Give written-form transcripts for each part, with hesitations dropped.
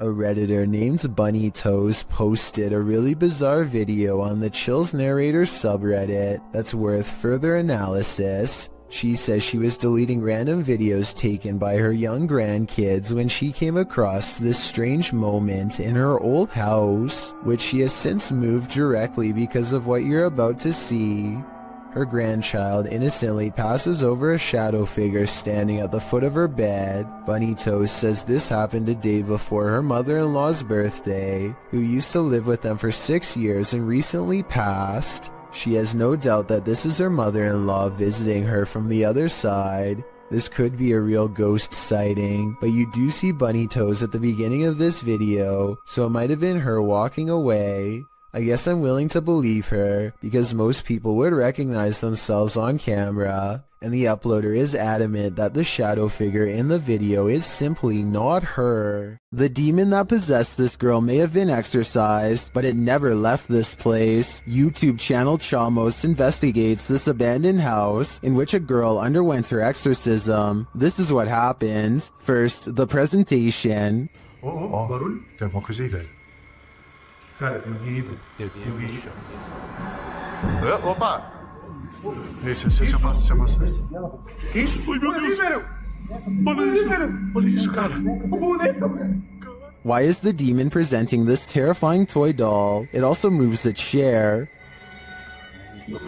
A Redditor named Bunny Toes posted a really bizarre video on the Chills Narrator subreddit that's worth further analysis. She says she was deleting random videos taken by her young grandkids when she came across this strange moment in her old house, which she has since moved directly because of what you're about to see. Her grandchild innocently passes over a shadow figure standing at the foot of her bed. Bunny Toes says this happened a day before her mother-in-law's birthday, who used to live with them for 6 years and recently passed. She has no doubt that this is her mother-in-law visiting her from the other side. This could be a real ghost sighting, but you do see Bunny Toes at the beginning of this video, so it might have been her walking away. I guess I'm willing to believe her, because most people would recognize themselves on camera, and the uploader is adamant that the shadow figure in the video is simply not her. The demon that possessed this girl may have been exorcised, but it never left this place. YouTube channel Chamos investigates this abandoned house in which a girl underwent her exorcism. This is what happened. First, the presentation. Cara, 여기 opa! Esse já passa. Isso, meu Deus! Olha isso, cara! Why is the demon presenting this terrifying toy doll? It also moves a chair. Meu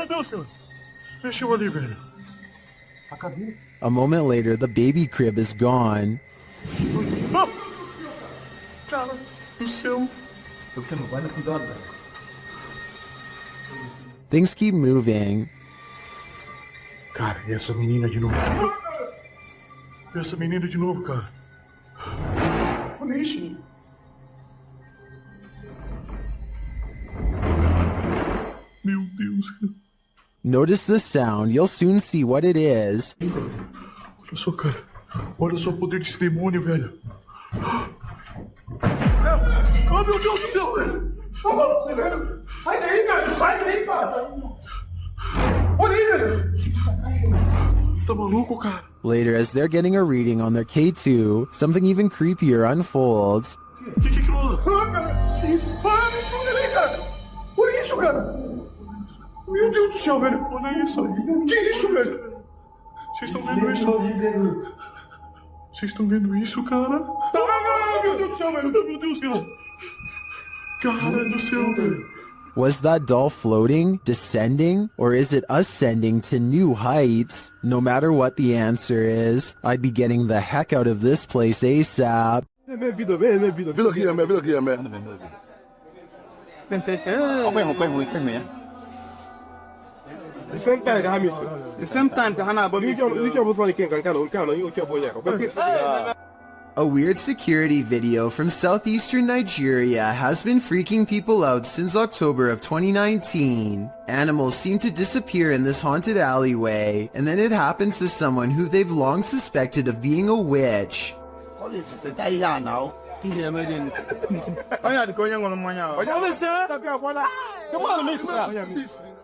Deus, mexeu ali, velho. A moment later, the baby crib is gone. Cara do céu. Things keep moving. Cara, e essa menina de novo? Cara. Olha isso. Meu Deus. Notice the sound. You'll soon see what it is. Olha só, cara. Olha só o poder desse demônio, velho. Oh, meu Deus do céu, velho. Tá maluco, velho. Sai daí, velho. Sai daí, cara. Olha aí, velho. Tá maluco, cara. Later, as they're getting a reading on their K2, something even creepier unfolds. Que aquilo lá? Ah, cara. Olha aí, cara. Olha isso, cara. Meu Deus do céu, velho. Olha isso. Que isso, velho? Vocês estão vendo isso? Vocês estão vendo isso, cara? Ah, meu Deus do céu, velho. Meu Deus, cara. Cara do céu, velho. Was that doll floating, descending, or is it ascending to new heights? No matter what the answer is, I'd be getting the heck out of this place ASAP. A weird security video from southeastern Nigeria has been freaking people out since October of 2019. Animals seem to disappear in this haunted alleyway, and then it happens to someone who they've long suspected of being a witch.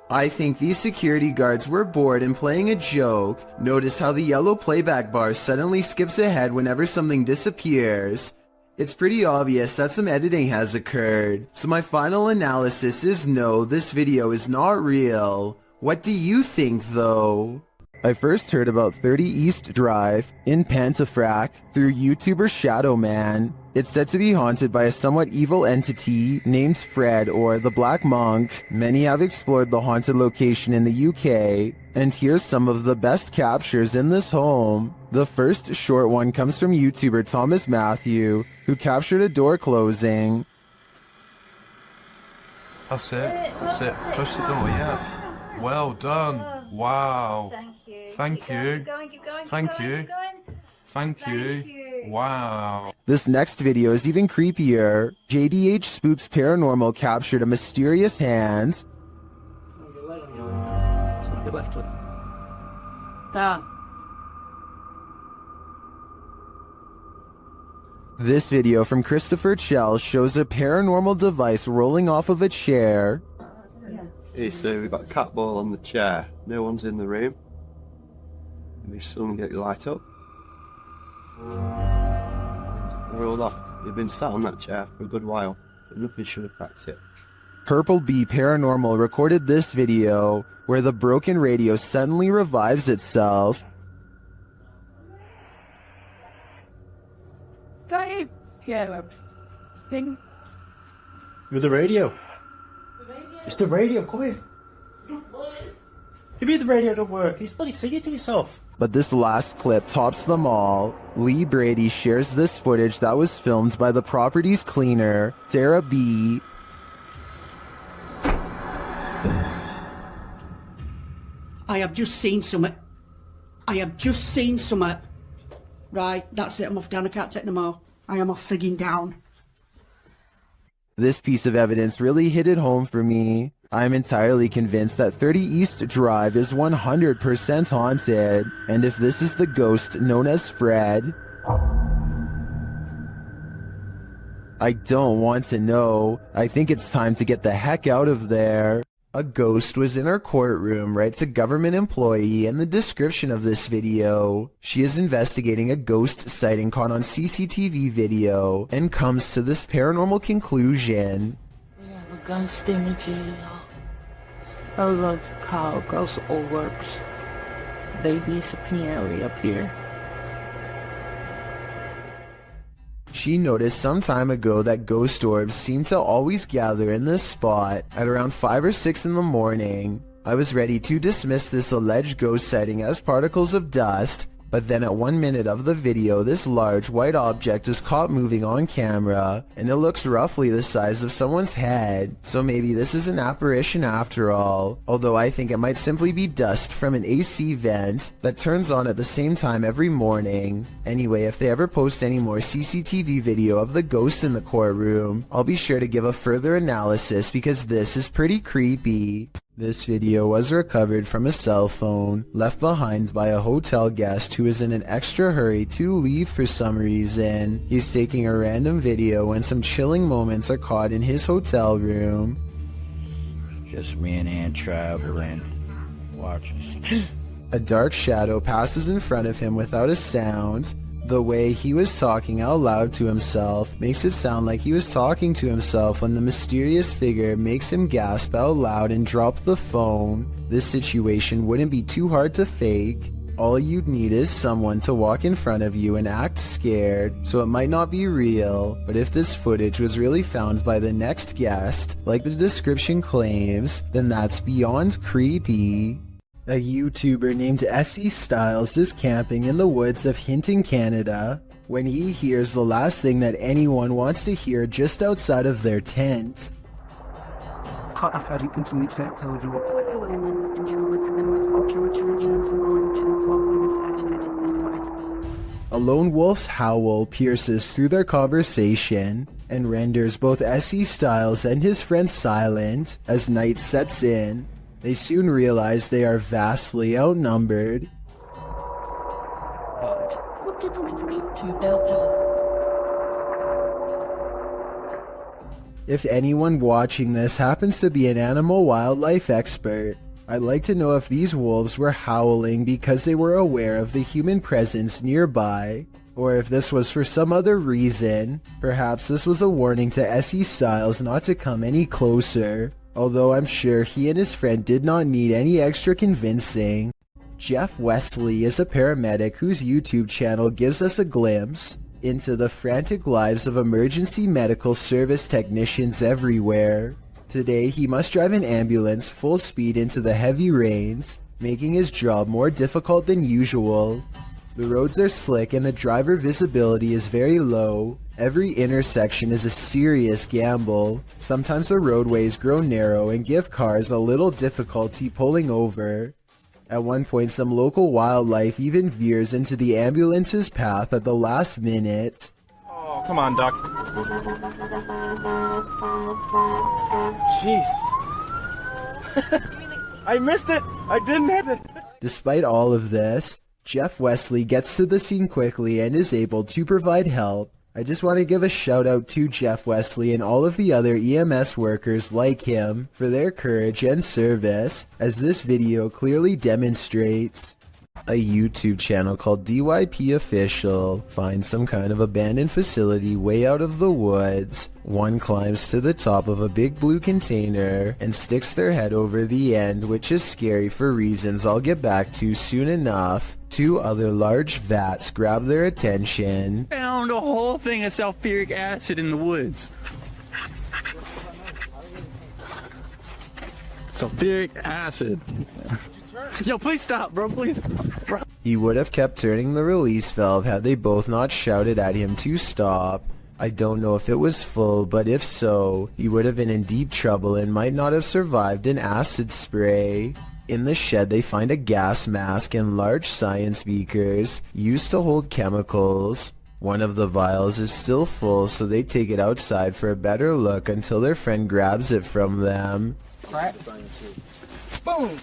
I think these security guards were bored and playing a joke. Notice how the yellow playback bar suddenly skips ahead whenever something disappears. It's pretty obvious that some editing has occurred. So my final analysis is no, this video is not real. What do you think though? I first heard about 30 East Drive in Pontefract through YouTuber Shadowman. It's said to be haunted by a somewhat evil entity named Fred or the Black Monk. Many have explored the haunted location in the UK, and here's some of the best captures in this home. The first short one comes from YouTuber Thomas Matthew, who captured a door closing. That's it. Push the door, yeah. Well done. Wow. Thank you. Thank you. Thank you. Wow. This next video is even creepier. JDH Spooks Paranormal captured a mysterious hand. This video from Christopher Chell shows a paranormal device rolling off of a chair. Hey, so we've got a cat ball on the chair. No one's in the room. My son get light up. Rolled off. He'd been sat on that chair for a good while, but nothing should affect it. Purple Bee Paranormal recorded this video where the broken radio suddenly revives itself. Dave! Yeah, thing. With the radio. It's the radio, come here. You mean the radio don't work? He's bloody singing to yourself. But this last clip tops them all. Lee Brady shares this footage that was filmed by the property's cleaner, Sarah B. I have just seen something. Right, that's it, I'm off down, I can't take no more. I am off frigging down. This piece of evidence really hit it home for me. I'm entirely convinced that 30 East Drive is 100% haunted, and if this is the ghost known as Fred, I don't want to know. I think it's time to get the heck out of there. A ghost was in our courtroom, writes a government employee in the description of this video. She is investigating a ghost sighting caught on CCTV video and comes to this paranormal conclusion. We have a ghost image. I would like to call ghost orbs. They disappear up here. She noticed some time ago that ghost orbs seem to always gather in this spot at around 5 or 6 in the morning. I was ready to dismiss this alleged ghost sighting as particles of dust, but then at 1 minute of the video, this large white object is caught moving on camera, and it looks roughly the size of someone's head, so maybe this is an apparition after all, although I think it might simply be dust from an AC vent that turns on at the same time every morning. Anyway, if they ever post any more CCTV video of the ghosts in the courtroom, I'll be sure to give a further analysis because this is pretty creepy. This video was recovered from a cell phone left behind by a hotel guest who is in an extra hurry to leave for some reason. He's taking a random video when some chilling moments are caught in his hotel room. Just me and Ann traveling. Watch us. A dark shadow passes in front of him without a sound. The way he was talking out loud to himself makes it sound like he was talking to himself when the mysterious figure makes him gasp out loud and drop the phone. This situation wouldn't be too hard to fake. All you'd need is someone to walk in front of you and act scared, so it might not be real, but if this footage was really found by the next guest, like the description claims, then that's beyond creepy. A YouTuber named S.E. Styles is camping in the woods of Hinton, Canada, when he hears the last thing that anyone wants to hear just outside of their tent. A lone wolf's howl pierces through their conversation and renders both S.E. Styles and his friend silent as night sets in. They soon realize they are vastly outnumbered. If anyone watching this happens to be an animal wildlife expert, I'd like to know if these wolves were howling because they were aware of the human presence nearby, or if this was for some other reason. Perhaps this was a warning to S.E. Styles not to come any closer. Although I'm sure he and his friend did not need any extra convincing. Jeff Wesley is a paramedic whose YouTube channel gives us a glimpse into the frantic lives of emergency medical service technicians everywhere. Today he must drive an ambulance full speed into the heavy rains, making his job more difficult than usual. The roads are slick and the driver visibility is very low. Every intersection is a serious gamble. Sometimes the roadways grow narrow and give cars a little difficulty pulling over. At one point, some local wildlife even veers into the ambulance's path at the last minute. Oh, come on, Doc. Jesus. I missed it! I didn't hit it! Despite all of this, Jeff Wesley gets to the scene quickly and is able to provide help. I just want to give a shout out to Jeff Wesley and all of the other EMS workers like him for their courage and service, as this video clearly demonstrates. A YouTube channel called DYP Official finds some kind of abandoned facility way out of the woods. One climbs to the top of a big blue container and sticks their head over the end, which is scary for reasons I'll get back to soon enough. Two other large vats grab their attention. Found a whole thing of sulfuric acid in the woods. Sulfuric acid. Yo, please stop, bro, please. Bro. He would have kept turning the release valve had they both not shouted at him to stop. I don't know if it was full, but if so, he would have been in deep trouble and might not have survived an acid spray. In the shed, they find a gas mask and large science beakers used to hold chemicals. One of the vials is still full, so they take it outside for a better look until their friend grabs it from them. Boom!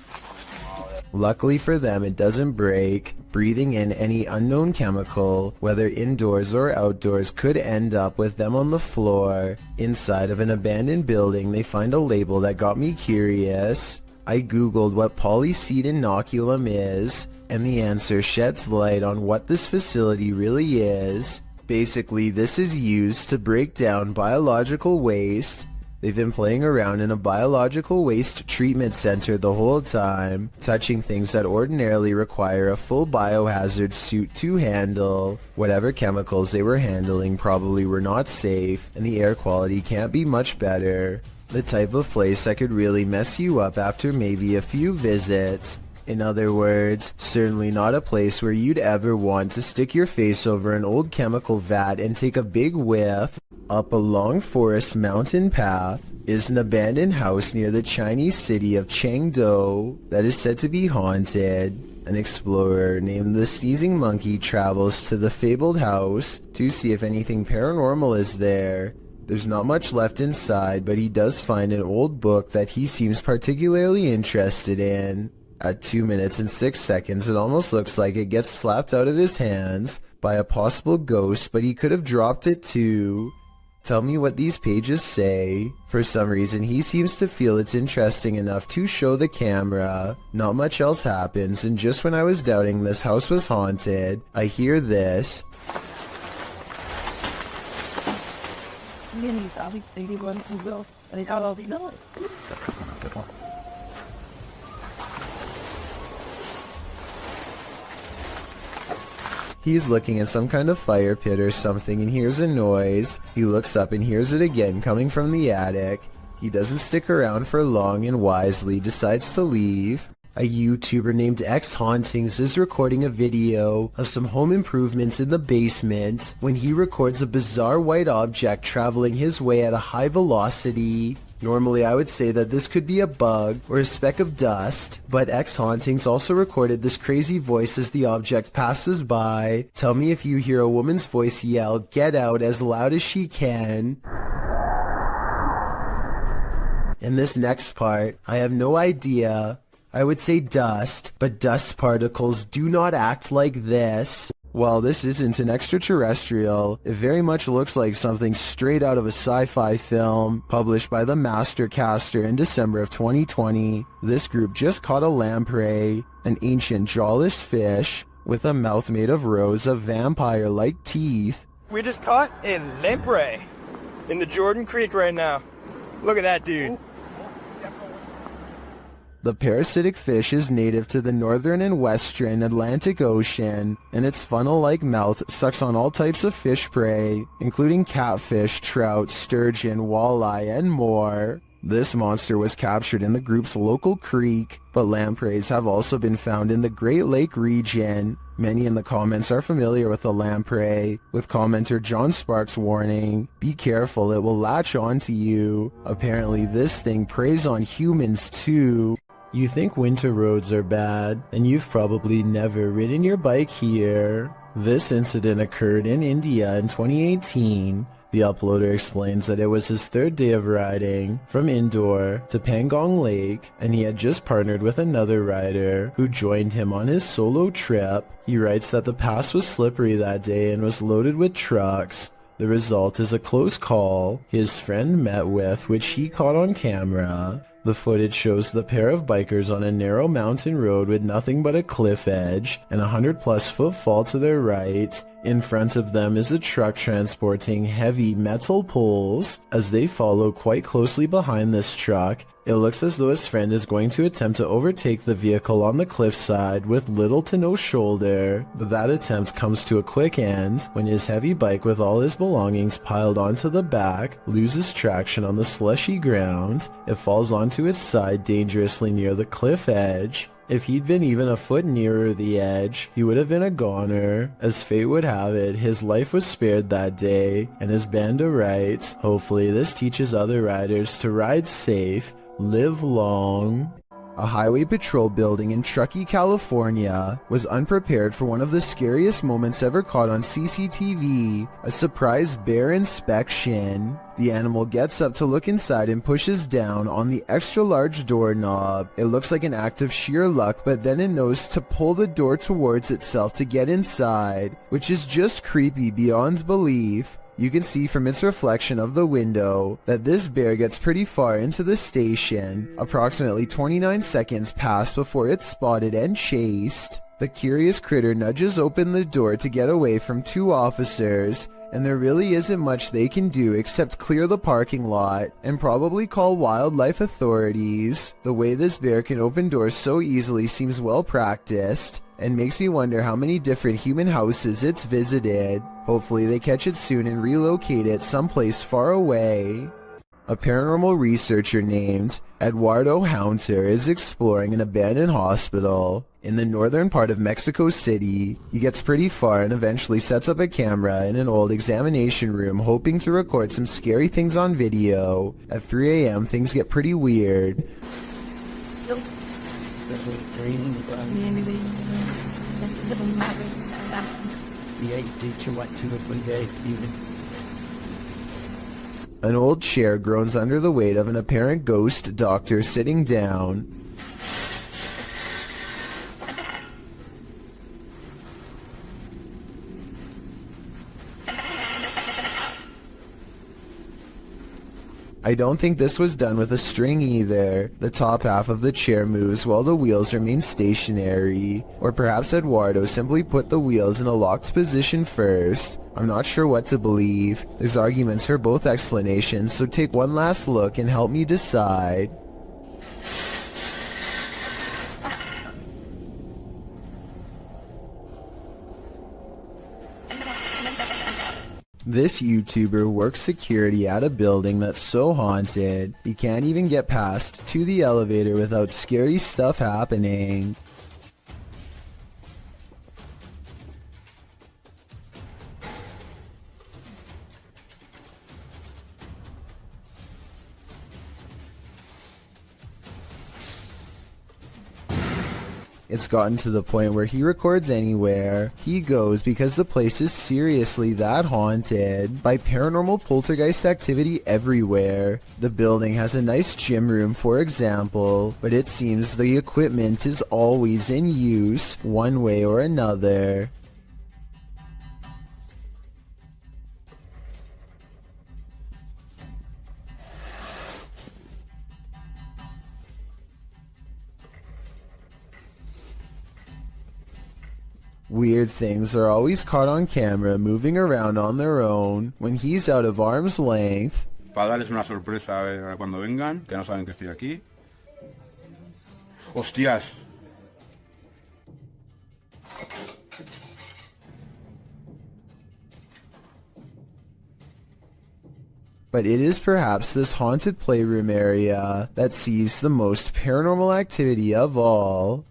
Luckily for them, it doesn't break. Breathing in any unknown chemical, whether indoors or outdoors, could end up with them on the floor. Inside of an abandoned building, they find a label that got me curious. I googled what polyseed inoculum is, and the answer sheds light on what this facility really is. Basically, this is used to break down biological waste. They've been playing around in a biological waste treatment center the whole time, touching things that ordinarily require a full biohazard suit to handle. Whatever chemicals they were handling probably were not safe, and the air quality can't be much better. The type of place that could really mess you up after maybe a few visits. In other words, certainly not a place where you'd ever want to stick your face over an old chemical vat and take a big whiff. Up a long forest mountain path is an abandoned house near the Chinese city of Chengdu that is said to be haunted. An explorer named the Sneezing Monkey travels to the fabled house to see if anything paranormal is there. There's not much left inside, but he does find an old book that he seems particularly interested in. At 2 minutes and 6 seconds, it almost looks like it gets slapped out of his hands by a possible ghost, but he could have dropped it too. Tell me what these pages say. For some reason, he seems to feel it's interesting enough to show the camera. Not much else happens, and just when I was doubting this house was haunted, I hear this. He's looking at some kind of fire pit or something and hears a noise. He looks up and hears it again coming from the attic. He doesn't stick around for long and wisely decides to leave. A YouTuber named X Hauntings is recording a video of some home improvements in the basement when he records a bizarre white object traveling his way at a high velocity. Normally I would say that this could be a bug or a speck of dust, but X Hauntings also recorded this crazy voice as the object passes by. Tell me if you hear a woman's voice yell, "Get out," as loud as she can. In this next part, I have no idea. I would say dust, but dust particles do not act like this. While this isn't an extraterrestrial, it very much looks like something straight out of a sci-fi film published by the Mastercaster in December of 2020. This group just caught a lamprey, an ancient jawless fish with a mouth made of rows of vampire-like teeth. We just caught a lamprey in the Jordan Creek right now. Look at that dude. The parasitic fish is native to the northern and western Atlantic Ocean, and its funnel-like mouth sucks on all types of fish prey, including catfish, trout, sturgeon, walleye, and more. This monster was captured in the group's local creek, but lampreys have also been found in the Great Lake region. Many in the comments are familiar with the lamprey, with commenter John Sparks warning, "Be careful, it will latch onto you." Apparently this thing preys on humans too. You think winter roads are bad, and you've probably never ridden your bike here. This incident occurred in India in 2018. The uploader explains that it was his third day of riding from Indore to Pangong Lake, and he had just partnered with another rider who joined him on his solo trip. He writes that the pass was slippery that day and was loaded with trucks. The result is a close call his friend met with, which he caught on camera. The footage shows the pair of bikers on a narrow mountain road with nothing but a cliff edge and a 100+ foot fall to their right. In front of them is a truck transporting heavy metal poles. As they follow quite closely behind this truck, it looks as though his friend is going to attempt to overtake the vehicle on the cliffside with little to no shoulder, but that attempt comes to a quick end when his heavy bike with all his belongings piled onto the back loses traction on the slushy ground. It falls onto its side dangerously near the cliff edge. If he'd been even a foot nearer the edge, he would have been a goner. As fate would have it, his life was spared that day, and his banda writes, "Hopefully this teaches other riders to ride safe, live long." A highway patrol building in Truckee, California was unprepared for one of the scariest moments ever caught on CCTV, a surprise bear inspection. The animal gets up to look inside and pushes down on the extra large doorknob. It looks like an act of sheer luck, but then it knows to pull the door towards itself to get inside, which is just creepy beyond belief. You can see from its reflection of the window that this bear gets pretty far into the station. Approximately 29 seconds pass before it's spotted and chased. The curious critter nudges open the door to get away from two officers, and there really isn't much they can do except clear the parking lot and probably call wildlife authorities. The way this bear can open doors so easily seems well practiced and makes me wonder how many different human houses it's visited. Hopefully they catch it soon and relocate it someplace far away. A paranormal researcher named Eduardo Haunter is exploring an abandoned hospital in the northern part of Mexico City. He gets pretty far and eventually sets up a camera in an old examination room, hoping to record some scary things on video. At 3 a.m. things get pretty weird. An old chair groans under the weight of an apparent ghost doctor sitting down. I don't think this was done with a string either. The top half of the chair moves while the wheels remain stationary. Or perhaps Eduardo simply put the wheels in a locked position first. I'm not sure what to believe. There's arguments for both explanations, so take one last look and help me decide. This YouTuber works security at a building that's so haunted, he can't even get past to the elevator without scary stuff happening. It's gotten to the point where he records anywhere he goes because the place is seriously that haunted by paranormal poltergeist activity everywhere. The building has a nice gym room, for example, but it seems the equipment is always in use one way or another. Weird things are always caught on camera moving around on their own when he's out of arm's length. Para darles una sorpresa cuando vengan, que no saben que estoy aquí. ¡Hostias! But it is perhaps this haunted playroom area that sees the most paranormal activity of all.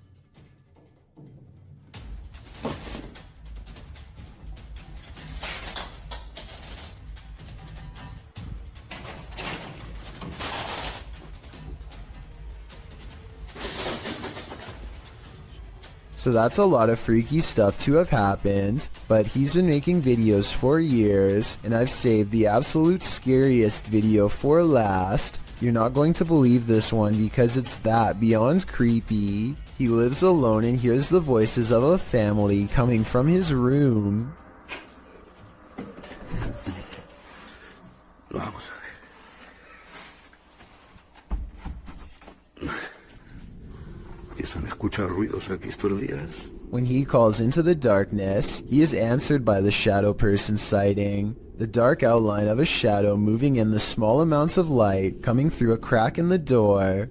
So that's a lot of freaky stuff to have happened, but he's been making videos for years, and I've saved the absolute scariest video for last. You're not going to believe this one because it's that beyond creepy. He lives alone and hears the voices of a family coming from his room. escuchar ruidos aquí estos días? When he calls into the darkness, he is answered by the shadow person sighting. The dark outline of a shadow moving in the small amounts of light coming through a crack in the door.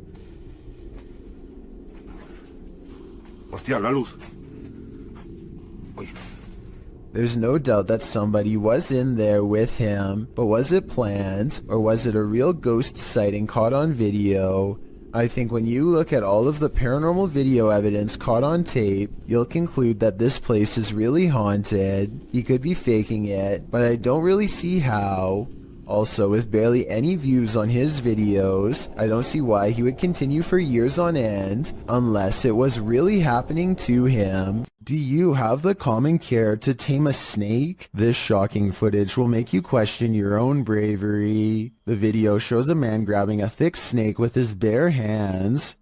Hostia, la luz. Uy. There's no doubt that somebody was in there with him, but was it planned, or was it a real ghost sighting caught on video? I think when you look at all of the paranormal video evidence caught on tape, you'll conclude that this place is really haunted. He could be faking it, but I don't really see how. Also, with barely any views on his videos, I don't see why he would continue for years on end, unless it was really happening to him. Do you have the common care to tame a snake? This shocking footage will make you question your own bravery. The video shows a man grabbing a thick snake with his bare hands.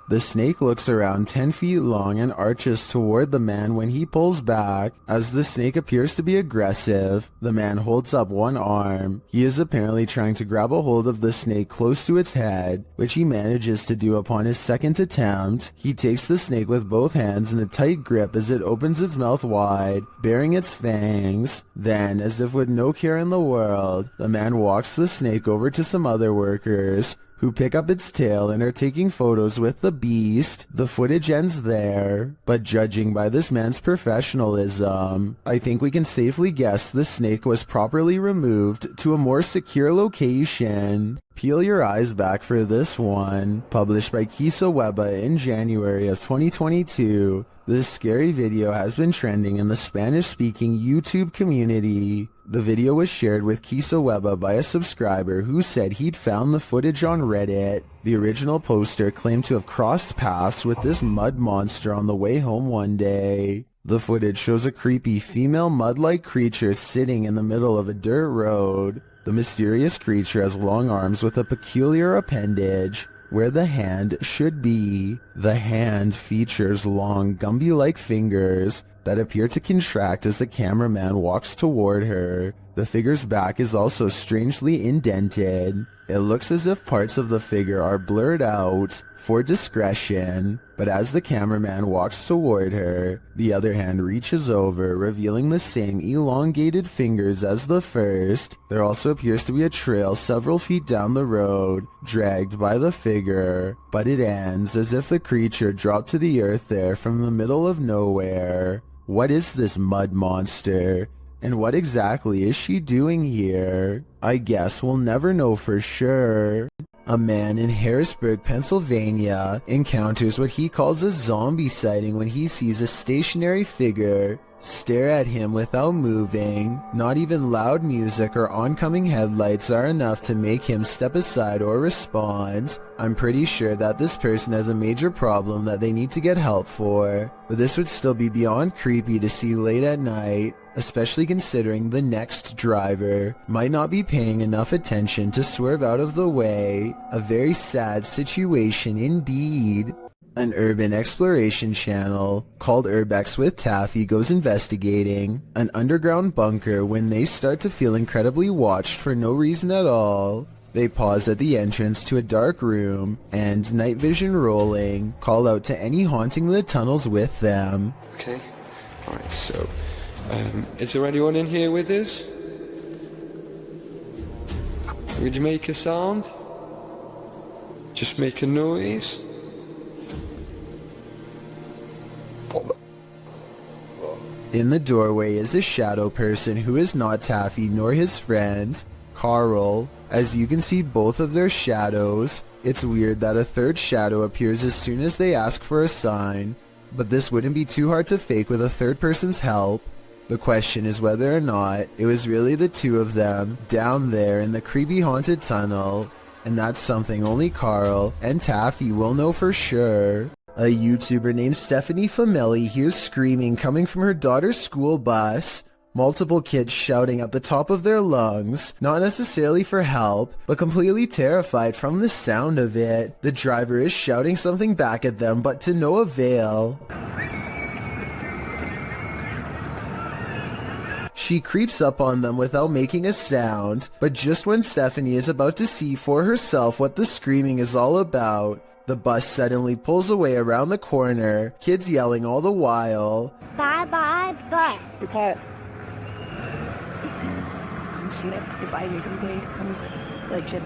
The snake looks around 10 feet long and arches toward the man when he pulls back. As the snake appears to be aggressive, the man holds up one arm. He is apparently trying to grab a hold of the snake close to its head, which he manages to do upon his second attempt. He takes the snake with both hands in a tight grip as it opens its mouth wide, baring its fangs. Then, as if with no care in the world, the man walks the snake over to some other workers, who pick up its tail and are taking photos with the beast. The footage ends there, but judging by this man's professionalism, I think we can safely guess the snake was properly removed to a more secure location. Peel your eyes back for this one, published by Kisa Weba in January of 2022. This scary video has been trending in the Spanish-speaking YouTube community. The video was shared with Kisa Weba by a subscriber who said he'd found the footage on Reddit. The original poster claimed to have crossed paths with this mud monster on the way home one day. The footage shows a creepy female mud-like creature sitting in the middle of a dirt road. The mysterious creature has long arms with a peculiar appendage where the hand should be. The hand features long Gumby-like fingers that appear to contract as the cameraman walks toward her. The figure's back is also strangely indented. It looks as if parts of the figure are blurred out for discretion, but as the cameraman walks toward her, the other hand reaches over, revealing the same elongated fingers as the first. There also appears to be a trail several feet down the road, dragged by the figure, but it ends as if the creature dropped to the earth there from the middle of nowhere. What is this mud monster? And what exactly is she doing here? I guess we'll never know for sure. A man in Harrisburg, Pennsylvania encounters what he calls a zombie sighting when he sees a stationary figure stare at him without moving. Not even loud music or oncoming headlights are enough to make him step aside or respond. I'm pretty sure that this person has a major problem that they need to get help for, but this would still be beyond creepy to see late at night, especially considering the next driver might not be paying enough attention to swerve out of the way. A very sad situation indeed. An urban exploration channel called Urbex with Taffy goes investigating an underground bunker when they start to feel incredibly watched for no reason at all. They pause at the entrance to a dark room and, night vision rolling, call out to any haunting the tunnels with them. Okay, alright, so, is there anyone in here with us? Would you make a sound? Just make a noise? In the doorway is a shadow person who is not Taffy nor his friend, Carl. As you can see both of their shadows. It's weird that a third shadow appears as soon as they ask for a sign, but this wouldn't be too hard to fake with a third person's help. The question is whether or not it was really the two of them down there in the creepy haunted tunnel, and that's something only Carl and Taffy will know for sure. A YouTuber named Stephanie Famelli hears screaming coming from her daughter's school bus. Multiple kids shouting at the top of their lungs, not necessarily for help, but completely terrified from the sound of it. The driver is shouting something back at them, but to no avail. She creeps up on them without making a sound, but just when Stephanie is about to see for herself what the screaming is all about, the bus suddenly pulls away around the corner, kids yelling all the while. Bye bye bus. Your car. You seen it? Goodbye, you're complete. Like shit.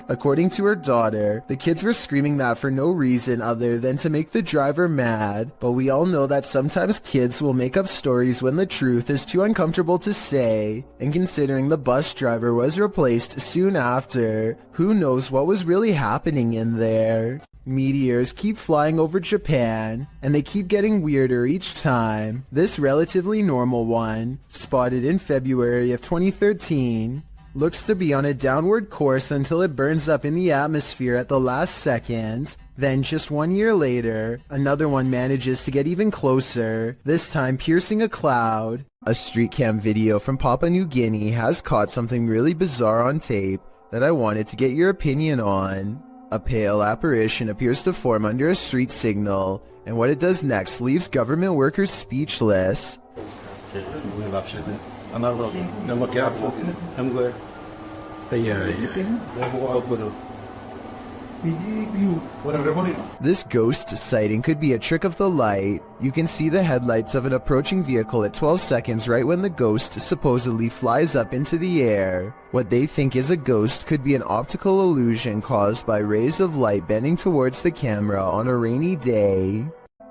According to her daughter, the kids were screaming that for no reason other than to make the driver mad, but we all know that sometimes kids will make up stories when the truth is too uncomfortable to say, and considering the bus driver was replaced soon after, who knows what was really happening in there. Meteors keep flying over Japan, and they keep getting weirder each time. This relatively normal one, spotted in February of 2013, looks to be on a downward course until it burns up in the atmosphere at the last second. Then just 1 year later, another one manages to get even closer, this time piercing a cloud. A street cam video from Papua New Guinea has caught something really bizarre on tape that I wanted to get your opinion on. A pale apparition appears to form under a street signal, and what it does next leaves government workers speechless. This ghost sighting could be a trick of the light. You can see the headlights of an approaching vehicle at 12 seconds right when the ghost supposedly flies up into the air. What they think is a ghost could be an optical illusion caused by rays of light bending towards the camera on a rainy day.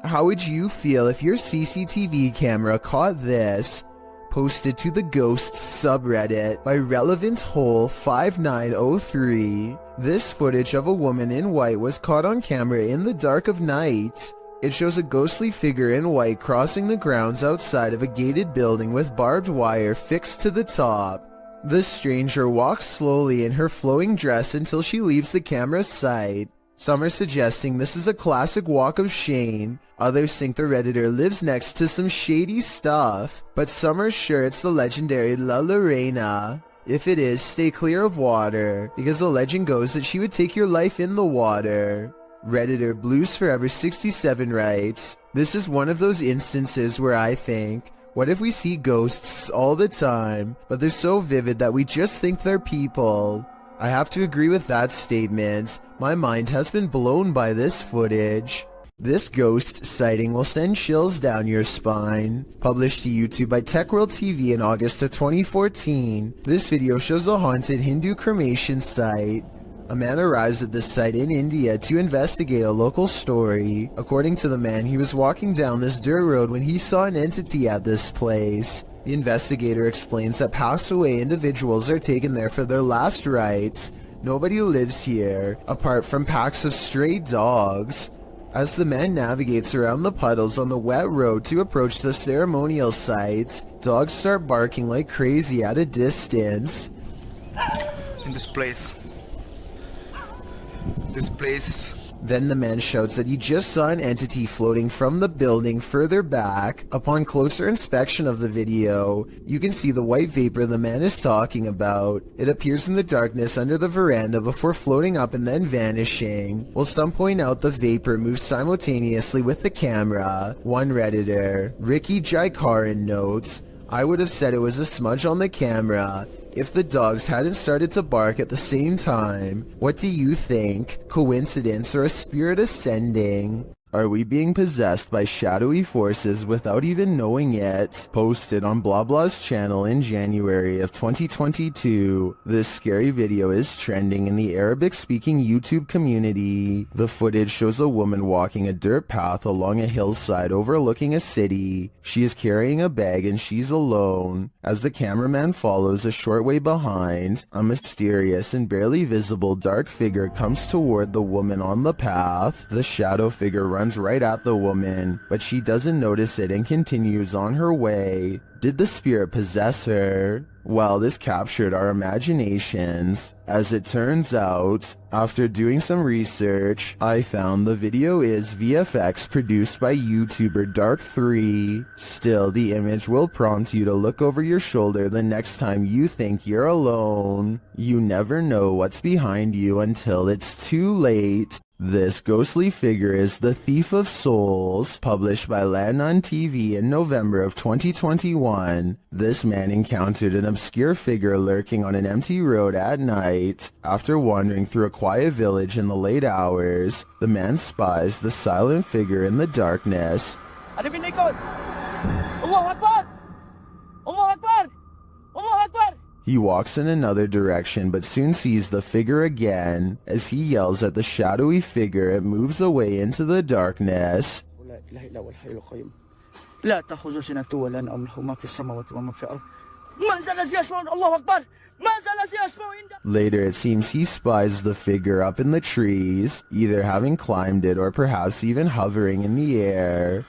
How would you feel if your CCTV camera caught this? Posted to the Ghosts subreddit by Relevant Hole 5903. This footage of a woman in white was caught on camera in the dark of night. It shows a ghostly figure in white crossing the grounds outside of a gated building with barbed wire fixed to the top. The stranger walks slowly in her flowing dress until she leaves the camera's sight. Some are suggesting this is a classic walk of shame, others think the Redditor lives next to some shady stuff, but some are sure it's the legendary La Lorena. If it is, stay clear of water, because the legend goes that she would take your life in the water. Redditor Blues Forever 67 writes, "This is one of those instances where I think, what if we see ghosts all the time, but they're so vivid that we just think they're people?" I have to agree with that statement. My mind has been blown by this footage. This ghost sighting will send chills down your spine. Published to YouTube by TechWorld TV in August of 2014, this video shows a haunted Hindu cremation site. A man arrives at this site in India to investigate a local story. According to the man, he was walking down this dirt road when he saw an entity at this place. The investigator explains that passed away individuals are taken there for their last rites. Nobody lives here, apart from packs of stray dogs. As the man navigates around the puddles on the wet road to approach the ceremonial sites, dogs start barking like crazy at a distance. In this place. Then the man shouts that he just saw an entity floating from the building further back. Upon closer inspection of the video, you can see the white vapor the man is talking about. It appears in the darkness under the veranda before floating up and then vanishing. While some point out the vapor moves simultaneously with the camera. One Redditor, Ricky Jaikaran, notes, "I would have said it was a smudge on the camera if the dogs hadn't started to bark at the same time. What do you think? Coincidence or a spirit ascending?" Are we being possessed by shadowy forces without even knowing it? Posted on BlaBla's channel in January of 2022. This scary video is trending in the Arabic-speaking YouTube community. The footage shows a woman walking a dirt path along a hillside overlooking a city. She is carrying a bag and she's alone. As the cameraman follows a short way behind, a mysterious and barely visible dark figure comes toward the woman on the path. The shadow figure runs right at the woman, but she doesn't notice it and continues on her way. Did the spirit possess her? Well, this captured our imaginations. As it turns out, after doing some research, I found the video is VFX produced by YouTuber Dark3. Still, the image will prompt you to look over your shoulder the next time you think you're alone. You never know what's behind you until it's too late. This ghostly figure is the Thief of Souls, published by Landon TV in November of 2021. This man encountered an obscure figure lurking on an empty road at night. After wandering through a quiet village in the late hours, the man spies the silent figure in the darkness. Ada pinikot! Allahu Akbar! Allahu Akbar! Allahu Akbar! He walks in another direction but soon sees the figure again. As he yells at the shadowy figure, it moves away into the darkness. Later it seems he spies the figure up in the trees, either having climbed it or perhaps even hovering in the air.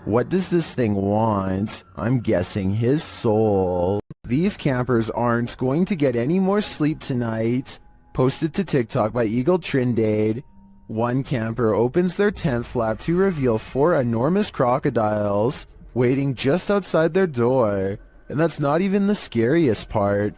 What does this thing want? I'm guessing his soul. These campers aren't going to get any more sleep tonight. Posted to TikTok by Eagle Trindade. One camper opens their tent flap to reveal 4 enormous crocodiles waiting just outside their door. And that's not even the scariest part.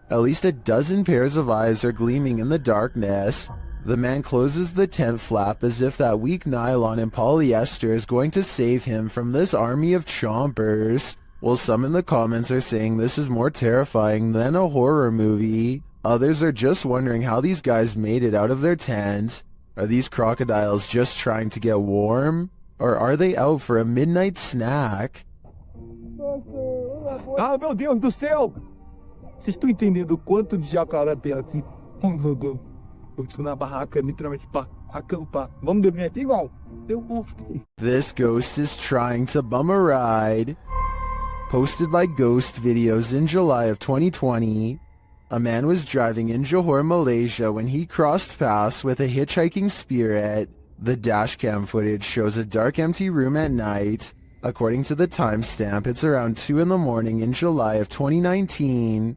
At least a dozen pairs of eyes are gleaming in the darkness. The man closes the tent flap as if that weak nylon and polyester is going to save him from this army of chompers. While some in the comments are saying this is more terrifying than a horror movie, others are just wondering how these guys made it out of their tent. Are these crocodiles just trying to get warm? Or are they out for a midnight snack? Ah, meu Deus do céu! Vocês estão entendendo o quanto de jacaré tem aqui? Eu estou na barraca, literalmente, para acampar. Vamos dormir aqui igual? This ghost is trying to bum a ride. Posted by Ghost Videos in July of 2020. A man was driving in Johor, Malaysia when he crossed paths with a hitchhiking spirit. The dashcam footage shows a dark, empty room at night. According to the timestamp, it's around 2 in the morning in July of 2019.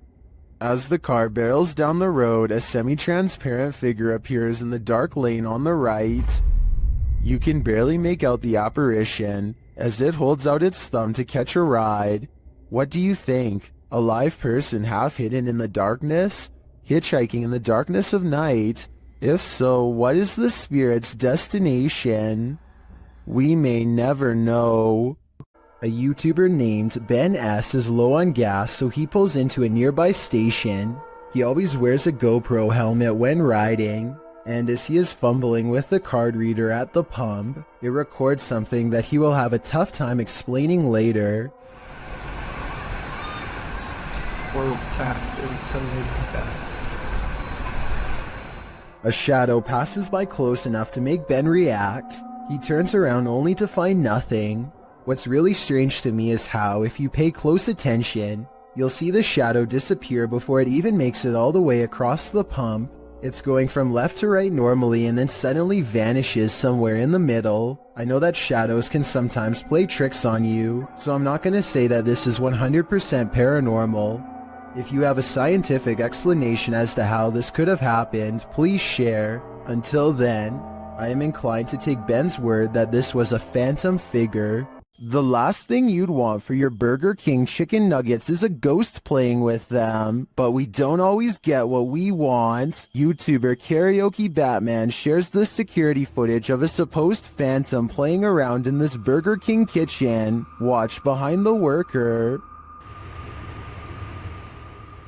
As the car barrels down the road, a semi-transparent figure appears in the dark lane on the right. You can barely make out the apparition as it holds out its thumb to catch a ride. What do you think? A live person half hidden in the darkness? Hitchhiking in the darkness of night? If so, what is the spirit's destination? We may never know. A YouTuber named Ben S is low on gas, so he pulls into a nearby station. He always wears a GoPro helmet when riding, and as he is fumbling with the card reader at the pump, it records something that he will have a tough time explaining later. A shadow passes by close enough to make Ben react. He turns around only to find nothing. What's really strange to me is how, if you pay close attention, you'll see the shadow disappear before it even makes it all the way across the pump. It's going from left to right normally and then suddenly vanishes somewhere in the middle. I know that shadows can sometimes play tricks on you, so I'm not going to say that this is 100% paranormal. If you have a scientific explanation as to how this could have happened, please share. Until then, I am inclined to take Ben's word that this was a phantom figure. The last thing you'd want for your Burger King chicken nuggets is a ghost playing with them, but we don't always get what we want. YouTuber Karaoke Batman shares the security footage of a supposed phantom playing around in this Burger King kitchen. Watch behind the worker.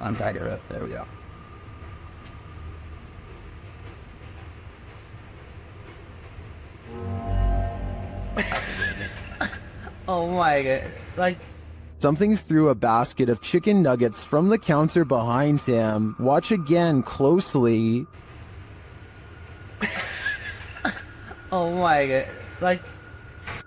I'm tied her up. There we go. Oh my god. Like, something threw a basket of chicken nuggets from the counter behind him. Watch again closely. oh my god. Like,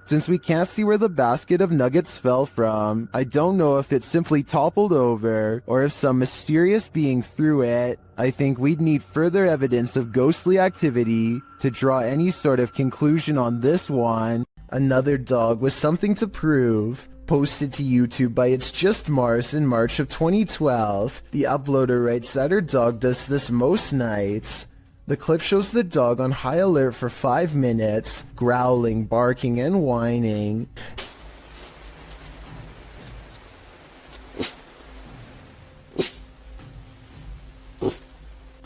since we can't see where the basket of nuggets fell from, I don't know if it simply toppled over or if some mysterious being threw it. I think we'd need further evidence of ghostly activity to draw any sort of conclusion on this one. Another dog with something to prove. Posted to YouTube by It's Just Mars in March of 2012. The uploader writes that her dog does this most nights. The clip shows the dog on high alert for 5 minutes, growling, barking, and whining.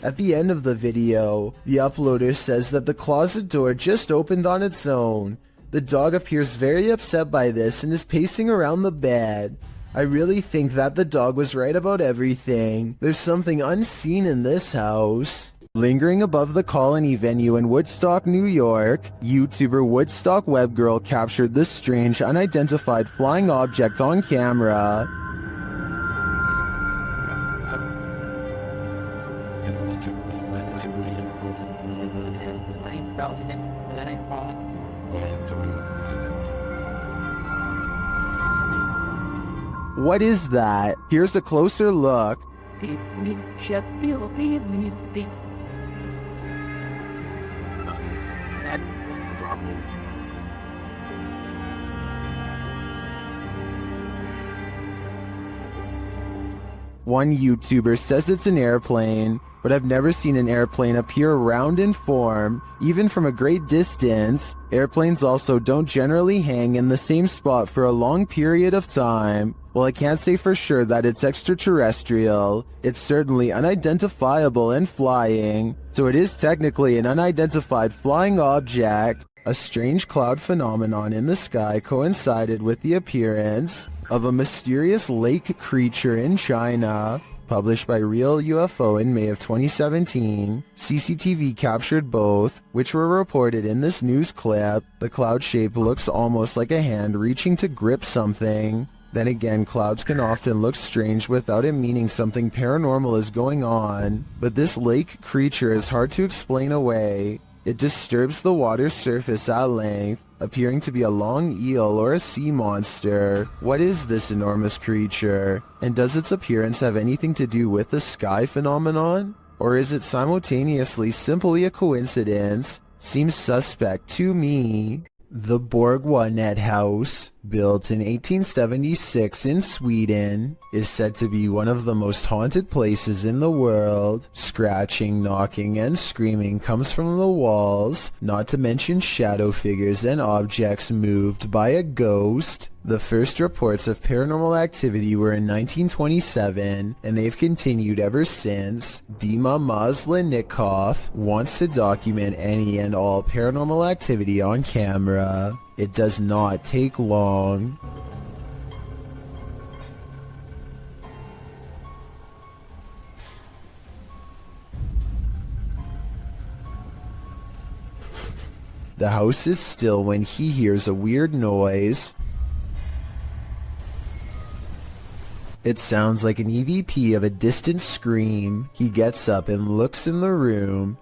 At the end of the video, the uploader says that the closet door just opened on its own. The dog appears very upset by this and is pacing around the bed. I really think that the dog was right about everything. There's something unseen in this house. Lingering above the Colony venue in Woodstock, New York, YouTuber Woodstock Webgirl captured this strange unidentified flying object on camera. What is that? Here's a closer look. One YouTuber says it's an airplane, but I've never seen an airplane appear round in form, even from a great distance. Airplanes also don't generally hang in the same spot for a long period of time. While I can't say for sure that it's extraterrestrial, it's certainly unidentifiable and flying, so it is technically an unidentified flying object. A strange cloud phenomenon in the sky coincided with the appearance of a mysterious lake creature in China. Published by Real UFO in May of 2017, CCTV captured both, which were reported in this news clip. The cloud shape looks almost like a hand reaching to grip something. Then again, clouds can often look strange without it meaning something paranormal is going on, but this lake creature is hard to explain away. It disturbs the water's surface at length, appearing to be a long eel or a sea monster. What is this enormous creature? And does its appearance have anything to do with the sky phenomenon? Or is it simultaneously simply a coincidence? Seems suspect to me. The Borgwanet House, built in 1876 in Sweden, is said to be one of the most haunted places in the world. Scratching, knocking, and screaming comes from the walls, not to mention shadow figures and objects moved by a ghost. The first reports of paranormal activity were in 1927, and they've continued ever since. Dima Maslenikov wants to document any and all paranormal activity on camera. It does not take long. The house is still when he hears a weird noise. It sounds like an EVP of a distant scream. He gets up and looks in the room.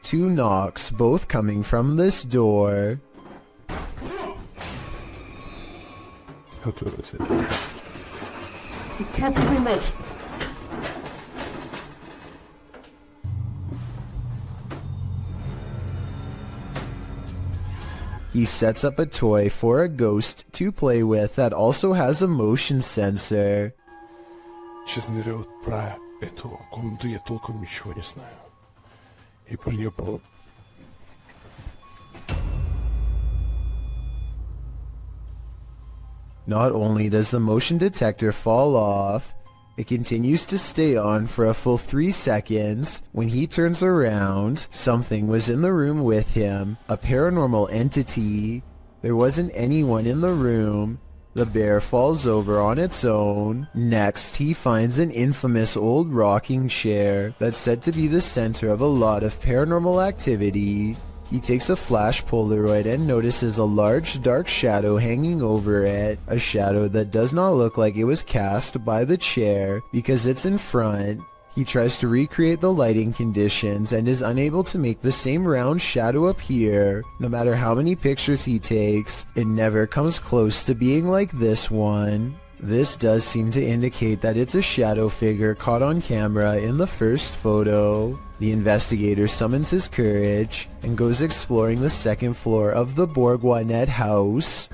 Two knocks, both coming from this door. He sets up a toy for a ghost to play with that also has a motion sensor. Честно говоря, вот про эту комнату я толком ничего не знаю. И про нее было... Not only does the motion detector fall off, it continues to stay on for a full 3 seconds. When he turns around, something was in the room with him, a paranormal entity. There wasn't anyone in the room. The bear falls over on its own. Next, he finds an infamous old rocking chair that's said to be the center of a lot of paranormal activity. He takes a flash Polaroid and notices a large dark shadow hanging over it, a shadow that does not look like it was cast by the chair because it's in front. He tries to recreate the lighting conditions and is unable to make the same round shadow appear. No matter how many pictures he takes, it never comes close to being like this one. This does seem to indicate that it's a shadow figure caught on camera in the first photo. The investigator summons his courage and goes exploring the second floor of the Borgwanet house.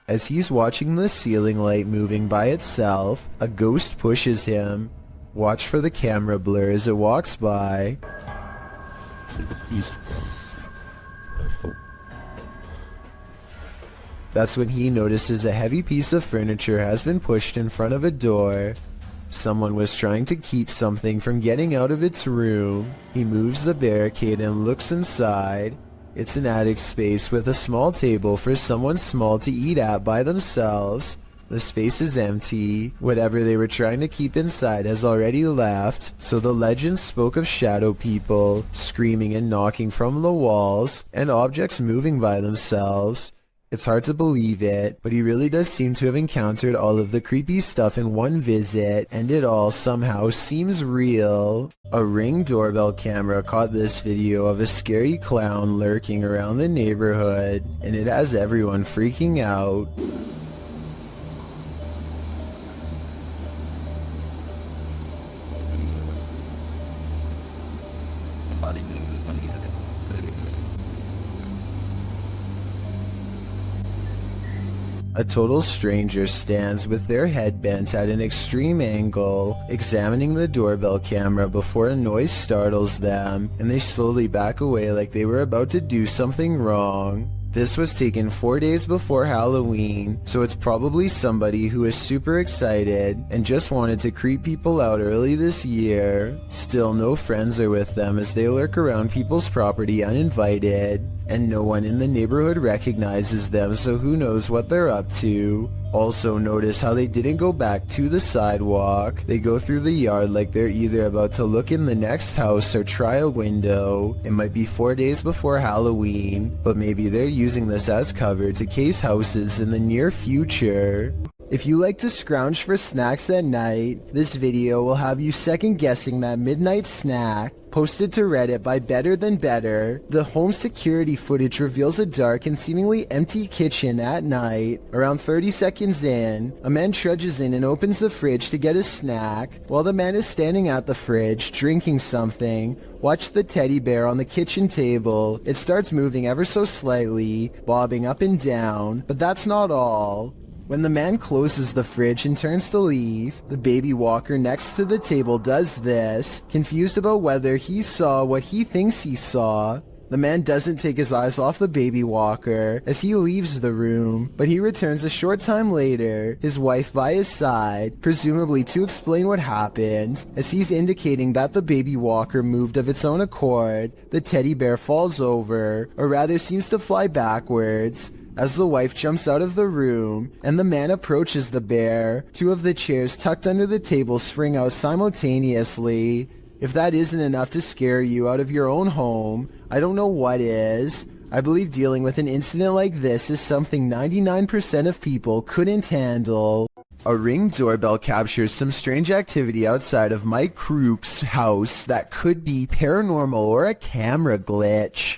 As he's watching the ceiling light moving by itself, a ghost pushes him. Watch for the camera blur as it walks by. That's when he notices a heavy piece of furniture has been pushed in front of a door. Someone was trying to keep something from getting out of its room. He moves the barricade and looks inside. It's an attic space with a small table for someone small to eat at by themselves. The space is empty. Whatever they were trying to keep inside has already left, so the legend spoke of shadow people screaming and knocking from the walls, and objects moving by themselves. It's hard to believe it, but he really does seem to have encountered all of the creepy stuff in one visit, and it all somehow seems real. A Ring doorbell camera caught this video of a scary clown lurking around the neighborhood, and it has everyone freaking out. A total stranger stands with their head bent at an extreme angle, examining the doorbell camera before a noise startles them, and they slowly back away like they were about to do something wrong. This was taken 4 days before Halloween, so it's probably somebody who is super excited and just wanted to creep people out early this year. Still, no friends are with them as they lurk around people's property uninvited, and no one in the neighborhood recognizes them, so who knows what they're up to. Also, notice how they didn't go back to the sidewalk. They go through the yard like they're either about to look in the next house or try a window. It might be 4 days before Halloween, but maybe they're using this as cover to case houses in the near future. If you like to scrounge for snacks at night, this video will have you second guessing that midnight snack. Posted to Reddit by Better Than Better, the home security footage reveals a dark and seemingly empty kitchen at night. Around 30 seconds in, a man trudges in and opens the fridge to get a snack. While the man is standing at the fridge, drinking something, watch the teddy bear on the kitchen table. It starts moving ever so slightly, bobbing up and down, but that's not all. When the man closes the fridge and turns to leave, the baby walker next to the table does this, confused about whether he saw what he thinks he saw. The man doesn't take his eyes off the baby walker as he leaves the room, but he returns a short time later, his wife by his side, presumably to explain what happened. As he's indicating that the baby walker moved of its own accord, the teddy bear falls over, or rather seems to fly backwards, as the wife jumps out of the room and the man approaches the bear. Two of the chairs tucked under the table spring out simultaneously. If that isn't enough to scare you out of your own home, I don't know what is. I believe dealing with an incident like this is something 99% of people couldn't handle. A Ring doorbell captures some strange activity outside of Mike Crook's house that could be paranormal or a camera glitch.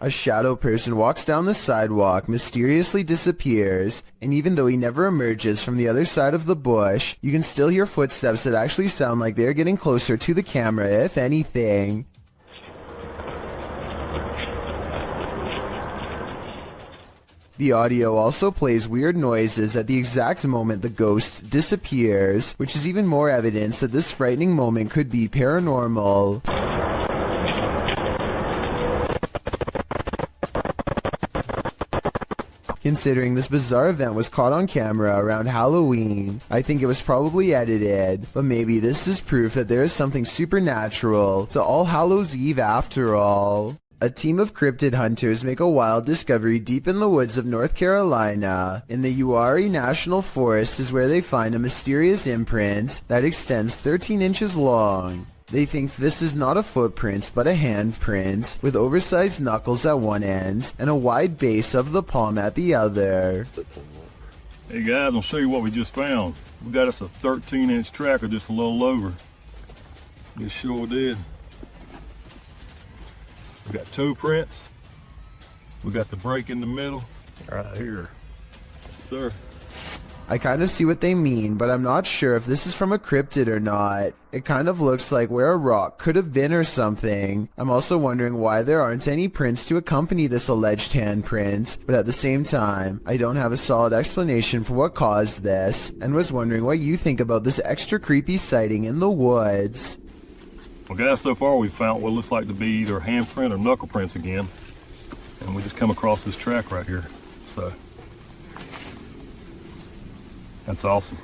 A shadow person walks down the sidewalk, mysteriously disappears, and even though he never emerges from the other side of the bush, you can still hear footsteps that actually sound like they're getting closer to the camera, if anything. The audio also plays weird noises at the exact moment the ghost disappears, which is even more evidence that this frightening moment could be paranormal. Considering this bizarre event was caught on camera around Halloween, I think it was probably edited, but maybe this is proof that there is something supernatural to All Hallows Eve after all. A team of cryptid hunters make a wild discovery deep in the woods of North Carolina. In the Uwharrie National Forest is where they find a mysterious imprint that extends 13 inches long. They think this is not a footprint but a handprint, with oversized knuckles at one end and a wide base of the palm at the other. Hey guys, I'll show you what we just found. We got us a 13-inch tracker, just a little over. We sure did. We got toe prints. We got the break in the middle. Right here. Yes, sir. I kind of see what they mean, but I'm not sure if this is from a cryptid or not. It kind of looks like where a rock could have been or something. I'm also wondering why there aren't any prints to accompany this alleged handprint, but at the same time, I don't have a solid explanation for what caused this, and was wondering what you think about this extra creepy sighting in the woods. Well guys, so far we've found what looks like to be either handprint or knuckle prints again. And we just come across this track right here. So, that's awesome.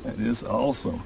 That is awesome.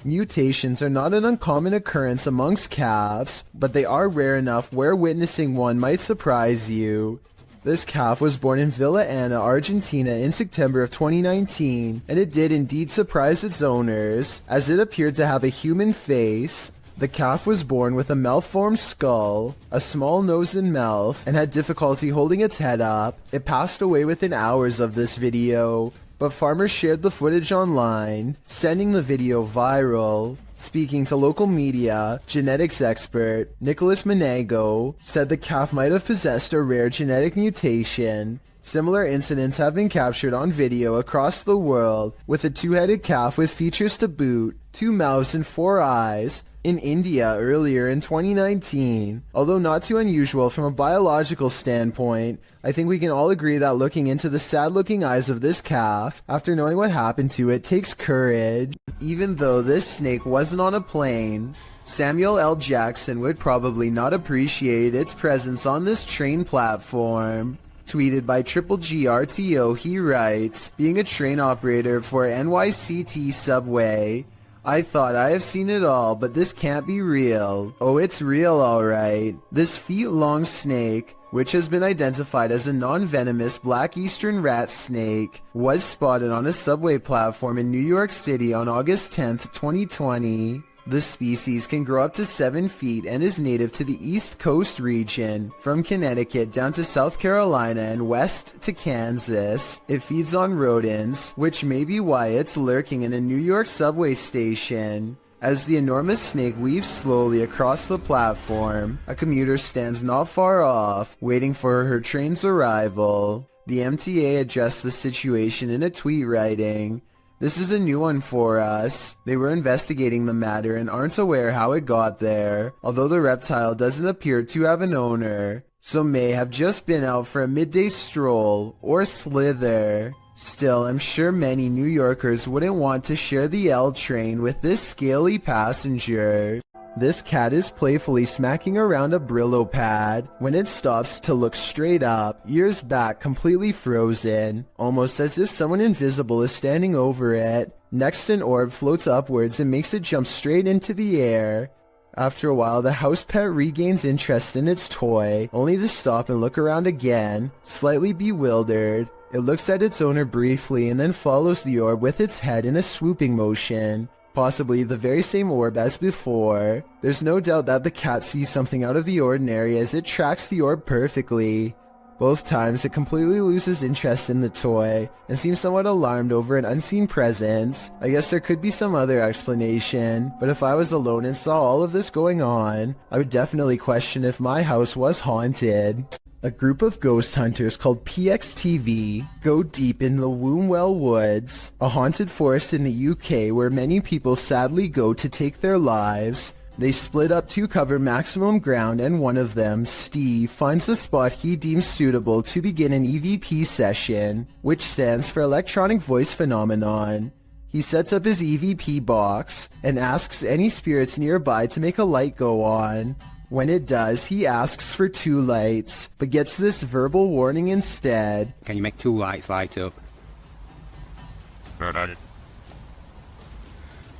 Mutations are not an uncommon occurrence amongst calves, but they are rare enough where witnessing one might surprise you. This calf was born in Villa Ana, Argentina in September of 2019, and it did indeed surprise its owners, as it appeared to have a human face. The calf was born with a malformed skull, a small nose and mouth, and had difficulty holding its head up. It passed away within hours of this video, but farmers shared the footage online, sending the video viral. Speaking to local media, genetics expert Nicholas Menego said the calf might have possessed a rare genetic mutation. Similar incidents have been captured on video across the world, with a two-headed calf with features to boot, 2 mouths and 4 eyes, in India earlier in 2019. Although not too unusual from a biological standpoint, I think we can all agree that looking into the sad-looking eyes of this calf, after knowing what happened to it, takes courage. Even though this snake wasn't on a plane, Samuel L. Jackson would probably not appreciate its presence on this train platform. Tweeted by Triple GRTO, he writes, being a train operator for NYCT subway, I thought I have seen it all, but this can't be real. Oh, it's real alright. This feet-long snake, which has been identified as a non-venomous black eastern rat snake, was spotted on a subway platform in New York City on August 10th, 2020. The species can grow up to 7 feet and is native to the East Coast region, from Connecticut down to South Carolina and west to Kansas. It feeds on rodents, which may be why it's lurking in a New York subway station. As the enormous snake weaves slowly across the platform, a commuter stands not far off, waiting for her train's arrival. The MTA addressed the situation in a tweet writing, "This is a new one for us. They were investigating the matter and aren't aware how it got there, although the reptile doesn't appear to have an owner, so may have just been out for a midday stroll or slither." Still, I'm sure many New Yorkers wouldn't want to share the L train with this scaly passenger. This cat is playfully smacking around a Brillo pad when it stops to look straight up, ears back completely frozen, almost as if someone invisible is standing over it. Next, an orb floats upwards and makes it jump straight into the air. After a while, the house pet regains interest in its toy, only to stop and look around again, slightly bewildered. It looks at its owner briefly and then follows the orb with its head in a swooping motion. Possibly the very same orb as before. There's no doubt that the cat sees something out of the ordinary as it tracks the orb perfectly. Both times it completely loses interest in the toy and seems somewhat alarmed over an unseen presence. I guess there could be some other explanation, but if I was alone and saw all of this going on, I would definitely question if my house was haunted. A group of ghost hunters called PXTV go deep in the Wombwell Woods, a haunted forest in the UK where many people sadly go to take their lives. They split up to cover maximum ground, and one of them, Steve, finds a spot he deems suitable to begin an EVP session, which stands for Electronic Voice Phenomenon. He sets up his EVP box and asks any spirits nearby to make a light go on. When it does, he asks for 2 lights, but gets this verbal warning instead. Can you make 2 lights light up?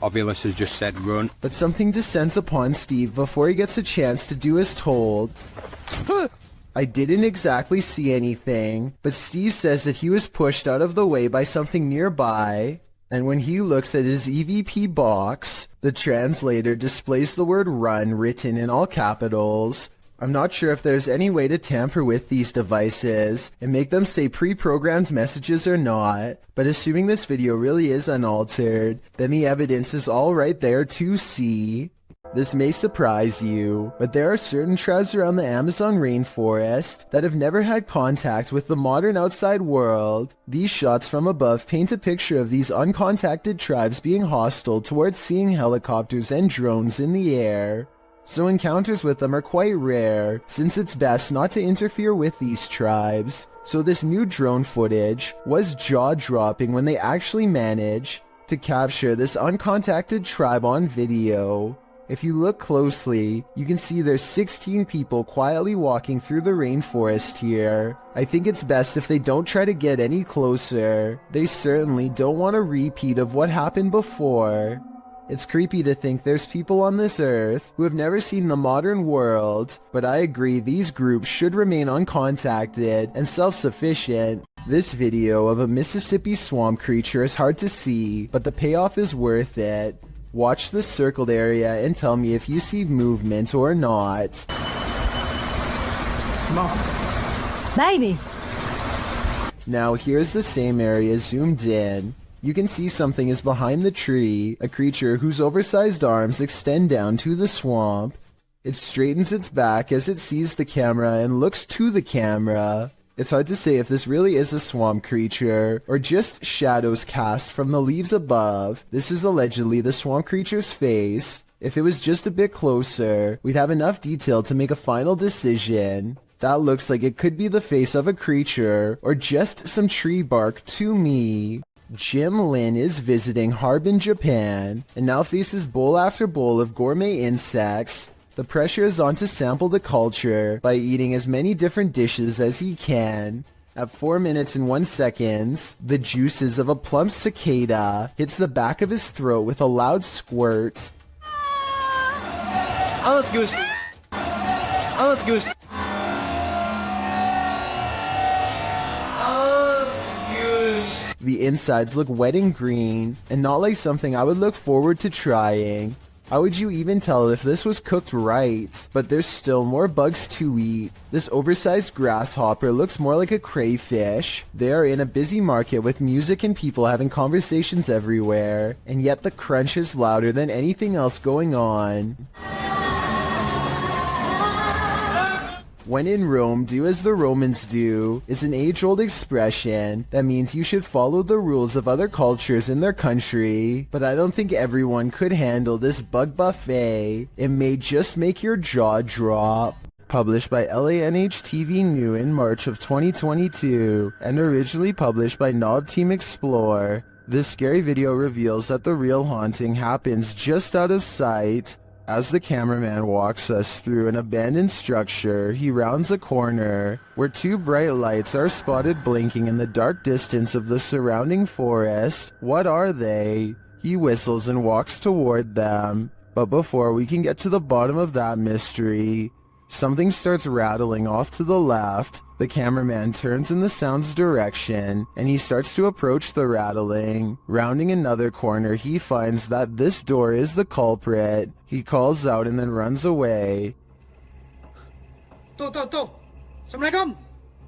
Ovilus has just said run. But something descends upon Steve before he gets a chance to do as told. I didn't exactly see anything, but Steve says that he was pushed out of the way by something nearby. And when he looks at his EVP box, the translator displays the word run written in all capitals. I'm not sure if there's any way to tamper with these devices and make them say pre-programmed messages or not, but assuming this video really is unaltered, then the evidence is all right there to see. This may surprise you, but there are certain tribes around the Amazon rainforest that have never had contact with the modern outside world. These shots from above paint a picture of these uncontacted tribes being hostile towards seeing helicopters and drones in the air. So encounters with them are quite rare, since it's best not to interfere with these tribes. So this new drone footage was jaw-dropping when they actually managed to capture this uncontacted tribe on video. If you look closely, you can see there's 16 people quietly walking through the rainforest here. I think it's best if they don't try to get any closer. They certainly don't want a repeat of what happened before. It's creepy to think there's people on this earth who have never seen the modern world, but I agree these groups should remain uncontacted and self-sufficient. This video of a Mississippi swamp creature is hard to see, but the payoff is worth it. Watch the circled area and tell me if you see movement or not. Mom. Baby! Now here's the same area zoomed in. You can see something is behind the tree, a creature whose oversized arms extend down to the swamp. It straightens its back as it sees the camera and looks to the camera. It's hard to say if this really is a swamp creature, or just shadows cast from the leaves above. This is allegedly the swamp creature's face. If it was just a bit closer, we'd have enough detail to make a final decision. That looks like it could be the face of a creature, or just some tree bark to me. Jim Lin is visiting Harbin, Japan, and now faces bowl after bowl of gourmet insects. The pressure is on to sample the culture by eating as many different dishes as he can. At 4 minutes and 1 second, the juices of a plump cicada hits the back of his throat with a loud squirt. Oh, it's goose. Oh, it's goose. The insides look wet and green, and not like something I would look forward to trying. How would you even tell if this was cooked right? But there's still more bugs to eat. This oversized grasshopper looks more like a crayfish. They are in a busy market with music and people having conversations everywhere, and yet the crunch is louder than anything else going on. When in Rome, do as the Romans do is an age-old expression that means you should follow the rules of other cultures in their country, but I don't think everyone could handle this bug buffet. It may just make your jaw drop. Published by LANH-TV New in March of 2022, and originally published by Knob Team Explore. This scary video reveals that the real haunting happens just out of sight. As the cameraman walks us through an abandoned structure, he rounds a corner where two bright lights are spotted blinking in the dark distance of the surrounding forest. What are they? He whistles and walks toward them. But before we can get to the bottom of that mystery, something starts rattling off to the left. The cameraman turns in the sound's direction, and he starts to approach the rattling. Rounding another corner, he finds that this door is the culprit. He calls out and then runs away. Assalamualaikum.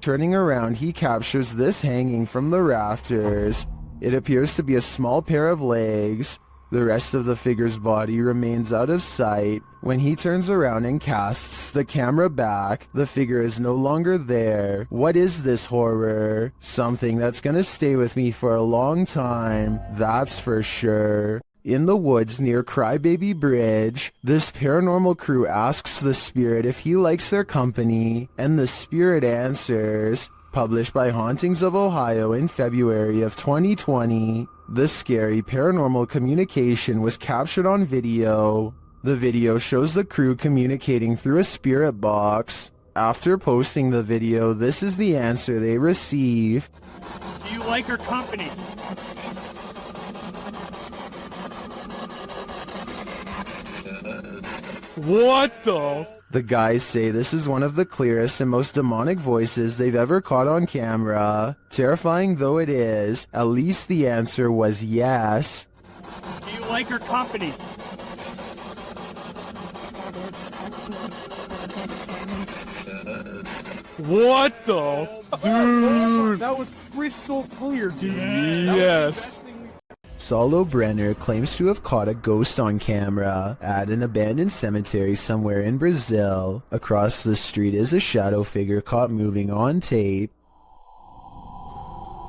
Turning around, he captures this hanging from the rafters. It appears to be a small pair of legs. The rest of the figure's body remains out of sight. When he turns around and casts the camera back, the figure is no longer there. What is this horror? Something that's gonna stay with me for a long time, that's for sure. In the woods near Crybaby Bridge, this paranormal crew asks the spirit if he likes their company, and the spirit answers. Published by Hauntings of Ohio in February of 2020. This scary paranormal communication was captured on video. The video shows the crew communicating through a spirit box. After posting the video, this is the answer they receive. Do you like her company? What the? The guys say this is one of the clearest and most demonic voices they've ever caught on camera. Terrifying though it is, at least the answer was yes. Do you like her company? What the? Dude! That was crystal clear, dude. Yes. Saulo Brenner claims to have caught a ghost on camera at an abandoned cemetery somewhere in Brazil. Across the street is a shadow figure caught moving on tape.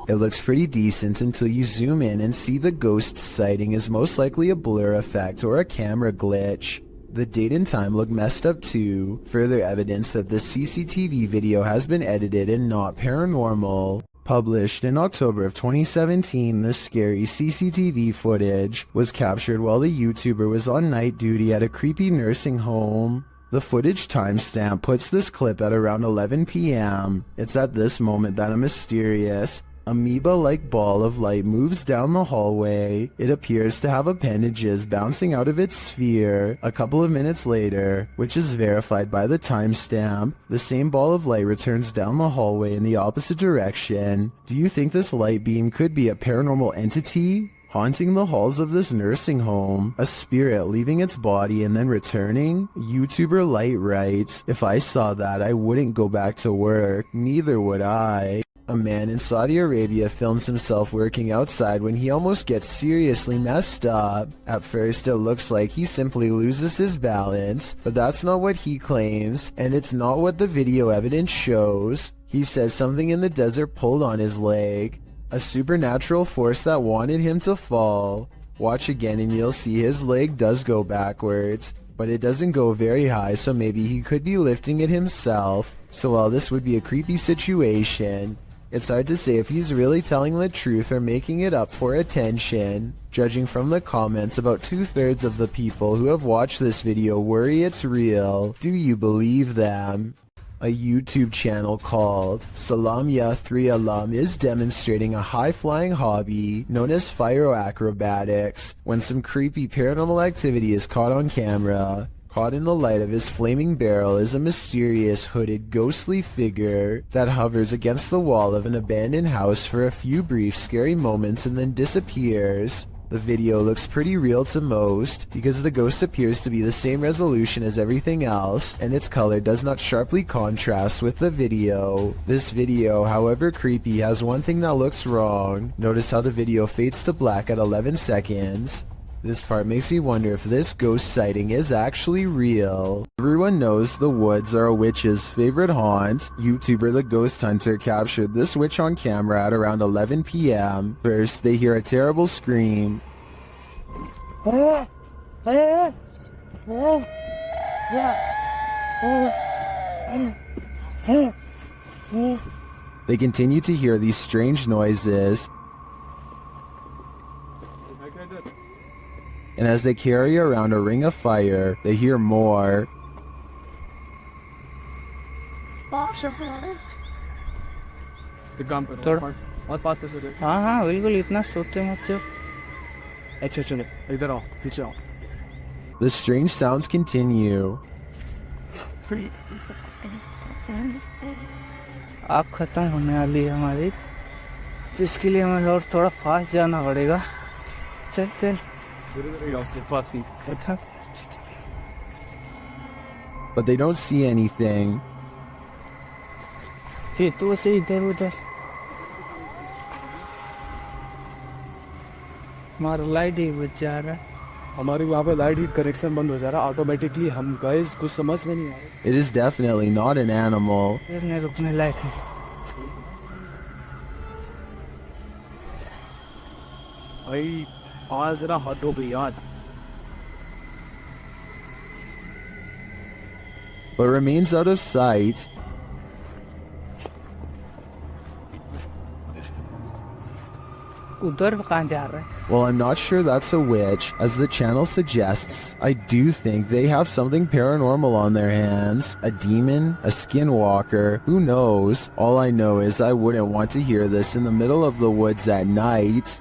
It looks pretty decent until you zoom in and see the ghost sighting is most likely a blur effect or a camera glitch. The date and time look messed up too, further evidence that the CCTV video has been edited and not paranormal. Published in October of 2017, the scary CCTV footage was captured while the YouTuber was on night duty at a creepy nursing home. The footage timestamp puts this clip at around 11 p.m. It's at this moment that a mysterious, amoeba-like ball of light moves down the hallway. It appears to have appendages bouncing out of its sphere. A couple of minutes later, which is verified by the timestamp, the same ball of light returns down the hallway in the opposite direction. Do you think this light beam could be a paranormal entity haunting the halls of this nursing home? A spirit leaving its body and then returning? YouTuber Light writes, "If I saw that, I wouldn't go back to work. Neither would I." A man in Saudi Arabia films himself working outside when he almost gets seriously messed up. At first it looks like he simply loses his balance, but that's not what he claims, and it's not what the video evidence shows. He says something in the desert pulled on his leg, a supernatural force that wanted him to fall. Watch again and you'll see his leg does go backwards, but it doesn't go very high, so maybe he could be lifting it himself. So while this would be a creepy situation, it's hard to say if he's really telling the truth or making it up for attention. Judging from the comments, about 2/3 of the people who have watched this video worry it's real. Do you believe them? A YouTube channel called Salamya3 Alam is demonstrating a high-flying hobby known as pyroacrobatics when some creepy paranormal activity is caught on camera. Caught in the light of his flaming barrel is a mysterious hooded ghostly figure that hovers against the wall of an abandoned house for a few brief scary moments and then disappears. The video looks pretty real to most because the ghost appears to be the same resolution as everything else and its color does not sharply contrast with the video. This video, however creepy, has one thing that looks wrong. Notice how the video fades to black at 11 seconds. This part makes me wonder if this ghost sighting is actually real. Everyone knows the woods are a witch's favorite haunt. YouTuber The Ghost Hunter captured this witch on camera at around 11 p.m. First, they hear a terrible scream. They continue to hear these strange noises, and as they carry around a ring of fire, they hear more. हाँ बिल्कुल इतना सोचते मत चुप अच्छा चलो इधर आओ पीछे आओ. The strange sounds continue. आग खत्म होने वाली है हमारी, जिसके लिए हमें और थोड़ा फास्ट जाना पड़ेगा. चल चल. But they don't see anything. फिर तो से इधर उधर हमारा लाइट ही बुझ जा रहा है. हमारी वहाँ पे लाइट हीट कनेक्शन बंद हो जा रहा है ऑटोमेटिकली. हम गाइस कुछ समझ में नहीं आ रहा. It is definitely not an animal. इतने रुकने लायक है. भाई आज जरा हद हो गई आज. But remains out of sight. उधर कहाँ जा रहा है? Well, I'm not sure that's a witch. As the channel suggests, I do think they have something paranormal on their hands. A demon? A skinwalker? Who knows? All I know is I wouldn't want to hear this in the middle of the woods at night.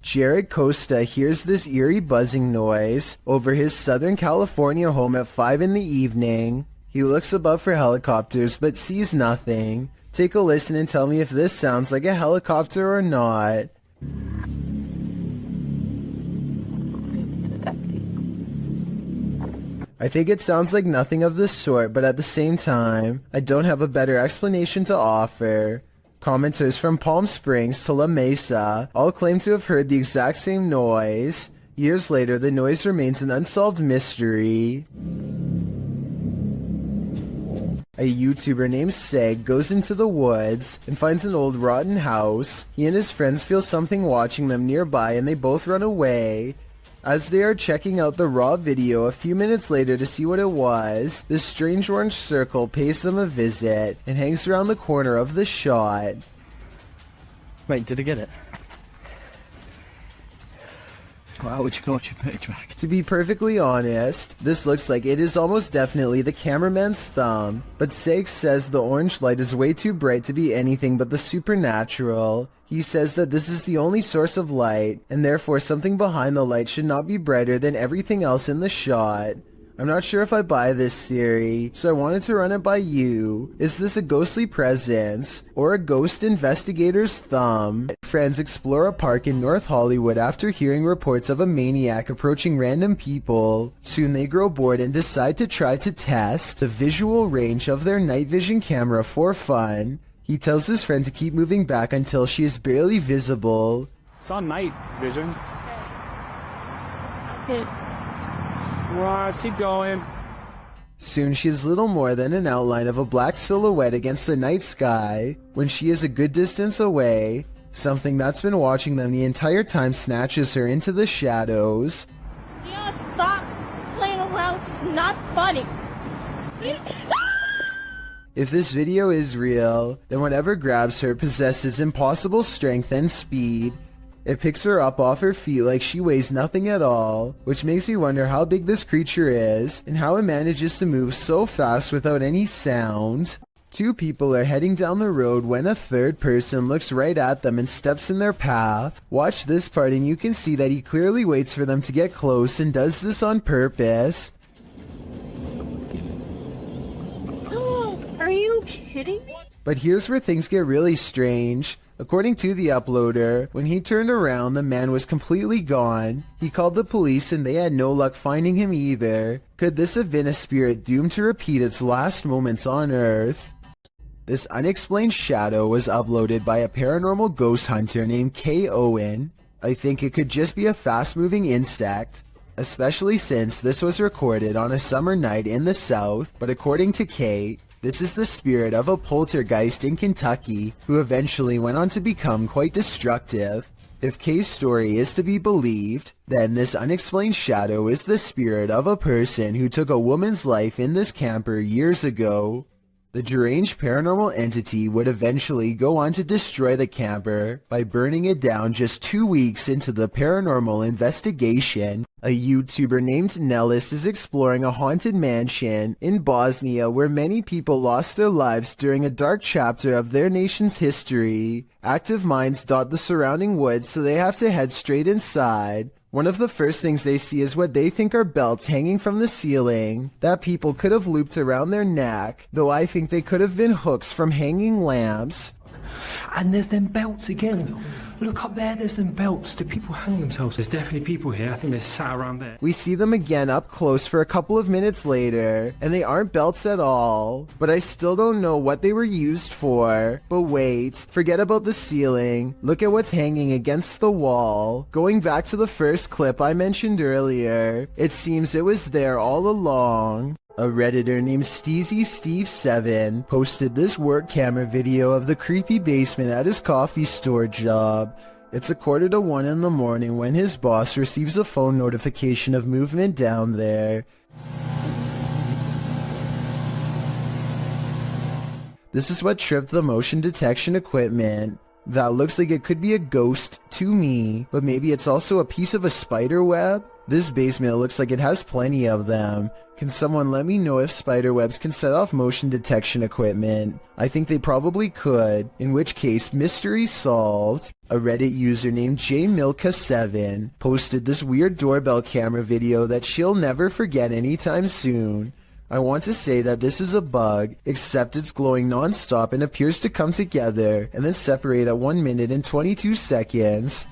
Jared Costa hears this eerie buzzing noise over his Southern California home at 5 in the evening. He looks above for helicopters but sees nothing. Take a listen and tell me if this sounds like a helicopter or not. I think it sounds like nothing of the sort, but at the same time, I don't have a better explanation to offer. Commenters from Palm Springs to La Mesa all claim to have heard the exact same noise. Years later, the noise remains an unsolved mystery. A YouTuber named Seg goes into the woods and finds an old rotten house. He and his friends feel something watching them nearby and they both run away. As they are checking out the raw video a few minutes later to see what it was, this strange orange circle pays them a visit and hangs around the corner of the shot. Wait, did I get it? Wow, would you go watch your page back? To be perfectly honest, this looks like it is almost definitely the cameraman's thumb, but Seg says the orange light is way too bright to be anything but the supernatural. He says that this is the only source of light, and therefore something behind the light should not be brighter than everything else in the shot. I'm not sure if I buy this theory, so I wanted to run it by you. Is this a ghostly presence, or a ghost investigator's thumb? Friends explore a park in North Hollywood after hearing reports of a maniac approaching random people. Soon they grow bored and decide to try to test the visual range of their night vision camera for fun. He tells his friend to keep moving back until she is barely visible. It's on night vision. Sis. Right, keep going. Soon she is little more than an outline of a black silhouette against the night sky. When she is a good distance away, something that's been watching them the entire time snatches her into the shadows. Just stop playing around. It's not funny. If this video is real, then whatever grabs her possesses impossible strength and speed. It picks her up off her feet like she weighs nothing at all, which makes me wonder how big this creature is and how it manages to move so fast without any sound. Two people are heading down the road when a third person looks right at them and steps in their path. Watch this part and you can see that he clearly waits for them to get close and does this on purpose. Are you kidding me? But here's where things get really strange. According to the uploader, when he turned around, the man was completely gone. He called the police and they had no luck finding him either. Could this have been a spirit doomed to repeat its last moments on Earth? This unexplained shadow was uploaded by a paranormal ghost hunter named K. Owen. I think it could just be a fast-moving insect, especially since this was recorded on a summer night in the South, but according to K, this is the spirit of a poltergeist in Kentucky who eventually went on to become quite destructive. If Kay's story is to be believed, then this unexplained shadow is the spirit of a person who took a woman's life in this camper years ago. The deranged paranormal entity would eventually go on to destroy the camper by burning it down just 2 weeks into the paranormal investigation. A YouTuber named Nellis is exploring a haunted mansion in Bosnia where many people lost their lives during a dark chapter of their nation's history. Active minds dot the surrounding woods, so they have to head straight inside. One of the first things they see is what they think are belts hanging from the ceiling that people could have looped around their neck, though I think they could have been hooks from hanging lamps. And there's them belts again. Look up there, there's them belts. Do people hang themselves? There's definitely people here. I think they're sat around there. We see them again up close for a couple of minutes later, and they aren't belts at all. But I still don't know what they were used for. But wait, forget about the ceiling. Look at what's hanging against the wall. Going back to the first clip I mentioned earlier, it seems it was there all along. A Redditor named SteezySteve7 posted this work camera video of the creepy basement at his coffee store job. It's 1:45 in the morning when his boss receives a phone notification of movement down there. This is what tripped the motion detection equipment. That looks like it could be a ghost to me, but maybe it's also a piece of a spider web? This basement looks like it has plenty of them. Can someone let me know if spider webs can set off motion detection equipment? I think they probably could, in which case mystery solved. A Reddit user named JMilka7 posted this weird doorbell camera video that she'll never forget anytime soon. I want to say that this is a bug, except it's glowing non-stop and appears to come together and then separate at 1 minute and 22 seconds.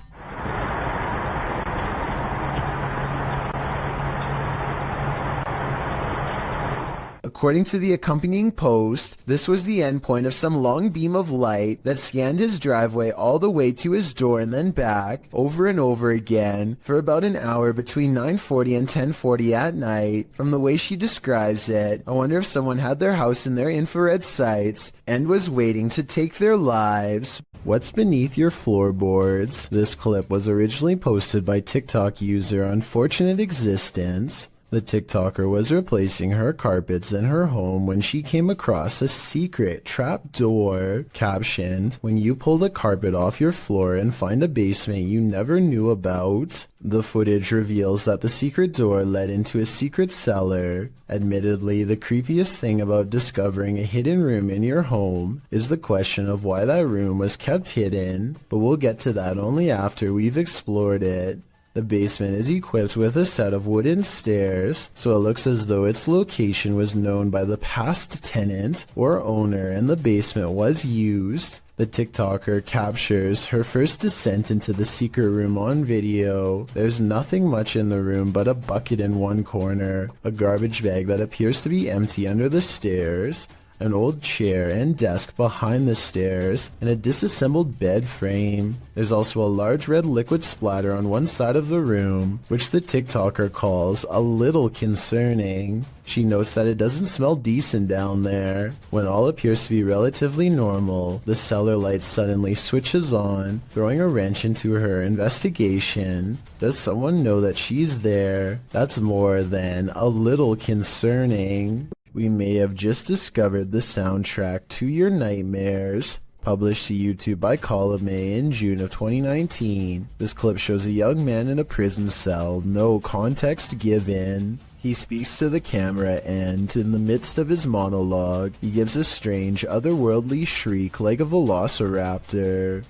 According to the accompanying post, this was the endpoint of some long beam of light that scanned his driveway all the way to his door and then back, over and over again, for about an hour between 9:40 and 10:40 at night. From the way she describes it, I wonder if someone had their house in their infrared sights and was waiting to take their lives. What's beneath your floorboards? This clip was originally posted by TikTok user Unfortunate Existence. The TikToker was replacing her carpets in her home when she came across a secret trap door captioned, "When you pull the carpet off your floor and find a basement you never knew about." The footage reveals that the secret door led into a secret cellar. Admittedly, the creepiest thing about discovering a hidden room in your home is the question of why that room was kept hidden, but we'll get to that only after we've explored it. The basement is equipped with a set of wooden stairs, so it looks as though its location was known by the past tenant or owner and the basement was used. The TikToker captures her first descent into the secret room on video. There's nothing much in the room but a bucket in one corner, a garbage bag that appears to be empty under the stairs, an old chair and desk behind the stairs, and a disassembled bed frame. There's also a large red liquid splatter on one side of the room, which the TikToker calls a little concerning. She notes that it doesn't smell decent down there. When all appears to be relatively normal, the cellar light suddenly switches on, throwing a wrench into her investigation. Does someone know that she's there? That's more than a little concerning. We may have just discovered the soundtrack to your nightmares. Published to YouTube by Column A in June of 2019. This clip shows a young man in a prison cell, no context given. He speaks to the camera and, in the midst of his monologue, he gives a strange, otherworldly shriek like a velociraptor.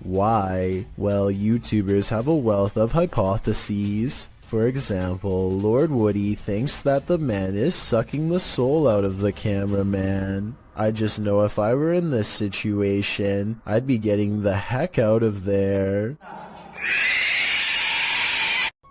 Why? Well, YouTubers have a wealth of hypotheses. For example, Lord Woody thinks that the man is sucking the soul out of the cameraman. I just know if I were in this situation, I'd be getting the heck out of there.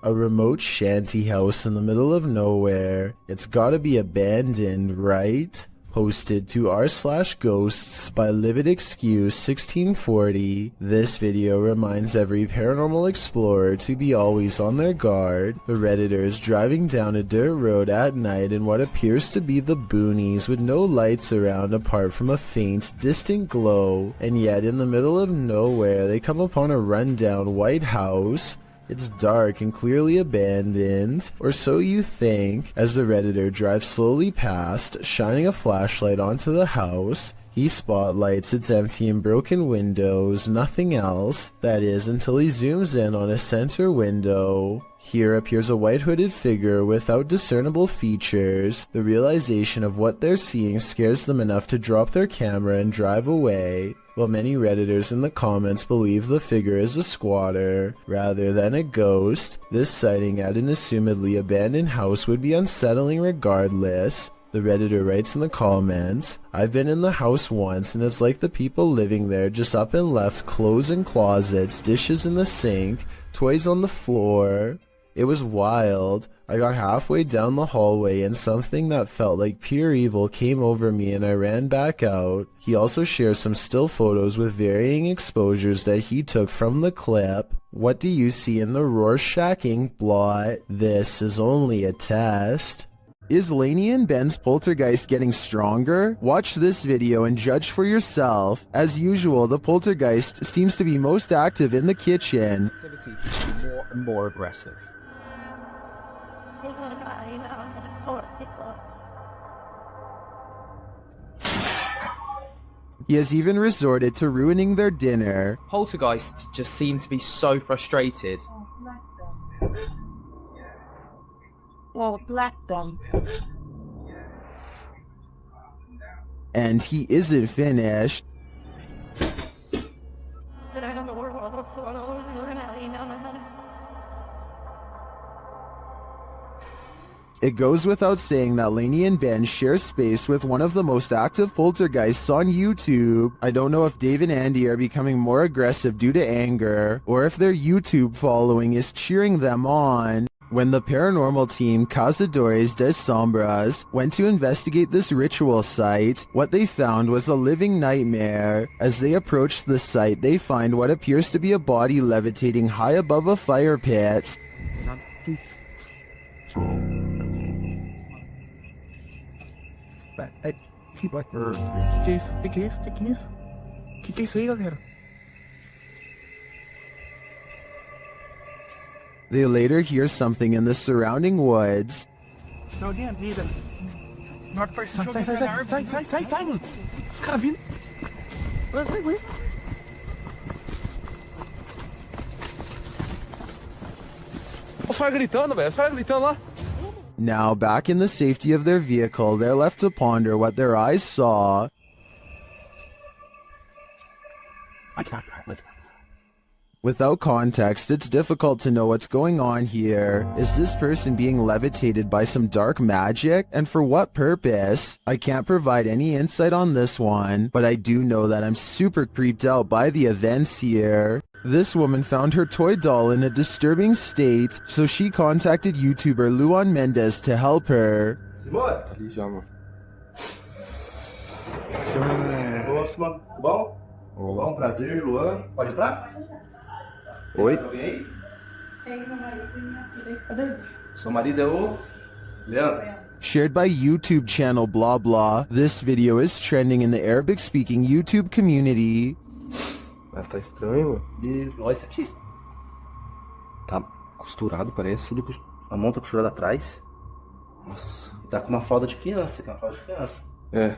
A remote shanty house in the middle of nowhere. It's gotta be abandoned, right? Posted to r/ghosts by Livid Excuse 1640. This video reminds every paranormal explorer to be always on their guard. The Redditor is driving down a dirt road at night in what appears to be the boonies with no lights around apart from a faint, distant glow, and yet in the middle of nowhere they come upon a rundown white house. It's dark and clearly abandoned, or so you think, as the Redditor drives slowly past, shining a flashlight onto the house. He spotlights its empty and broken windows, nothing else, that is, until he zooms in on a center window. Here appears a white hooded figure without discernible features. The realization of what they're seeing scares them enough to drop their camera and drive away. While many Redditors in the comments believe the figure is a squatter rather than a ghost, this sighting at an assumedly abandoned house would be unsettling regardless. The Redditor writes in the comments, "I've been in the house once and it's like the people living there just up and left clothes in closets, dishes in the sink, toys on the floor. It was wild. I got halfway down the hallway and something that felt like pure evil came over me and I ran back out." He also shares some still photos with varying exposures that he took from the clip. What do you see in the Rorschach ink blot? This is only a test. Is Lainey and Ben's poltergeist getting stronger? Watch this video and judge for yourself. As usual, the poltergeist seems to be most active in the kitchen. Activity more and more aggressive. He has even resorted to ruining their dinner. Poltergeists just seem to be so frustrated. Oh, black them. And he isn't finished. It goes without saying that Lainey and Ben share space with one of the most active poltergeists on YouTube. I don't know if Dave and Andy are becoming more aggressive due to anger, or if their YouTube following is cheering them on. When the paranormal team Cazadores de Sombras went to investigate this ritual site, what they found was a living nightmare. As they approached the site, they find what appears to be a body levitating high above a fire pit. Que isso aí, galera? They later hear something in the surrounding woods. Alguém ali, velho. Na hora que faz sai, mano. Os caras vindo. Vai. Os caras gritando, velho. Os caras gritando lá. Now, back in the safety of their vehicle, they're left to ponder what their eyes saw. Without context, it's difficult to know what's going on here. Is this person being levitated by some dark magic? And for what purpose? I can't provide any insight on this one, but I do know that I'm super creeped out by the events here. This woman found her toy doll in a disturbing state, so she contacted YouTuber Luan Mendes to help her. Simbora? Ali já, mano. Próxima, bom? Bom, prazer, Luan. Pode entrar? Oi? Alguém aí? Seu marido é o Leandro. Shared by YouTube channel blah blah, this video is trending in the Arabic-speaking YouTube community. Ah, tá estranho, mano. E olha isso aqui. Tá costurado, parece. Tudo A mão tá costurada atrás. Nossa. Tá com uma fralda de criança, que é uma fralda de criança. É.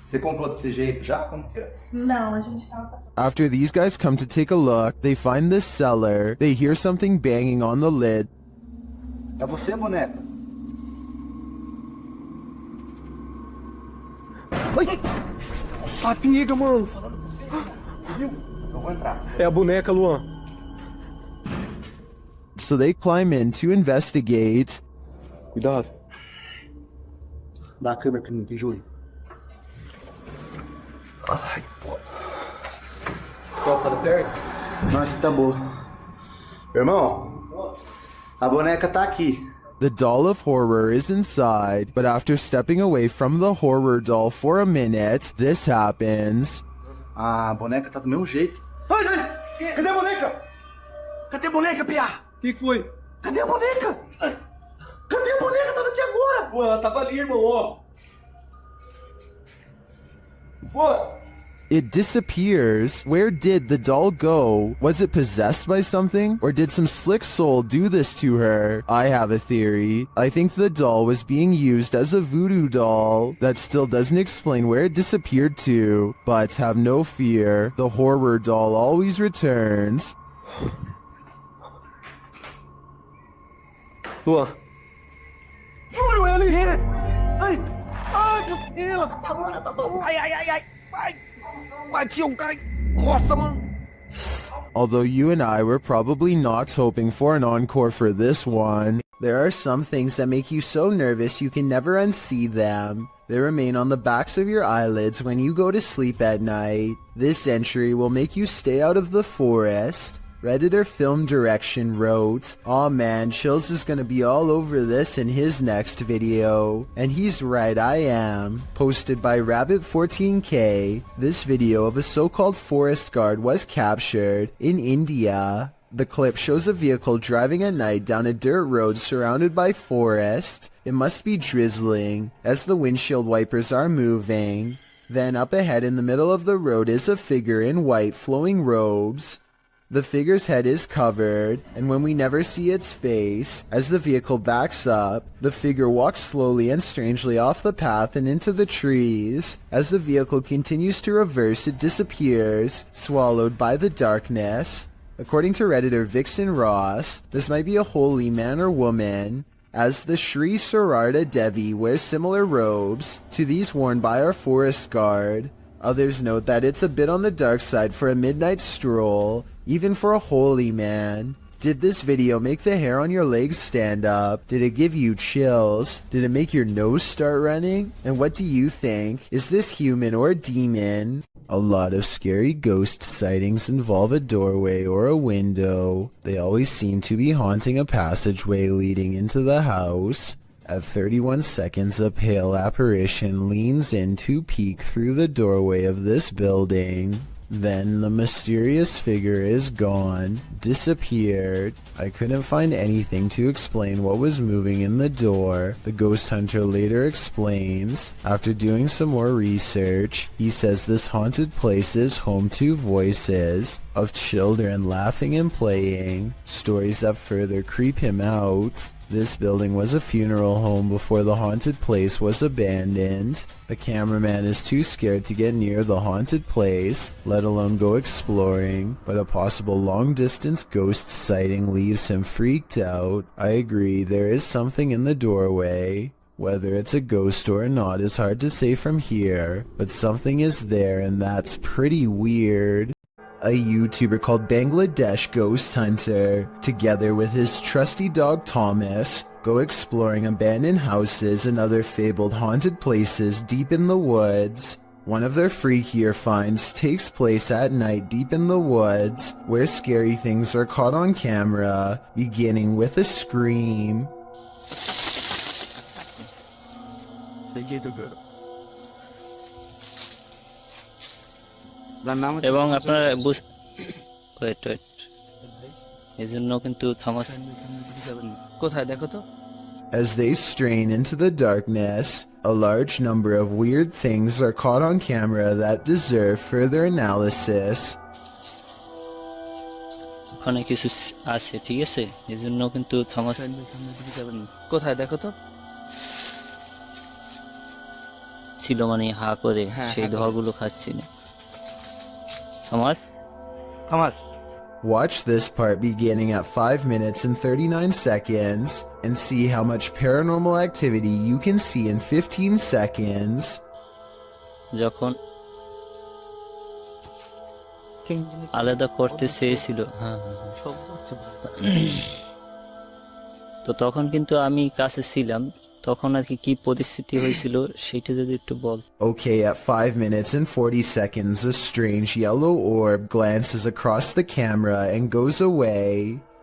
Você comprou desse jeito já? Como que é? Não, a gente tava passando. After these guys come to take a look, they find this cellar. They hear something banging on the lid. É você, boneca? Ai! Sapiga, mano. Viu? Eu vou entrar. É a boneca, Luan. So they climb in to investigate. Cuidado. Dá a câmera pra mim, Júlio. Ai, pô. Qual tá perto? Nossa, que tá boa. Irmão, a boneca tá aqui. The doll of horror is inside, but after stepping away from the horror doll for a minute, this happens. A boneca tá do mesmo jeito. Ai! Cadê a boneca? Cadê a boneca, Pia? O que foi? Cadê a boneca? Cadê a boneca? Tava aqui agora. Pô, ela tava ali, irmão, ó. Pô. It disappears. Where did the doll go? Was it possessed by something? Or did some slick soul do this to her? I have a theory. I think the doll was being used as a voodoo doll. That still doesn't explain where it disappeared to. But have no fear. The horror doll always returns. Luan. Júlio, ele é. Ai. Ai, meu Deus. Ai. Bati cara. Nossa, mano. Although you and I were probably not hoping for an encore for this one, there are some things that make you so nervous you can never unsee them. They remain on the backs of your eyelids when you go to sleep at night. This entry will make you stay out of the forest. Redditor Film Direction wrote, "Aw man, Chills is gonna be all over this in his next video." And he's right, I am. Posted by Rabbit14K, this video of a so-called forest guard was captured in India. The clip shows a vehicle driving at night down a dirt road surrounded by forest. It must be drizzling, as the windshield wipers are moving. Then up ahead in the middle of the road is a figure in white flowing robes. The figure's head is covered, and when we never see its face, as the vehicle backs up, the figure walks slowly and strangely off the path and into the trees. As the vehicle continues to reverse, it disappears, swallowed by the darkness. According to Redditor Vixen Ross, this might be a holy man or woman, as the Sri Sararda Devi wears similar robes to these worn by our forest guard. Others note that it's a bit on the dark side for a midnight stroll, even for a holy man. Did this video make the hair on your legs stand up? Did it give you chills? Did it make your nose start running? And what do you think? Is this human or demon? A lot of scary ghost sightings involve a doorway or a window. They always seem to be haunting a passageway leading into the house. At 31 seconds, a pale apparition leans in to peek through the doorway of this building. Then the mysterious figure is gone, disappeared. I couldn't find anything to explain what was moving in the door. The ghost hunter later explains. After doing some more research, he says this haunted place is home to voices of children laughing and playing, stories that further creep him out. This building was a funeral home before the haunted place was abandoned. The cameraman is too scared to get near the haunted place, let alone go exploring, but a possible long-distance ghost sighting leaves him freaked out. I agree, there is something in the doorway. Whether it's a ghost or not is hard to say from here, but something is there and that's pretty weird. A YouTuber called Bangladesh Ghost Hunter, together with his trusty dog Thomas, go exploring abandoned houses and other fabled haunted places deep in the woods. One of their freakier finds takes place at night deep in the woods, where scary things are caught on camera, beginning with a scream. এবং আপনারা wait এজন্য কিন্তু Thomas কোথায় দেখো তো As they strain into the darkness, a large number of weird things are caught on camera that deserve further analysis. ওখানে কিছু আছে ঠিক আছে এজন্য কিন্তু থমাস কোথায় দেখো তো ছিল মানে হা করে সেই ধোঁয়াগুলো খাচ্ছি না Thomas? Watch this part beginning at 5 minutes and 39 seconds and see how much paranormal activity you can see in 15 seconds. যখন আলাদা করতে চেয়েছিল তো তখন কিন্তু আমি কাছে ছিলাম তখন আর কি পরিস্থিতি হয়েছিল সেটা যদি একটু বল Okay, at 5 minutes and 40 seconds, a strange yellow orb glances across the camera and goes away.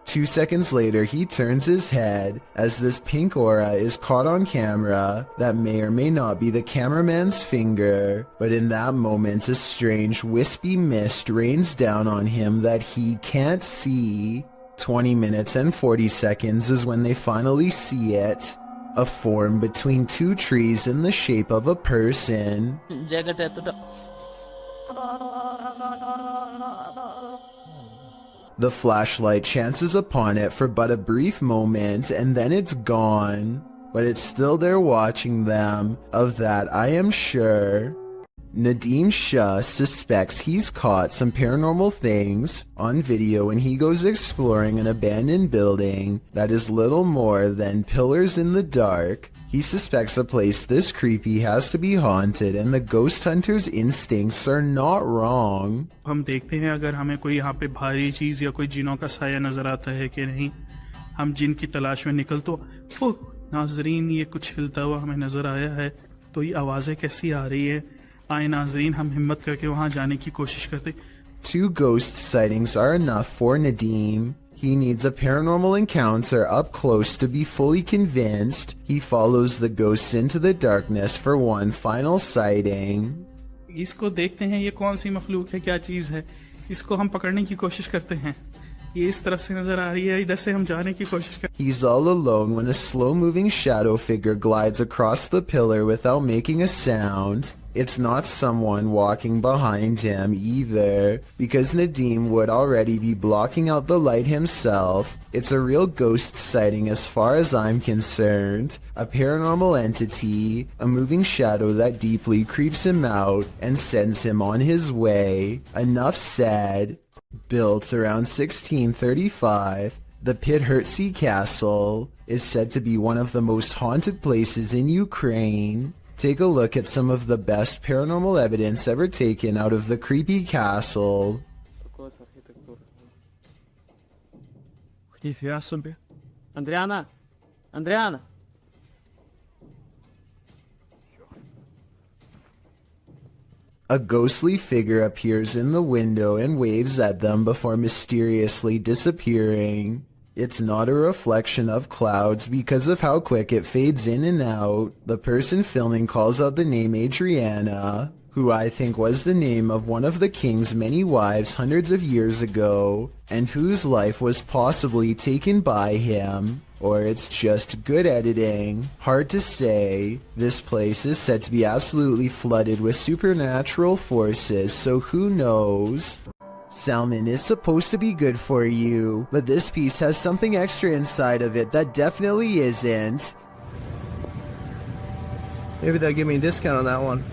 2 seconds later, he turns his head as this pink aura is caught on camera that may or may not be the cameraman's finger, but in that moment, a strange wispy mist rains down on him that he can't see. 20 minutes and 40 seconds is when they finally see it. A form between two trees in the shape of a person. The flashlight chances upon it for but a brief moment and then it's gone. But it's still there watching them, of that I am sure. Nadeem Shah suspects he's caught some paranormal things on video when he goes exploring an abandoned building that is little more than pillars in the dark. He suspects a place this creepy has to be haunted and the ghost hunter's instincts are not wrong. हम देखते हैं अगर हमें कोई यहाँ पे भारी चीज या कोई जिनों का साया नजर आता है कि नहीं हम जिन की तलाश में निकल तो ओह नाजरीन ये कुछ हिलता हुआ हमें नजर आया है तो ये आवाजें कैसी आ रही है आए नाजरीन हम हिम्मत करके वहां जाने की कोशिश करते 2 ghost sightings are enough for Nadeem. He needs a paranormal encounter up close to be fully convinced. He follows the ghosts into the darkness for one final sighting. इसको देखते हैं ये कौन सी मखलूक है क्या चीज है इसको हम पकड़ने की कोशिश करते हैं ये इस तरफ से नजर आ रही है इधर से हम जाने की कोशिश करते हैं He's all alone when a slow-moving shadow figure glides across the pillar without making a sound. It's not someone walking behind him either, because Nadeem would already be blocking out the light himself. It's a real ghost sighting as far as I'm concerned. A paranormal entity, a moving shadow that deeply creeps him out and sends him on his way. Enough said. Built around 1635, the Pidhertsi Castle is said to be one of the most haunted places in Ukraine. Take a look at some of the best paranormal evidence ever taken out of the creepy castle. Andriana? Andriana? A ghostly figure appears in the window and waves at them before mysteriously disappearing. It's not a reflection of clouds because of how quick it fades in and out. The person filming calls out the name Adriana, who I think was the name of one of the king's many wives hundreds of years ago, and whose life was possibly taken by him. Or it's just good editing. Hard to say. This place is said to be absolutely flooded with supernatural forces, so who knows? Salmon is supposed to be good for you, but this piece has something extra inside of it that definitely isn't. Maybe they'll give me a discount on that one.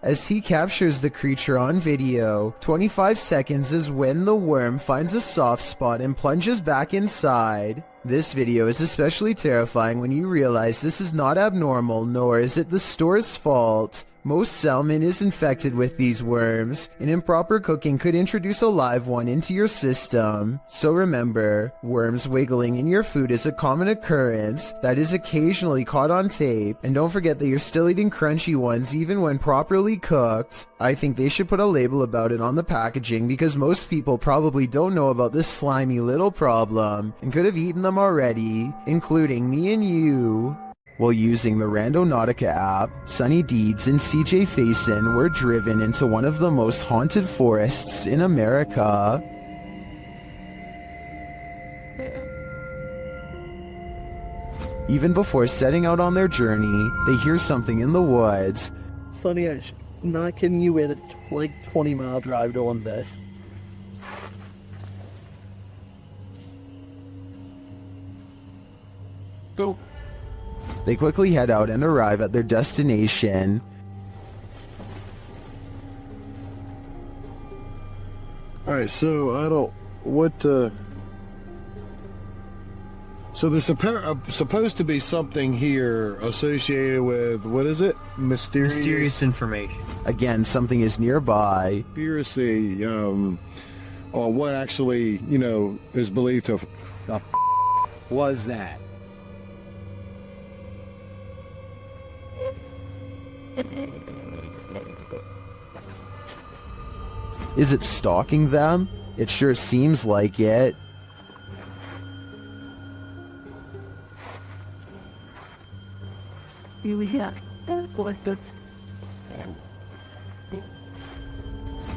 As he captures the creature on video, 25 seconds is when the worm finds a soft spot and plunges back inside. This video is especially terrifying when you realize this is not abnormal, nor is it the store's fault. Most salmon is infected with these worms, and improper cooking could introduce a live one into your system. So remember, worms wiggling in your food is a common occurrence that is occasionally caught on tape, and don't forget that you're still eating crunchy ones even when properly cooked. I think they should put a label about it on the packaging because most people probably don't know about this slimy little problem and could have eaten them already, including me and you. While using the Randonautica app, Sunny Deeds and CJ Faison were driven into one of the most haunted forests in America. Even before setting out on their journey, they hear something in the woods. Sonny, I'm not kidding you, we had a 20-mile drive doing this. Go. They quickly head out and arrive at their destination. Alright, so so there's supposed to be something here associated with, what is it? Mysterious information. Again, something is nearby. Conspiracy, on what actually, is believed to have... was that? Is it stalking them? It sure seems like it.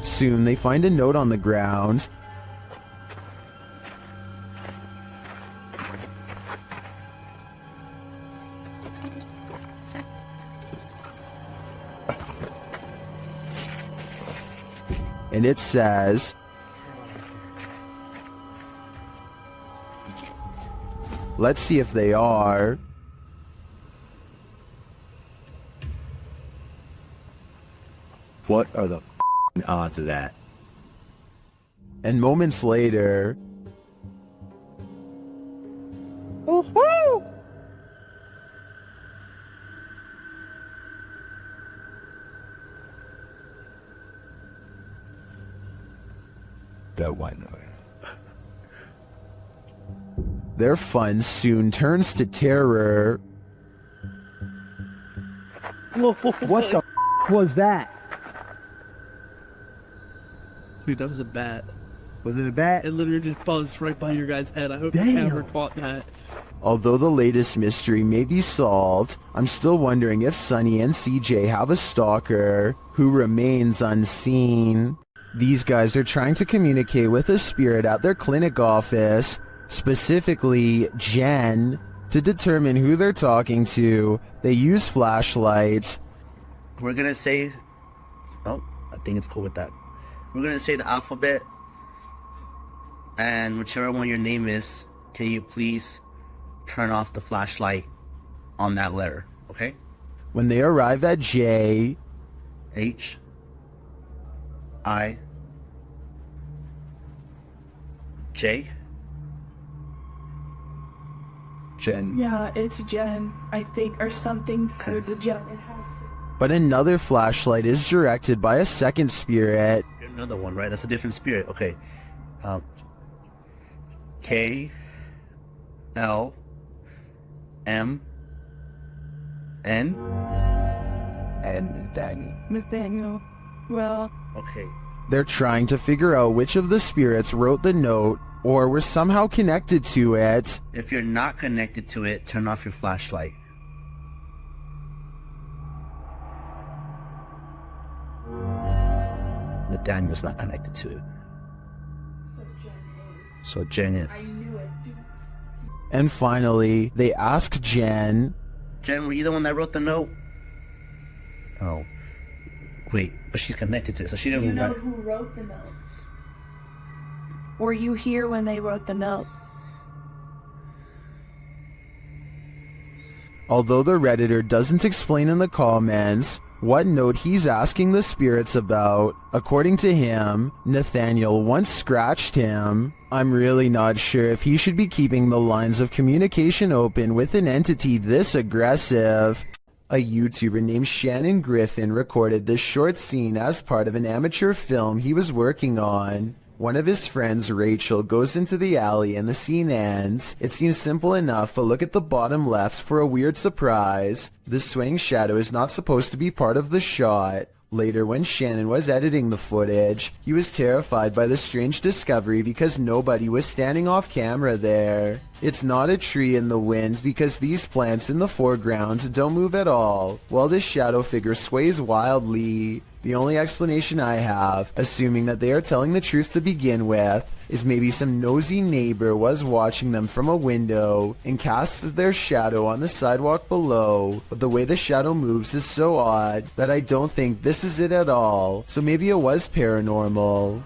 Soon they find a note on the ground. And it says, let's see if they are. What are the odds of that? And moments later, Woohoo! That white noise. their fun soon turns to terror. What the was that? Dude, that was a bat. Was it a bat? It literally just buzzed right by your guy's head. I hope you never caught that. Although the latest mystery may be solved, I'm still wondering if Sunny and CJ have a stalker who remains unseen. These guys are trying to communicate with a spirit at their clinic office, specifically Jen. To determine who they're talking to, they use flashlights. We're gonna say, oh, I think it's cool with that. We're gonna say the alphabet, and whichever one your name is, can you please turn off the flashlight on that letter, okay? When they arrive at J, H, I, J, Jen. Yeah, it's Jen, I think, or something code with Jen. It has. But another flashlight is directed by a second spirit. Another one, right? That's a different spirit. Okay. K L M N And Nathaniel. Well, okay. They're trying to figure out which of the spirits wrote the note or were somehow connected to it. If you're not connected to it, turn off your flashlight. Nathaniel's not connected to it. So Jen is. And finally, they asked Jen, Jen, were you the one that wrote the note? Oh. Wait, but she's connected to it, so she didn't you know remember. who wrote the note? Were you here when they wrote the note? although the Redditor doesn't explain in the comments what note he's asking the spirits about. According to him, Nathaniel once scratched him. I'm really not sure if he should be keeping the lines of communication open with an entity this aggressive. A YouTuber named Shannon Griffin recorded this short scene as part of an amateur film he was working on. One of his friends, Rachel, goes into the alley and the scene ends. It seems simple enough, but look at the bottom left for a weird surprise. The swaying shadow is not supposed to be part of the shot. Later, when Shannon was editing the footage, he was terrified by the strange discovery because nobody was standing off camera there. It's not a tree in the wind because these plants in the foreground don't move at all, while this shadow figure sways wildly. The only explanation I have, assuming that they are telling the truth to begin with, is maybe some nosy neighbor was watching them from a window and casts their shadow on the sidewalk below, but the way the shadow moves is so odd that I don't think this is it at all, so maybe it was paranormal.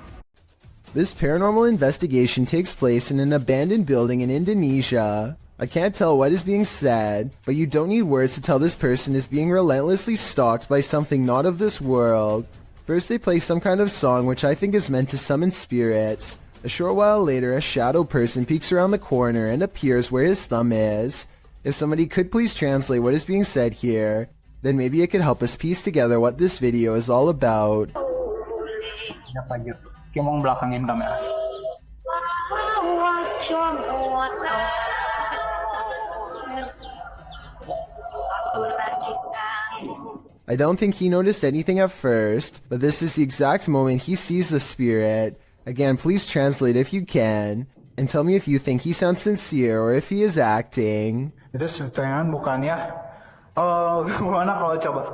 This paranormal investigation takes place in an abandoned building in Indonesia. I can't tell what is being said, but you don't need words to tell this person is being relentlessly stalked by something not of this world. First they play some kind of song which I think is meant to summon spirits. A short while later, a shadow person peeks around the corner and appears where his thumb is. If somebody could please translate what is being said here, then maybe it could help us piece together what this video is all about. Belakangin kamera. I don't think he noticed anything at first, but this is the exact moment he sees the spirit. Again, please translate if you can, and tell me if you think he sounds sincere or if he is acting. Itu setengah bukannya. Oh, gimana kalau coba?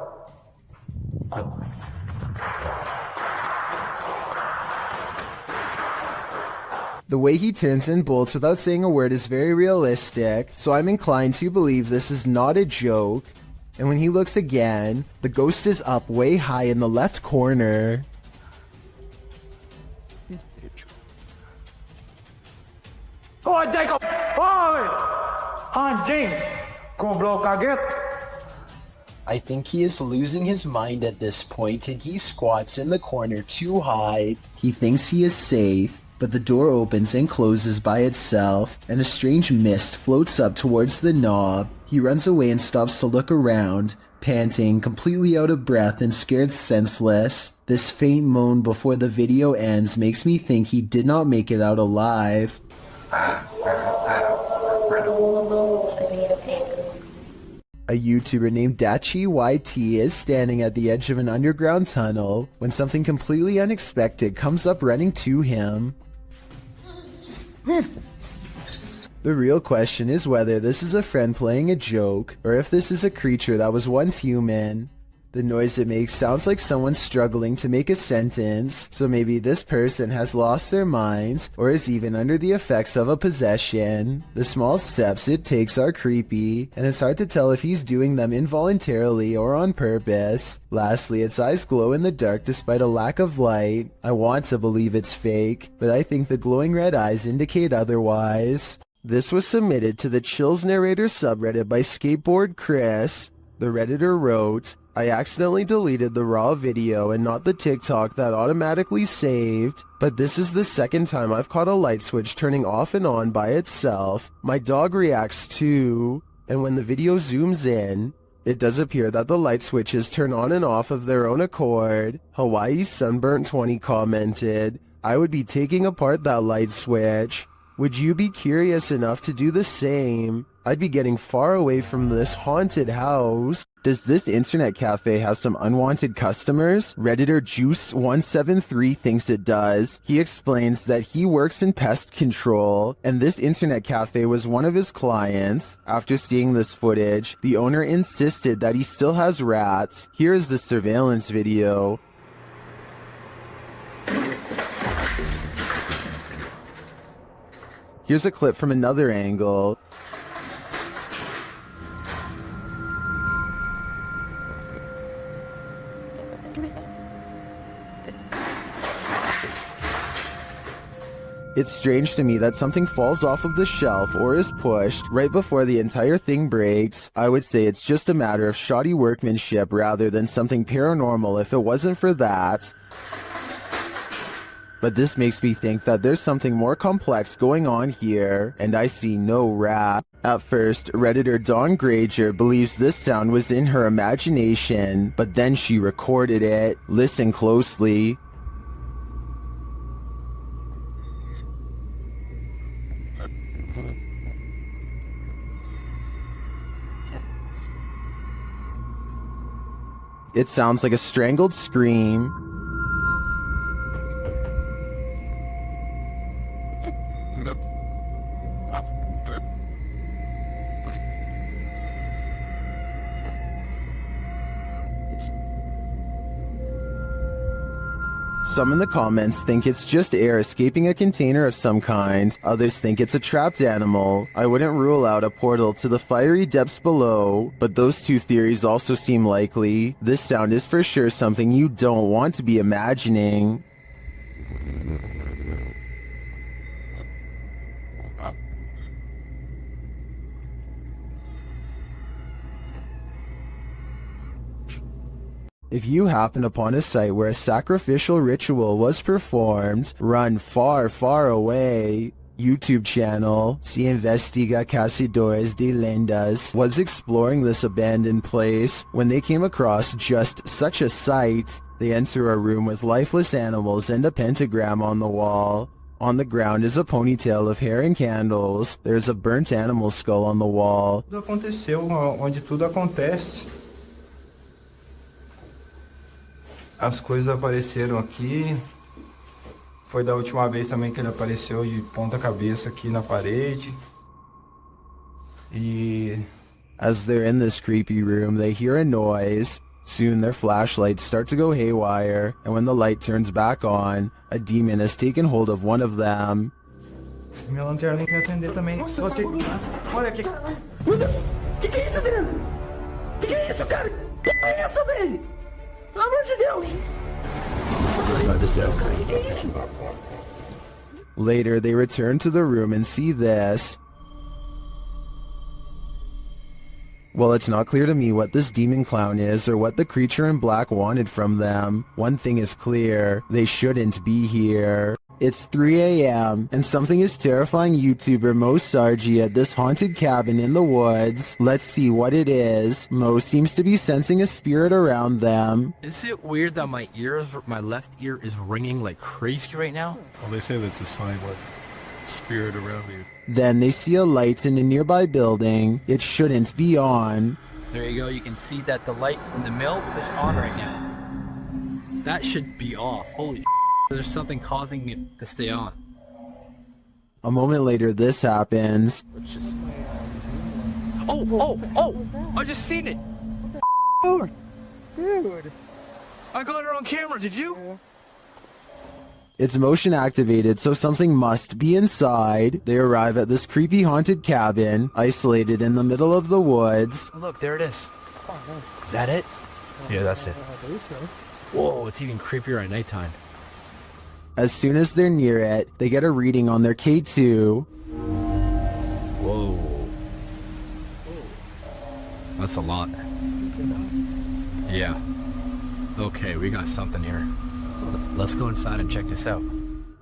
The way he turns and bolts without saying a word is very realistic, so I'm inclined to believe this is not a joke. And when he looks again, the ghost is up way high in the left corner. Oh, Jacob! Oh, anjing! Goblok kaget. I think he is losing his mind at this point and he squats in the corner to hide. He thinks he is safe, but the door opens and closes by itself, and a strange mist floats up towards the knob. He runs away and stops to look around, panting, completely out of breath and scared senseless. This faint moan before the video ends makes me think he did not make it out alive. A YouTuber named Dachi YT is standing at the edge of an underground tunnel when something completely unexpected comes up running to him. The real question is whether this is a friend playing a joke, or if this is a creature that was once human. The noise it makes sounds like someone struggling to make a sentence, so maybe this person has lost their minds, or is even under the effects of a possession. The small steps it takes are creepy, and it's hard to tell if he's doing them involuntarily or on purpose. Lastly, its eyes glow in the dark despite a lack of light. I want to believe it's fake, but I think the glowing red eyes indicate otherwise. This was submitted to the Chills Narrator subreddit by Skateboard Chris. The Redditor wrote, I accidentally deleted the raw video and not the TikTok that automatically saved, but this is the second time I've caught a light switch turning off and on by itself. My dog reacts too, and when the video zooms in, it does appear that the light switches turn on and off of their own accord. Hawaii Sunburnt 20 commented, I would be taking apart that light switch. Would you be curious enough to do the same? I'd be getting far away from this haunted house. Does this internet cafe have some unwanted customers? Redditor Juice173 thinks it does. He explains that he works in pest control, and this internet cafe was one of his clients. After seeing this footage, the owner insisted that he still has rats. Here is the surveillance video. Here's a clip from another angle. It's strange to me that something falls off of the shelf or is pushed right before the entire thing breaks. I would say it's just a matter of shoddy workmanship rather than something paranormal if it wasn't for that. But this makes me think that there's something more complex going on here, and I see no rat. At first, Redditor Dawn Granger believes this sound was in her imagination, but then she recorded it. Listen closely. It sounds like a strangled scream. Some in the comments think it's just air escaping a container of some kind. Others think it's a trapped animal. I wouldn't rule out a portal to the fiery depths below, but those two theories also seem likely. This sound is for sure something you don't want to be imagining. If you happen upon a site where a sacrificial ritual was performed, run far, far away. YouTube channel, Se Investiga Cazadores de Lendas, was exploring this abandoned place when they came across just such a site. They enter a room with lifeless animals and a pentagram on the wall. On the ground is a ponytail of hair and candles. There's a burnt animal skull on the wall. Tudo aconteceu onde tudo acontece. As coisas apareceram aqui. Foi da última vez também que ele apareceu de ponta cabeça aqui na parede. E as they're in this creepy room, they hear a noise. Soon their flashlights start to go haywire, and when the light turns back on, a demon has taken hold of one of them. minha lanterna tem que acender também. Olha aqui. Que é isso, Adriano? Que é isso, cara? Que é essa, velho? Pelo amor de Deus! Later, they return to the room and see this. Well, it's not clear to me what this demon clown is or what the creature in black wanted from them. One thing is clear, they shouldn't be here. It's 3 a.m. and something is terrifying YouTuber Mo Sargi at this haunted cabin in the woods. Let's see what it is. Mo seems to be sensing a spirit around them. Is it weird that my left ear is ringing like crazy right now? Well, they say that's a sign like spirit around you. Then they see a light in a nearby building. It shouldn't be on. There you go, you can see that the light in the mill is on right now. That should be off. Holy there's something causing it to stay on. A moment later, this happens. Oh! I just seen it! Oh, dude. I got it on camera, did you? It's motion activated, so something must be inside. They arrive at this creepy haunted cabin, isolated in the middle of the woods. Oh, look, there it is. Is that it? Yeah, that's it. Whoa, it's even creepier at nighttime. As soon as they're near it, they get a reading on their K2. Whoa. That's a lot. Yeah. Okay, we got something here. Let's go inside and check this out.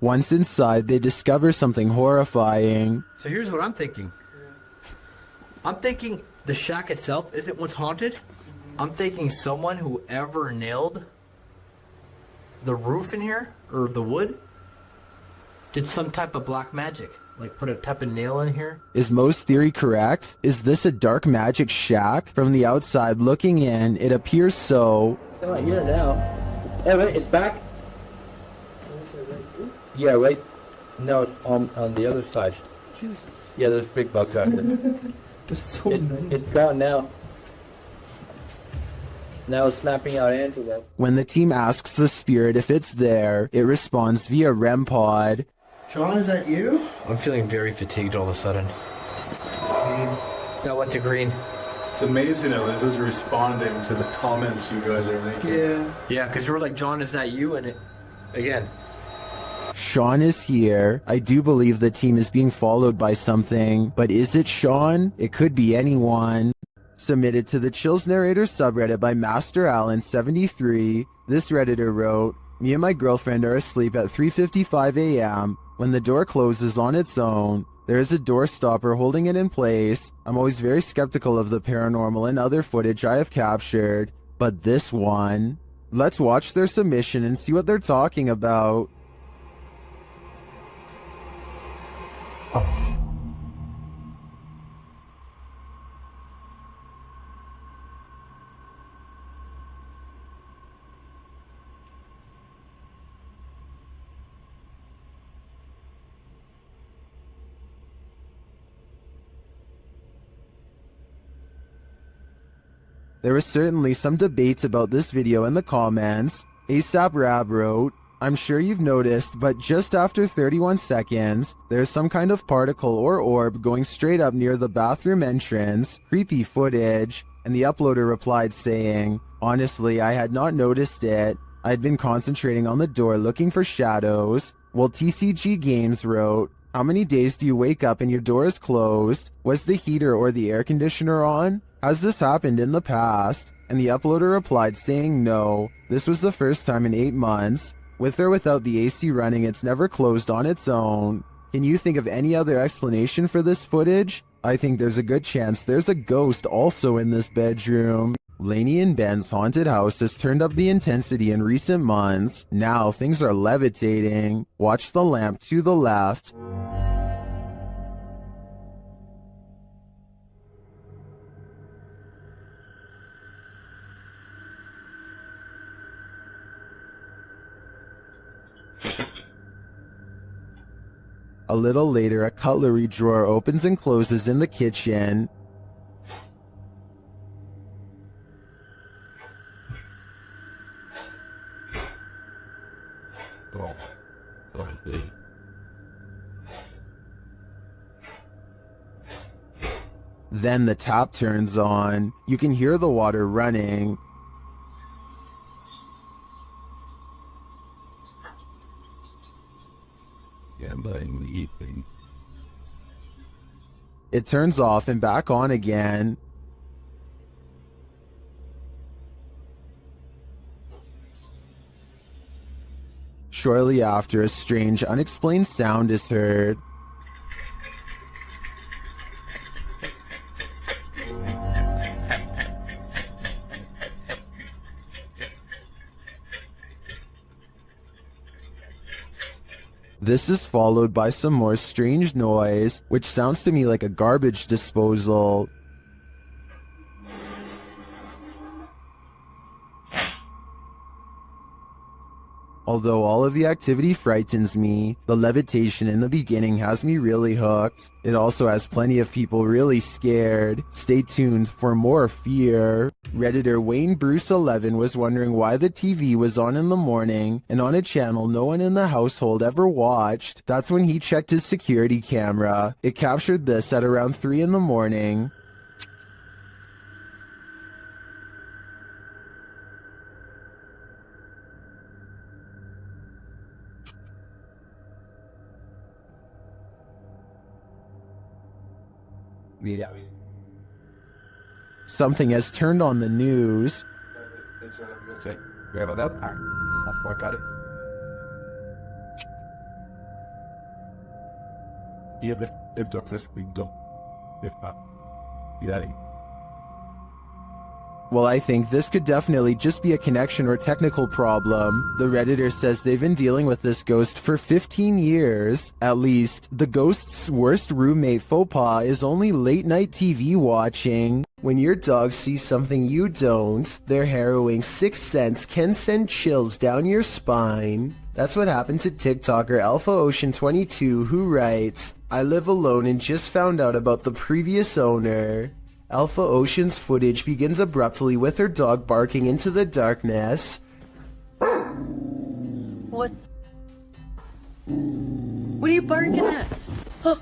Once inside, they discover something horrifying. So here's what I'm thinking. I'm thinking the shack itself isn't what's haunted. I'm thinking someone who ever nailed the roof in here, or the wood, did some type of black magic. like put a type of nail in here? Is Mo's theory correct? Is this a dark magic shack? From the outside looking in, it appears so. It's not here now. Hey, wait, it's back. Yeah, right. No, on the other side. Jesus. Yeah, there's big bugs out there. It's gone now. Now it's snapping out antelope. When the team asks the spirit if it's there, it responds via REM pod. Sean, is that you? I'm feeling very fatigued all of a sudden. That went to green. It's amazing how this is responding to the comments you guys are making. Yeah. Yeah, because you were like, John, is that you? And it, again. Sean is here. I do believe the team is being followed by something, but is it Sean? It could be anyone. Submitted to the Chills Narrator subreddit by Master Allen73, this Redditor wrote, "Me and my girlfriend are asleep at 3:55 a.m. when the door closes on its own. There is a door stopper holding it in place. I'm always very skeptical of the paranormal and other footage I have captured, but this one..." Let's watch their submission and see what they're talking about. There was certainly some debate about this video in the comments. ASAP Rab wrote, "I'm sure you've noticed, but just after 31 seconds, there's some kind of particle or orb going straight up near the bathroom entrance. Creepy footage." And the uploader replied saying, "Honestly, I had not noticed it. I'd been concentrating on the door looking for shadows." Well, TCG Games wrote, "How many days do you wake up and your door is closed? Was the heater or the air conditioner on? Has this happened in the past?" And the uploader replied saying no, this was the first time in 8 months. With or without the AC running, it's never closed on its own. Can you think of any other explanation for this footage? I think there's a good chance there's a ghost also in this bedroom. Lainey and Ben's haunted house has turned up the intensity in recent months. Now things are levitating. Watch the lamp to the left. A little later, a cutlery drawer opens and closes in the kitchen. Then the tap turns on. You can hear the water running. It turns off and back on again. Shortly after, a strange, unexplained sound is heard. This is followed by some more strange noise, which sounds to me like a garbage disposal. Although all of the activity frightens me, the levitation in the beginning has me really hooked. It also has plenty of people really scared. Stay tuned for more fear. Redditor Wayne Bruce 11 was wondering why the TV was on in the morning and on a channel no one in the household ever watched. That's when he checked his security camera. It captured this at around 3 in the morning. Something has turned on the news. Well, I think this could definitely just be a connection or technical problem. The Redditor says they've been dealing with this ghost for 15 years. At least, the ghost's worst roommate faux pas is only late night TV watching. When your dog sees something you don't, their harrowing sixth sense can send chills down your spine. That's what happened to TikToker Alpha Ocean 22, who writes, "I live alone and just found out about the previous owner." Alpha Ocean's footage begins abruptly with her dog barking into the darkness. What? What are you barking at? Oh,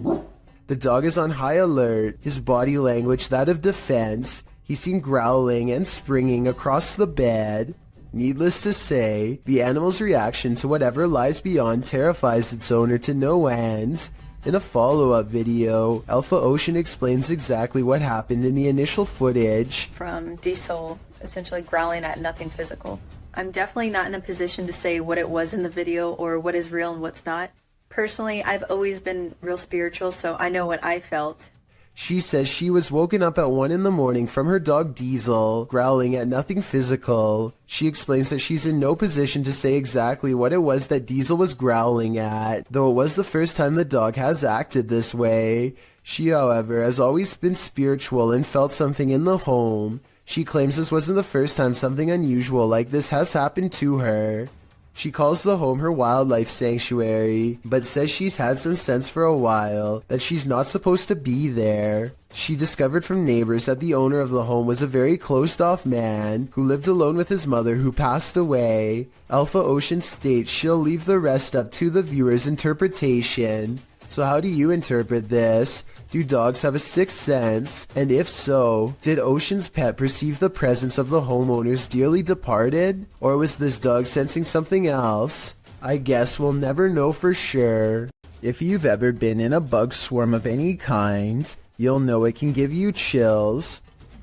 God. The dog is on high alert, his body language that of defense. He's seen growling and springing across the bed. Needless to say, the animal's reaction to whatever lies beyond terrifies its owner to no end. In a follow-up video, Alpha Ocean explains exactly what happened in the initial footage. From Diesel essentially growling at nothing physical. I'm definitely not in a position to say what it was in the video or what is real and what's not. Personally, I've always been real spiritual, so I know what I felt. She says she was woken up at 1 in the morning from her dog Diesel, growling at nothing physical. She explains that she's in no position to say exactly what it was that Diesel was growling at, though it was the first time the dog has acted this way. She, however, has always been spiritual and felt something in the home. She claims this wasn't the first time something unusual like this has happened to her. She calls the home her wildlife sanctuary, but says she's had some sense for a while that she's not supposed to be there. She discovered from neighbors that the owner of the home was a very closed-off man who lived alone with his mother who passed away. Alpha Ocean states she'll leave the rest up to the viewer's interpretation. So how do you interpret this? Do dogs have a sixth sense? And if so, did Ocean's pet perceive the presence of the homeowner's dearly departed? Or was this dog sensing something else? I guess we'll never know for sure. If you've ever been in a bug swarm of any kind, you'll know it can give you chills.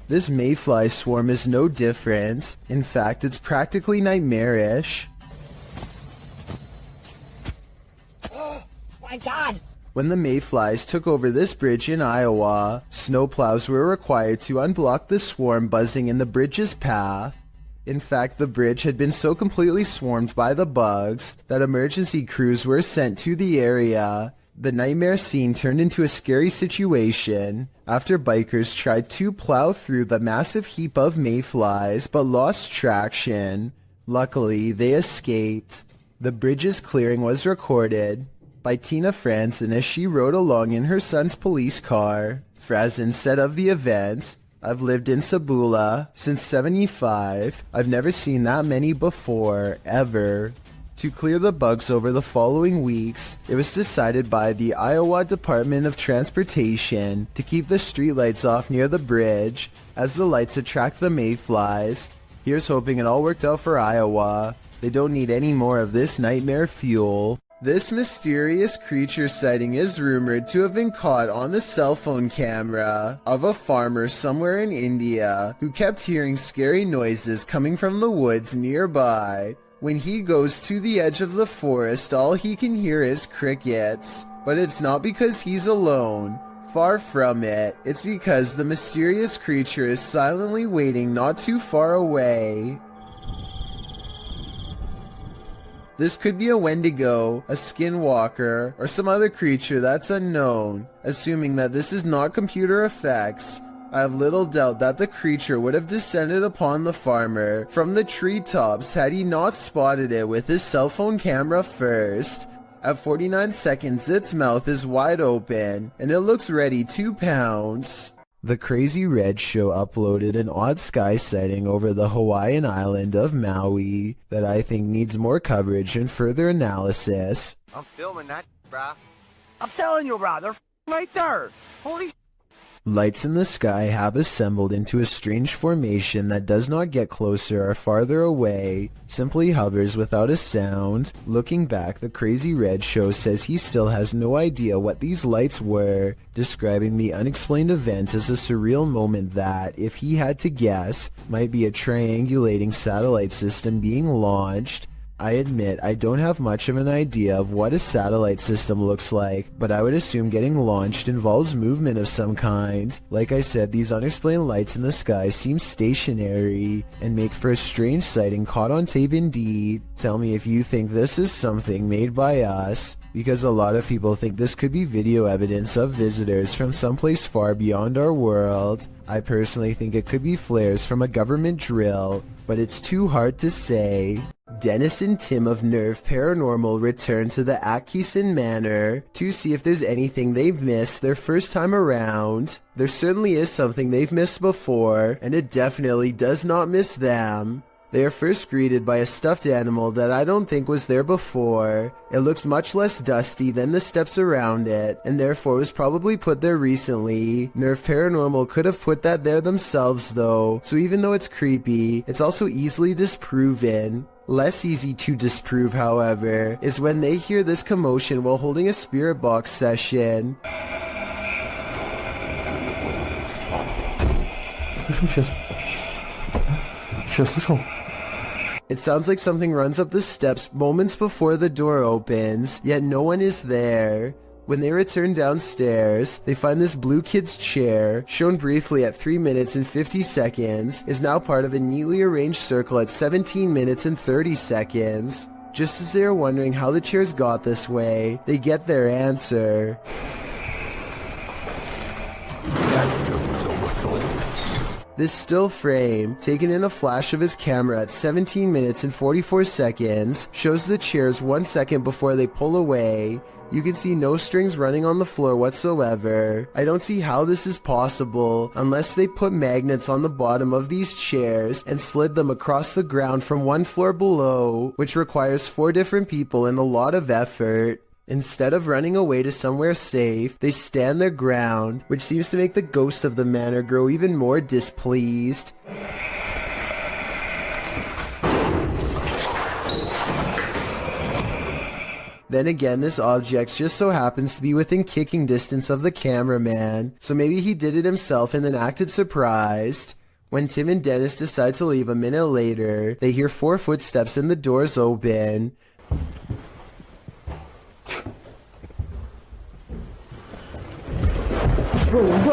This mayfly swarm is no different. In fact, it's practically nightmarish. My God! When the mayflies took over this bridge in Iowa, snowplows were required to unblock the swarm buzzing in the bridge's path. In fact, the bridge had been so completely swarmed by the bugs that emergency crews were sent to the area. The nightmare scene turned into a scary situation after bikers tried to plow through the massive heap of mayflies but lost traction. Luckily, they escaped. The bridge's clearing was recorded by Tina Franzen as she rode along in her son's police car. Franzen said of the event, "I've lived in Sabula since '75. I've never seen that many before, ever." To clear the bugs over the following weeks, it was decided by the Iowa Department of Transportation to keep the streetlights off near the bridge, as the lights attract the mayflies. Here's hoping it all worked out for Iowa. They don't need any more of this nightmare fuel. This mysterious creature sighting is rumored to have been caught on the cell phone camera of a farmer somewhere in India who kept hearing scary noises coming from the woods nearby. When he goes to the edge of the forest, all he can hear is crickets. But it's not because he's alone. Far from it. It's because the mysterious creature is silently waiting not too far away. This could be a Wendigo, a skinwalker, or some other creature that's unknown. Assuming that this is not computer effects, I have little doubt that the creature would have descended upon the farmer from the treetops had he not spotted it with his cell phone camera first. At 49 seconds, its mouth is wide open, and it looks ready to pounce. The Crazy Red Show uploaded an odd sky sighting over the Hawaiian island of Maui that I think needs more coverage and further analysis. I'm filming that, brah. I'm telling you, brah, they're right there. Holy Lights in the sky have assembled into a strange formation that does not get closer or farther away, simply hovers without a sound. Looking back, the Crazy Red Show says he still has no idea what these lights were, describing the unexplained event as a surreal moment that, if he had to guess, might be a triangulating satellite system being launched. I admit I don't have much of an idea of what a satellite system looks like, but I would assume getting launched involves movement of some kind. Like I said, these unexplained lights in the sky seem stationary and make for a strange sighting caught on tape indeed. Tell me if you think this is something made by us, because a lot of people think this could be video evidence of visitors from someplace far beyond our world. I personally think it could be flares from a government drill, but it's too hard to say. Dennis and Tim of Nerve Paranormal return to the Atkinson Manor to see if there's anything they've missed their first time around. There certainly is something they've missed before, and it definitely does not miss them. They are first greeted by a stuffed animal that I don't think was there before. It looks much less dusty than the steps around it, and therefore was probably put there recently. Nerve Paranormal could have put that there themselves though, so even though it's creepy, it's also easily disproven. Less easy to disprove, however, is when they hear this commotion while holding a spirit box session. It sounds like something runs up the steps moments before the door opens, yet no one is there. When they return downstairs, they find this blue kid's chair, shown briefly at 3 minutes and 50 seconds, is now part of a neatly arranged circle at 17 minutes and 30 seconds. Just as they are wondering how the chairs got this way, they get their answer. This still frame, taken in a flash of his camera at 17 minutes and 44 seconds, shows the chairs 1 second before they pull away. You can see no strings running on the floor whatsoever. I don't see how this is possible unless they put magnets on the bottom of these chairs and slid them across the ground from one floor below, which requires 4 different people and a lot of effort. Instead of running away to somewhere safe, they stand their ground, which seems to make the ghost of the manor grow even more displeased. Then again, this object just so happens to be within kicking distance of the cameraman, so maybe he did it himself and then acted surprised. When Tim and Dennis decide to leave a minute later, they hear 4 footsteps and the doors open.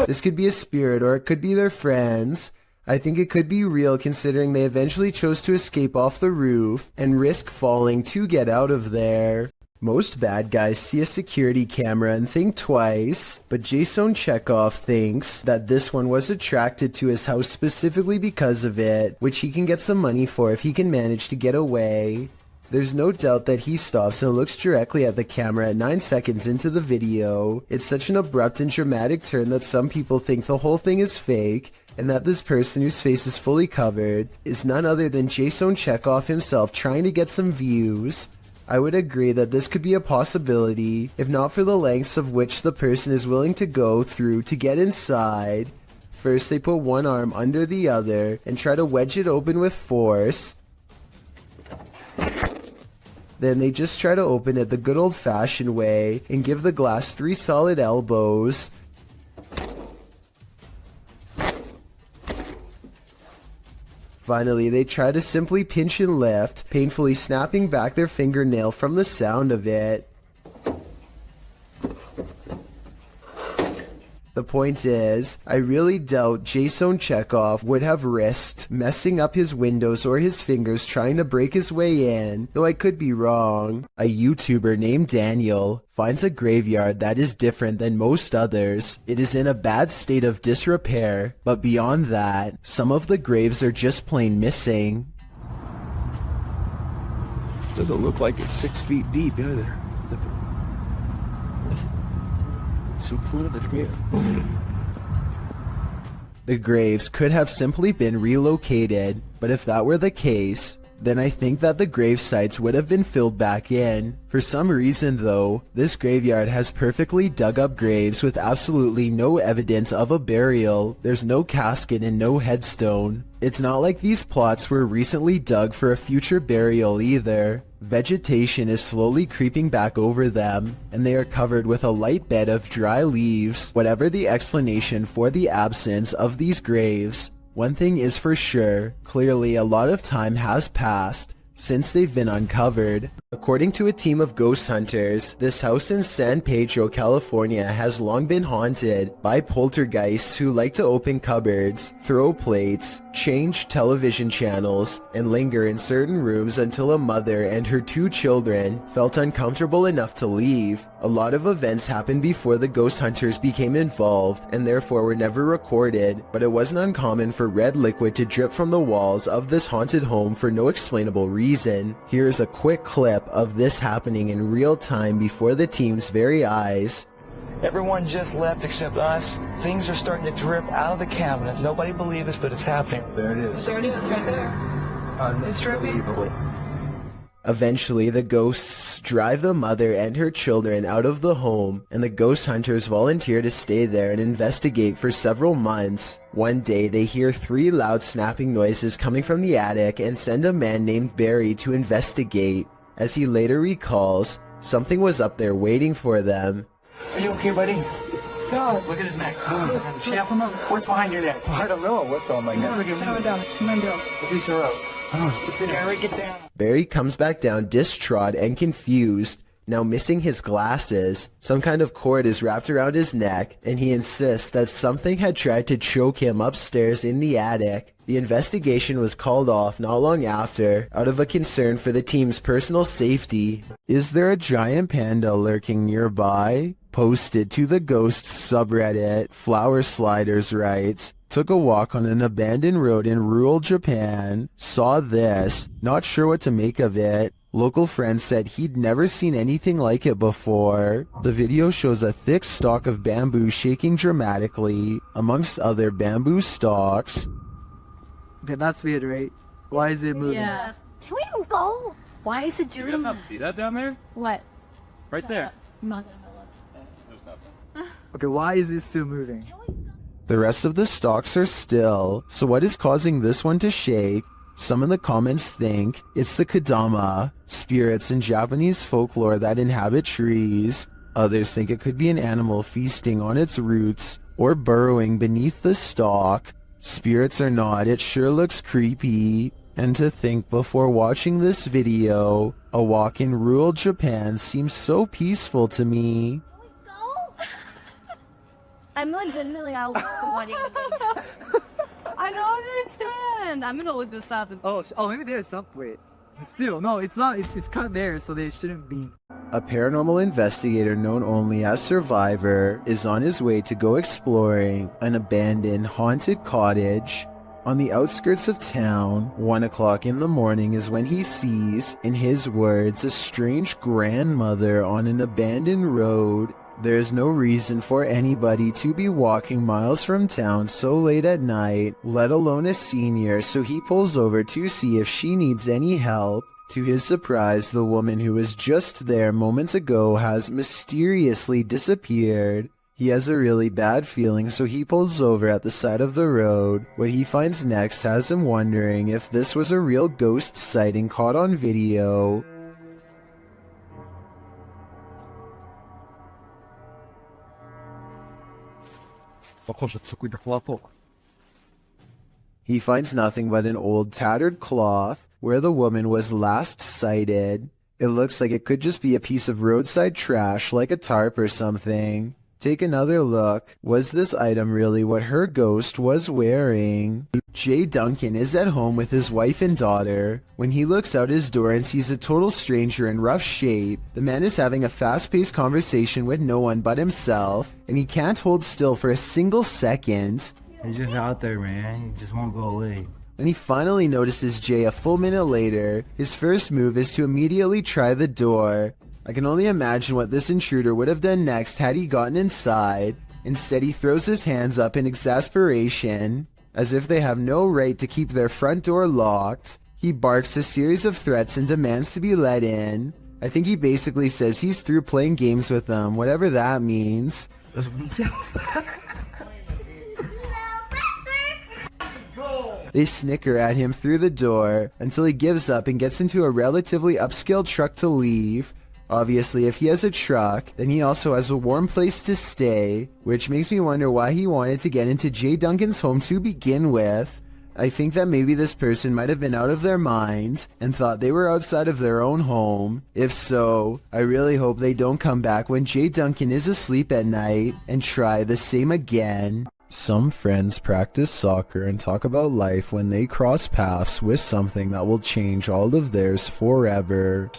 This could be a spirit, or it could be their friends. I think it could be real considering they eventually chose to escape off the roof and risk falling to get out of there. Most bad guys see a security camera and think twice, but Jason Chekhov thinks that this one was attracted to his house specifically because of it, which he can get some money for if he can manage to get away. There's no doubt that he stops and looks directly at the camera at 9 seconds into the video. It's such an abrupt and dramatic turn that some people think the whole thing is fake, and that this person whose face is fully covered is none other than Jason Chekhov himself trying to get some views. I would agree that this could be a possibility, if not for the lengths of which the person is willing to go through to get inside. First they put one arm under the other and try to wedge it open with force. Then they just try to open it the good old-fashioned way and give the glass 3 solid elbows. Finally, they try to simply pinch and lift, painfully snapping back their fingernail from the sound of it. The point is, I really doubt Jason Chekhov would have risked messing up his windows or his fingers trying to break his way in, though I could be wrong. A YouTuber named Daniel finds a graveyard that is different than most others. It is in a bad state of disrepair, but beyond that, some of the graves are just plain missing. Doesn't look like it's 6 feet deep either. The graves could have simply been relocated, but if that were the case, then I think that the grave sites would have been filled back in. For some reason though, this graveyard has perfectly dug up graves with absolutely no evidence of a burial. There's no casket and no headstone. It's not like these plots were recently dug for a future burial either. Vegetation is slowly creeping back over them, and they are covered with a light bed of dry leaves. Whatever the explanation for the absence of these graves, one thing is for sure, clearly a lot of time has passed. since they've been uncovered. According to a team of ghost hunters, this house in San Pedro, California has long been haunted by poltergeists who like to open cupboards, throw plates, change television channels, and linger in certain rooms until a mother and her 2 children felt uncomfortable enough to leave. A lot of events happened before the ghost hunters became involved and therefore were never recorded, but it wasn't uncommon for red liquid to drip from the walls of this haunted home for no explainable reason. Here's a quick clip of this happening in real time before the team's very eyes. Everyone just left except us. Things are starting to drip out of the cabinet. Nobody believes this, but it's happening. There it is. It's right there. It's dripping. Eventually, the ghosts drive the mother and her children out of the home, and the ghost hunters volunteer to stay there and investigate for several months. One day, they hear 3 loud snapping noises coming from the attic and send a man named Barry to investigate. As he later recalls, something was up there waiting for them. Are you okay, buddy? God, look at his neck. Snap him up. What's behind your neck? I don't know. What's on my neck? Calm down. Calm down. Release her up. Barry, get down. Barry comes back down distraught and confused, now missing his glasses. Some kind of cord is wrapped around his neck, and he insists that something had tried to choke him upstairs in the attic. The investigation was called off not long after, out of a concern for the team's personal safety. Is there a giant panda lurking nearby? Posted to the Ghosts subreddit, Flower Sliders writes, took a walk on an abandoned road in rural Japan, saw this, not sure what to make of it. Local friends said he'd never seen anything like it before. The video shows a thick stalk of bamboo shaking dramatically, amongst other bamboo stalks. Okay, that's weird, right? Why is it moving? Yeah. Can we go? Why is it doing? You guys not see that down there? What? Right there. I'm not Okay, why is it still moving? The rest of the stalks are still, so what is causing this one to shake? Some in the comments think it's the Kadama, spirits in Japanese folklore that inhabit trees. Others think it could be an animal feasting on its roots or burrowing beneath the stalk. Spirits or not, it sure looks creepy. And to think before watching this video, a walk in rural Japan seems so peaceful to me. I'm legitimately out wanting to I don't understand. I'm gonna look this up. Oh, maybe there's some. Wait. Still, no, it's not. It's kind of there, so they shouldn't be. A paranormal investigator known only as Survivor is on his way to go exploring an abandoned haunted cottage. On the outskirts of town, 1 o'clock in the morning is when he sees, in his words, a strange grandmother on an abandoned road. There is no reason for anybody to be walking miles from town so late at night, let alone a senior, so he pulls over to see if she needs any help. To his surprise, the woman who was just there moments ago has mysteriously disappeared. He has a really bad feeling, so he pulls over at the side of the road. What he finds next has him wondering if this was a real ghost sighting caught on video. He finds nothing but an old tattered cloth where the woman was last sighted. It looks like it could just be a piece of roadside trash like a tarp or something. Take another look. Was this item really what her ghost was wearing? Jay Duncan is at home with his wife and daughter. When he looks out his door and sees a total stranger in rough shape, the man is having a fast-paced conversation with no one but himself, and he can't hold still for a single second. He's just out there, man. He just won't go away. When he finally notices Jay a full minute later, his first move is to immediately try the door. I can only imagine what this intruder would have done next had he gotten inside. Instead, he throws his hands up in exasperation, as if they have no right to keep their front door locked. He barks a series of threats and demands to be let in. I think he basically says he's through playing games with them, whatever that means. They snicker at him through the door until he gives up and gets into a relatively upscale truck to leave. Obviously, if he has a truck, then he also has a warm place to stay, which makes me wonder why he wanted to get into Jay Duncan's home to begin with. I think that maybe this person might have been out of their minds and thought they were outside of their own home. If so, I really hope they don't come back when Jay Duncan is asleep at night and try the same again. Some friends practice soccer and talk about life when they cross paths with something that will change all of theirs forever.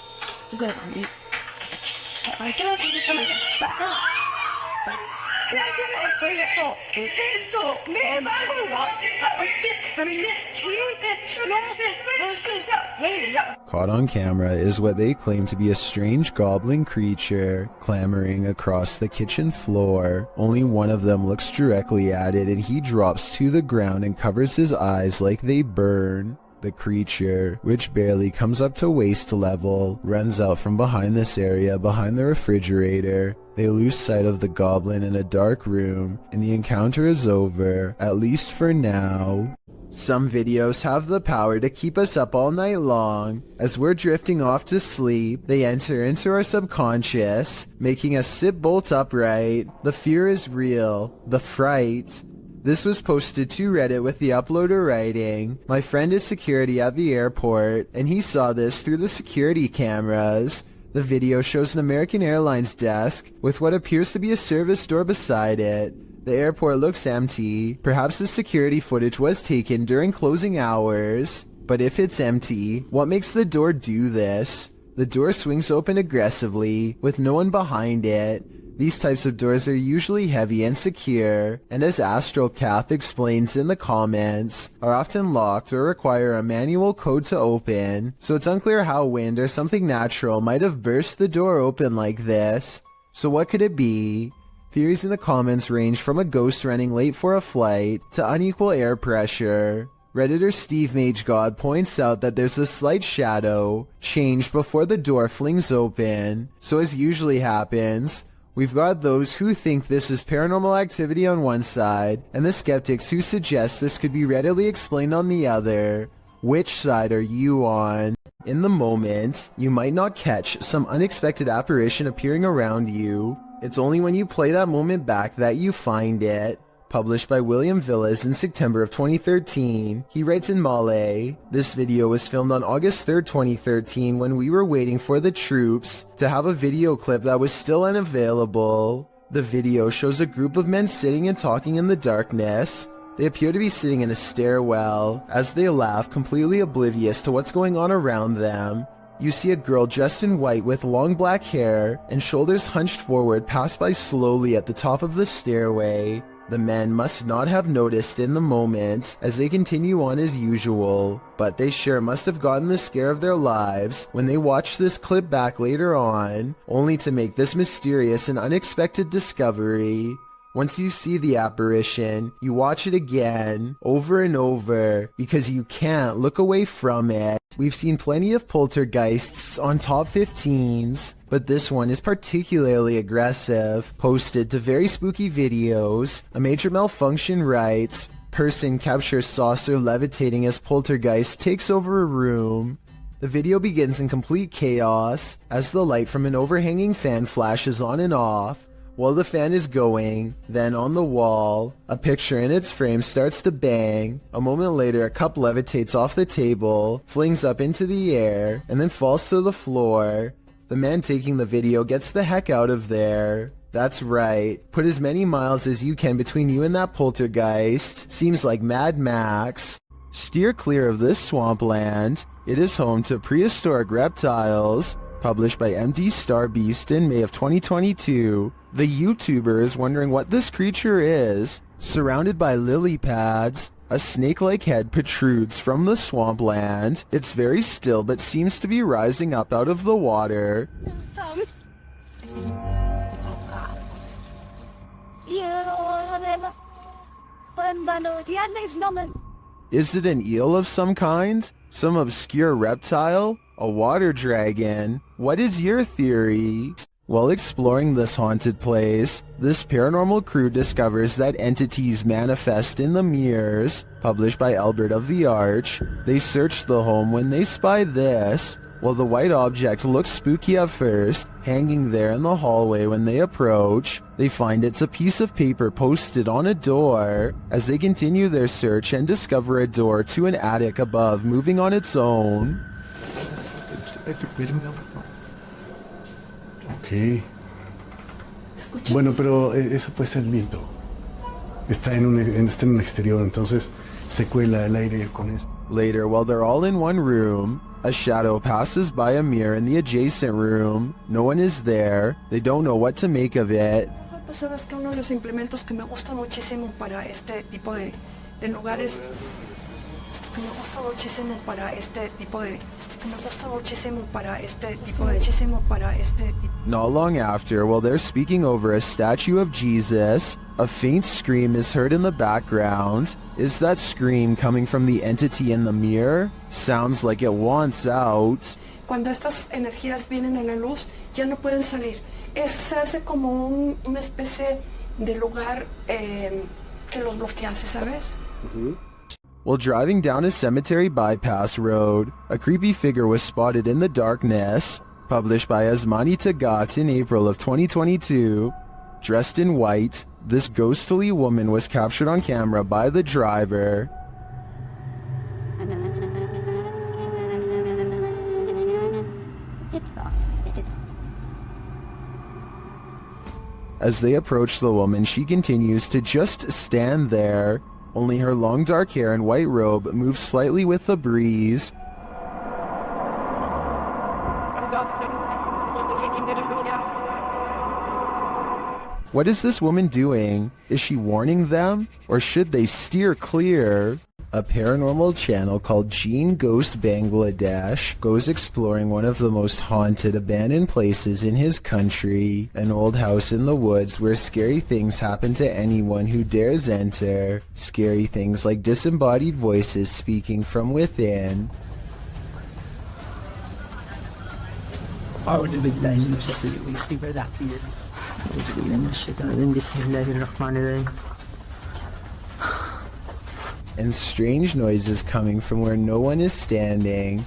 Caught on camera is what they claim to be a strange goblin creature clambering across the kitchen floor. Only one of them looks directly at it and he drops to the ground and covers his eyes like they burn. The creature, which barely comes up to waist level, runs out from behind this area behind the refrigerator. They lose sight of the goblin in a dark room, and the encounter is over, at least for now. Some videos have the power to keep us up all night long. As we're drifting off to sleep, they enter into our subconscious, making us sit bolt upright. The fear is real. The fright. This was posted to Reddit with the uploader writing, "My friend is security at the airport, and he saw this through the security cameras." The video shows an American Airlines desk with what appears to be a service door beside it. The airport looks empty. Perhaps the security footage was taken during closing hours. But if it's empty, what makes the door do this? The door swings open aggressively, with no one behind it. These types of doors are usually heavy and secure, and as Astral Cath explains in the comments, are often locked or require a manual code to open, so it's unclear how wind or something natural might have burst the door open like this. So what could it be? Theories in the comments range from a ghost running late for a flight to unequal air pressure. Redditor Steve MageGod points out that there's a slight shadow change before the door flings open, so as usually happens, we've got those who think this is paranormal activity on one side, and the skeptics who suggest this could be readily explained on the other. Which side are you on? In the moment, you might not catch some unexpected apparition appearing around you. It's only when you play that moment back that you find it. Published by William Villas in September of 2013, he writes in Malay, "This video was filmed on August 3rd, 2013 when we were waiting for the troops to have a video clip that was still unavailable. The video shows a group of men sitting and talking in the darkness. They appear to be sitting in a stairwell as they laugh, completely oblivious to what's going on around them. You see a girl dressed in white with long black hair and shoulders hunched forward pass by slowly at the top of the stairway. The men must not have noticed in the moment as they continue on as usual, but they sure must have gotten the scare of their lives when they watched this clip back later on, only to make this mysterious and unexpected discovery. Once you see the apparition, you watch it again, over and over, because you can't look away from it. We've seen plenty of poltergeists on top 15s, but this one is particularly aggressive. Posted to very spooky videos, a major malfunction writes, "Person captures saucer levitating as poltergeist takes over a room." The video begins in complete chaos as the light from an overhanging fan flashes on and off. While the fan is going, then on the wall, a picture in its frame starts to bang. A moment later, a cup levitates off the table, flings up into the air, and then falls to the floor. The man taking the video gets the heck out of there. That's right, put as many miles as you can between you and that poltergeist. Seems like Mad Max. Steer clear of this swampland. It is home to prehistoric reptiles. Published by MD Starbeast in May of 2022. The YouTuber is wondering what this creature is. Surrounded by lily pads, a snake-like head protrudes from the swampland. It's very still but seems to be rising up out of the water. Is it an eel of some kind? Some obscure reptile? A water dragon? What is your theory? While exploring this haunted place, this paranormal crew discovers that entities manifest in the mirrors. Published by Albert of the Arch. They search the home when they spy this. While the white object looks spooky at first, hanging there in the hallway when they approach, they find it's a piece of paper posted on a door. As they continue their search and discover a door to an attic above moving on its own. Ok. Bueno, pero eso puede ser el viento. Está en un exterior, entonces se cuela el aire con eso. Later, while they're all in one room, a shadow passes by a mirror in the adjacent room. No one is there. They don't know what to make of it. Sabes que uno de los implementos que me gusta muchísimo para este tipo de lugares, que me gusta muchísimo para este tipo de, Not long after, while they're speaking over a statue of Jesus, a faint scream is heard in the background. Is that scream coming from the entity in the mirror? Sounds like it wants out. Cuando estas energías vienen a la luz, ya no pueden salir. Se hace como una especie de lugar que los bloquea, ¿sabes? While driving down a cemetery bypass road, a creepy figure was spotted in the darkness. Published by Asmani Tagat in April of 2022. Dressed in white, this ghostly woman was captured on camera by the driver. As they approach the woman, she continues to just stand there. Only her long dark hair and white robe move slightly with the breeze. What is this woman doing? Is she warning them? Or should they steer clear? A paranormal channel called Gene Ghost Bangladesh goes exploring one of the most haunted abandoned places in his country, an old house in the woods where scary things happen to anyone who dares enter. Scary things like disembodied voices speaking from within. And strange noises coming from where no one is standing.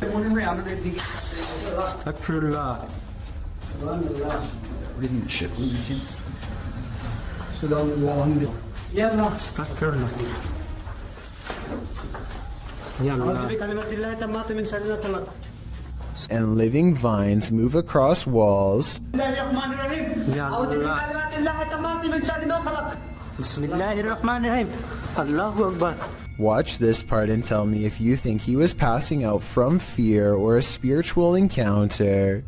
And living vines move across walls. Watch this part and tell me if you think he was passing out from fear or a spiritual encounter.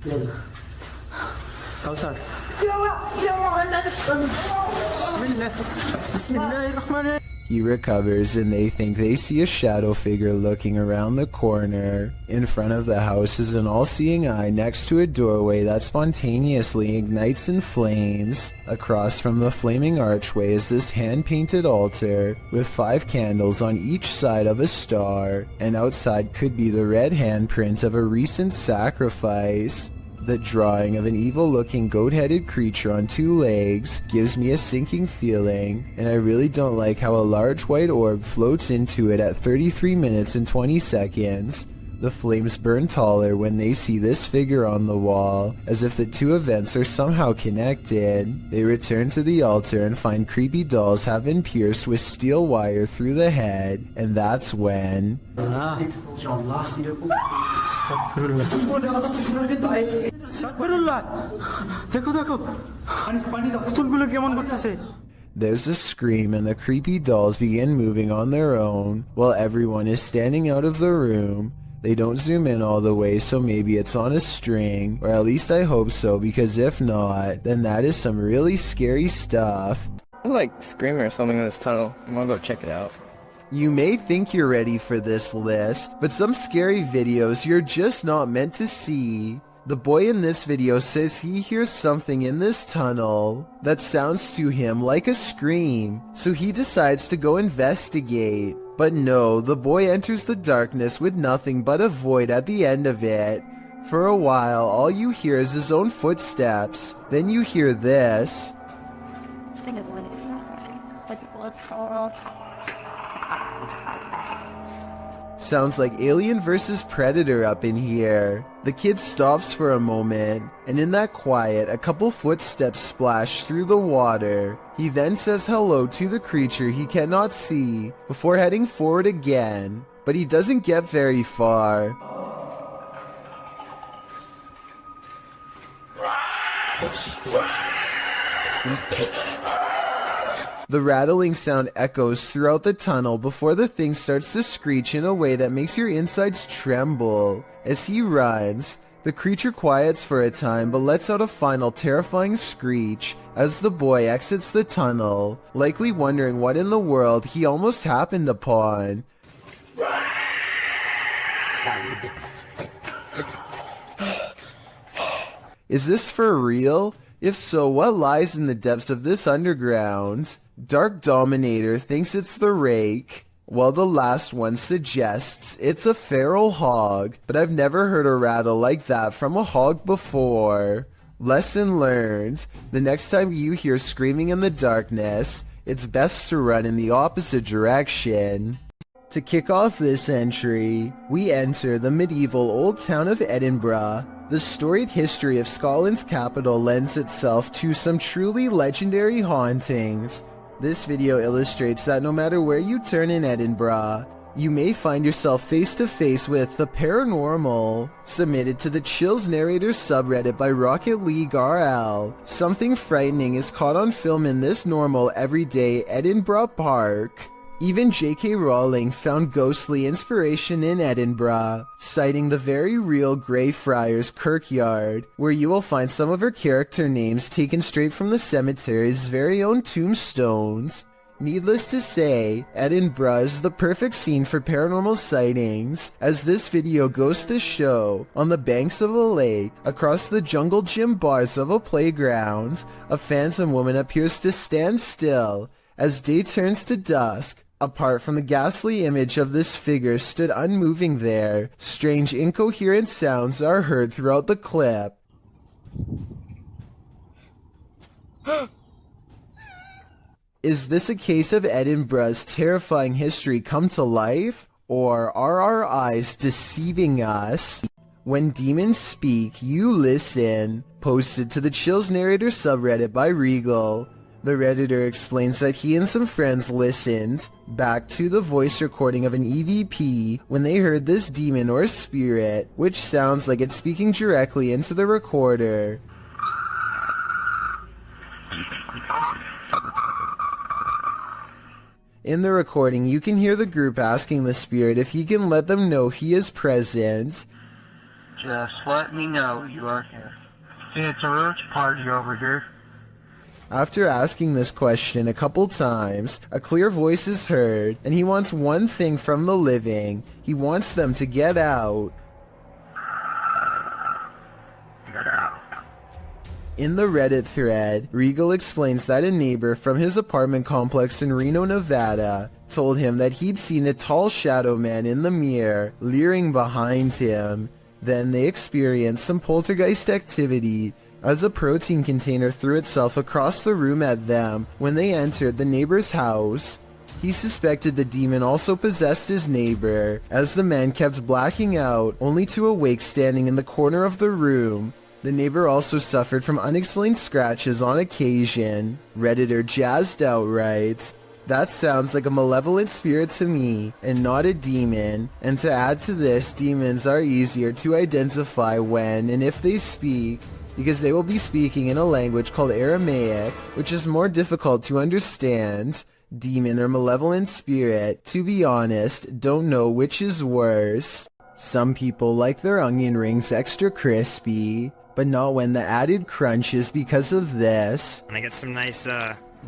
He recovers and they think they see a shadow figure looking around the corner. In front of the house is an all-seeing eye next to a doorway that spontaneously ignites in flames. Across from the flaming archway is this hand-painted altar with 5 candles on each side of a star, and outside could be the red handprint of a recent sacrifice. The drawing of an evil-looking goat-headed creature on 2 legs gives me a sinking feeling, and I really don't like how a large white orb floats into it at 33 minutes and 20 seconds. The flames burn taller when they see this figure on the wall, as if the 2 events are somehow connected. They return to the altar and find creepy dolls have been pierced with steel wire through the head, and that's when... There's a scream and the creepy dolls begin moving on their own, while everyone is standing out of the room. They don't zoom in all the way, so maybe it's on a string, or at least I hope so, because if not, then that is some really scary stuff. There's like screaming or something in this tunnel. I'm gonna go check it out. You may think you're ready for this list, but some scary videos you're just not meant to see. The boy in this video says he hears something in this tunnel that sounds to him like a scream, so he decides to go investigate. But no, the boy enters the darkness with nothing but a void at the end of it. For a while, all you hear is his own footsteps. Then you hear this. Sounds like Alien vs. Predator up in here. The kid stops for a moment, and in that quiet, a couple footsteps splash through the water. He then says hello to the creature he cannot see, before heading forward again, but he doesn't get very far. The rattling sound echoes throughout the tunnel before the thing starts to screech in a way that makes your insides tremble. As he runs, the creature quiets for a time but lets out a final terrifying screech as the boy exits the tunnel, likely wondering what in the world he almost happened upon. Is this for real? If so, what lies in the depths of this underground? Dark Dominator thinks it's the rake, while the last one suggests it's a feral hog, but I've never heard a rattle like that from a hog before. Lesson learned: the next time you hear screaming in the darkness, it's best to run in the opposite direction. To kick off this entry, we enter the medieval old town of Edinburgh. The storied history of Scotland's capital lends itself to some truly legendary hauntings. This video illustrates that no matter where you turn in Edinburgh, you may find yourself face to face with the paranormal. Submitted to the Chills Narrator subreddit by Rocket League RL, something frightening is caught on film in this normal everyday Edinburgh park. Even J.K. Rowling found ghostly inspiration in Edinburgh, citing the very real Greyfriars Kirkyard, where you will find some of her character names taken straight from the cemetery's very own tombstones. Needless to say, Edinburgh is the perfect scene for paranormal sightings, as this video goes to show, on the banks of a lake, across the jungle gym bars of a playground, a phantom woman appears to stand still. As day turns to dusk, apart from the ghastly image of this figure stood unmoving there, strange incoherent sounds are heard throughout the clip. Is this a case of Edinburgh's terrifying history come to life? Or are our eyes deceiving us? When demons speak, you listen. Posted to the Chills Narrator subreddit by Regal. The Redditor explains that he and some friends listened back to the voice recording of an EVP when they heard this demon or spirit, which sounds like it's speaking directly into the recorder. In the recording, you can hear the group asking the spirit if he can let them know he is present. Just let me know you are here. It's a roach party over here. After asking this question a couple times, a clear voice is heard, and he wants one thing from the living. He wants them to get out. Get out. In the Reddit thread, Regal explains that a neighbor from his apartment complex in Reno, Nevada, told him that he'd seen a tall shadow man in the mirror, leering behind him. Then they experienced some poltergeist activity, as a protein container threw itself across the room at them when they entered the neighbor's house. He suspected the demon also possessed his neighbor, as the man kept blacking out, only to awake standing in the corner of the room. The neighbor also suffered from unexplained scratches on occasion. Redditor Jazzed Out writes, "That sounds like a malevolent spirit to me, and not a demon. And to add to this, demons are easier to identify when and if they speak, because they will be speaking in a language called Aramaic, which is more difficult to understand. Demon or malevolent spirit, to be honest, don't know which is worse." Some people like their onion rings extra crispy, but not when the added crunch is because of this. And I got some nice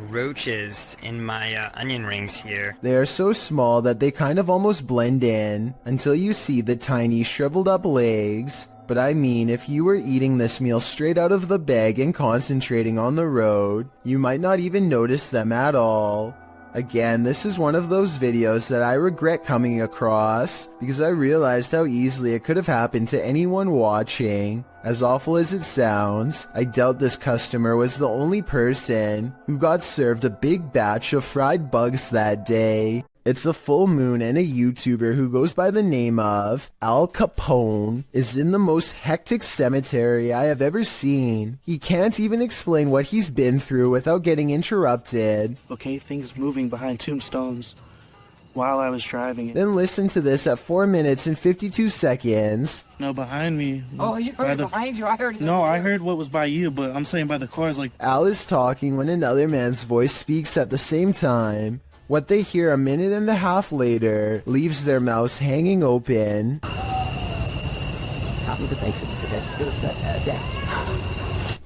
roaches in my onion rings here. They are so small that they kind of almost blend in, until you see the tiny shriveled up legs. But I mean, if you were eating this meal straight out of the bag and concentrating on the road, you might not even notice them at all. Again, this is one of those videos that I regret coming across, because I realized how easily it could have happened to anyone watching. As awful as it sounds, I doubt this customer was the only person who got served a big batch of fried bugs that day. It's a full moon, and a YouTuber who goes by the name of Al Capone is in the most hectic cemetery I have ever seen. He can't even explain what he's been through without getting interrupted. Okay, things moving behind tombstones while I was driving. Then listen to this at 4 minutes and 52 seconds. No, behind me. Oh, you heard it behind you? I heard it. No, I heard what was by you, but I'm saying by the cars, like... Al is talking when another man's voice speaks at the same time. What they hear a minute and a half later leaves their mouths hanging open.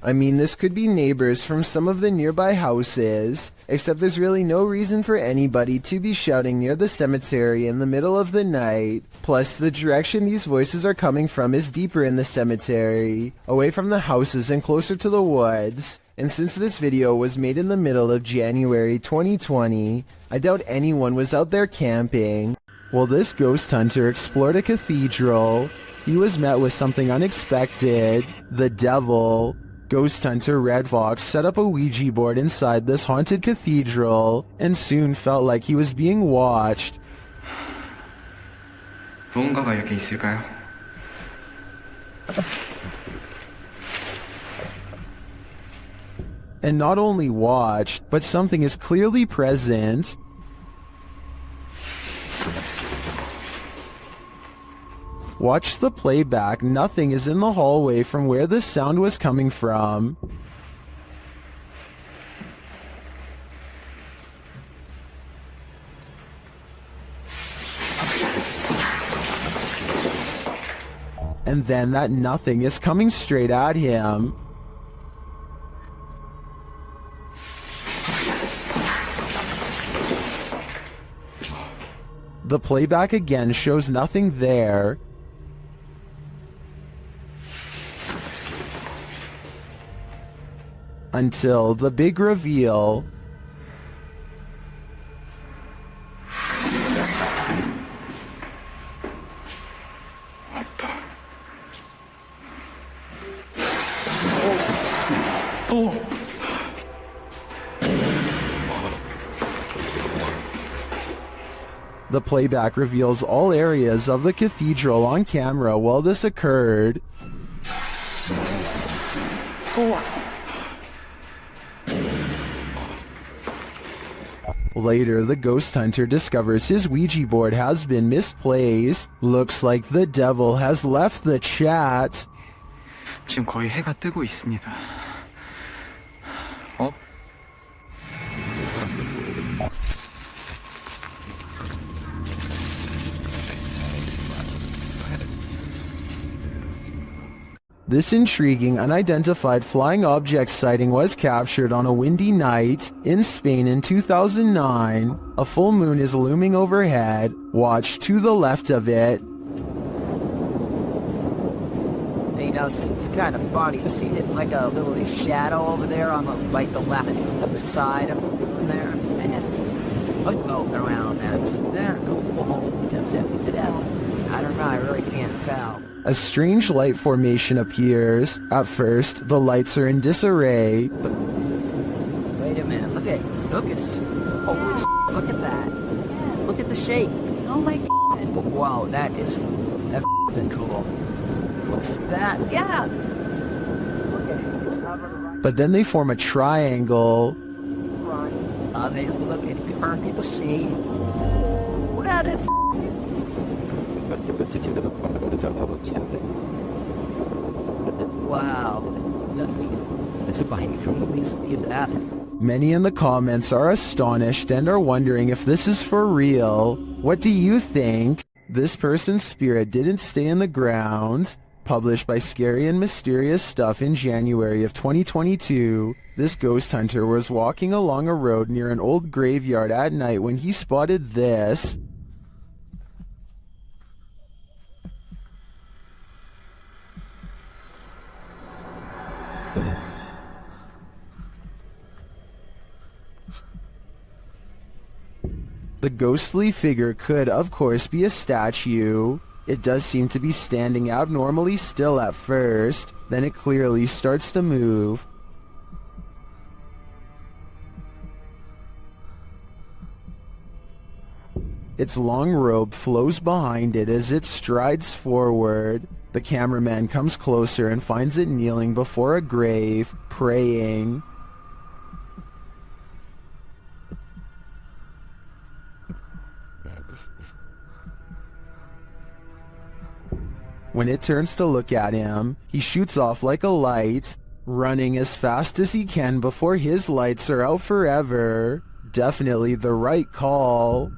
I mean, this could be neighbors from some of the nearby houses, except there's really no reason for anybody to be shouting near the cemetery in the middle of the night. Plus, the direction these voices are coming from is deeper in the cemetery, away from the houses and closer to the woods. And since this video was made in the middle of January 2020, I doubt anyone was out there camping. While this ghost hunter explored a cathedral, he was met with something unexpected: the devil. Ghost hunter Red Fox set up a Ouija board inside this haunted cathedral and soon felt like he was being watched. 무언가가 여기 있을까요? And not only watched, but something is clearly present. Watch the playback. Nothing is in the hallway from where the sound was coming from. And then that nothing is coming straight at him. The playback again shows nothing there. Until the big reveal. The playback reveals all areas of the cathedral on camera while this occurred. Later, the ghost hunter discovers his Ouija board has been misplaced. Looks like the devil has left the chat. 지금 거의 해가 뜨고 있습니다. 어? This intriguing unidentified flying object sighting was captured on a windy night in Spain in 2009. A full moon is looming overhead. Watch to the left of it. You know, it's kind of funny. You see it like a little shadow over there on the left side of there, and floating around there. I don't know. I really can't tell. A strange light formation appears. At first, the lights are in disarray. Wait a minute. Look at holy look at that. Look at the shape. Oh my god. Wow, that's cool. Looks that. Yeah. Look at it. It's covered right. But then they form a triangle. They look at people see. Look at this. Wow. Many in the comments are astonished and are wondering if this is for real. What do you think? This person's spirit didn't stay in the ground. Published by Scary and Mysterious Stuff in January of 2022, this ghost hunter was walking along a road near an old graveyard at night when he spotted this. The ghostly figure could, of course, be a statue. It does seem to be standing abnormally still at first, then it clearly starts to move. Its long robe flows behind it as it strides forward. The cameraman comes closer and finds it kneeling before a grave, praying. When it turns to look at him, he shoots off like a light, running as fast as he can before his lights are out forever. Definitely the right call.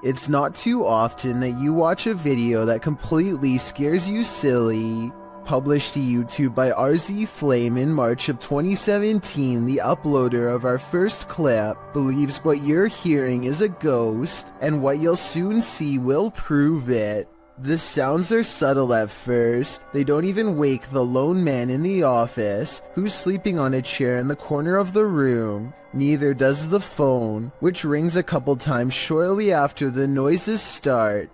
It's not too often that you watch a video that completely scares you silly. Published to YouTube by RZ Flame in March of 2017, the uploader of our first clip believes what you're hearing is a ghost, and what you'll soon see will prove it. The sounds are subtle at first. They don't even wake the lone man in the office, who's sleeping on a chair in the corner of the room. Neither does the phone, which rings a couple times shortly after the noises start.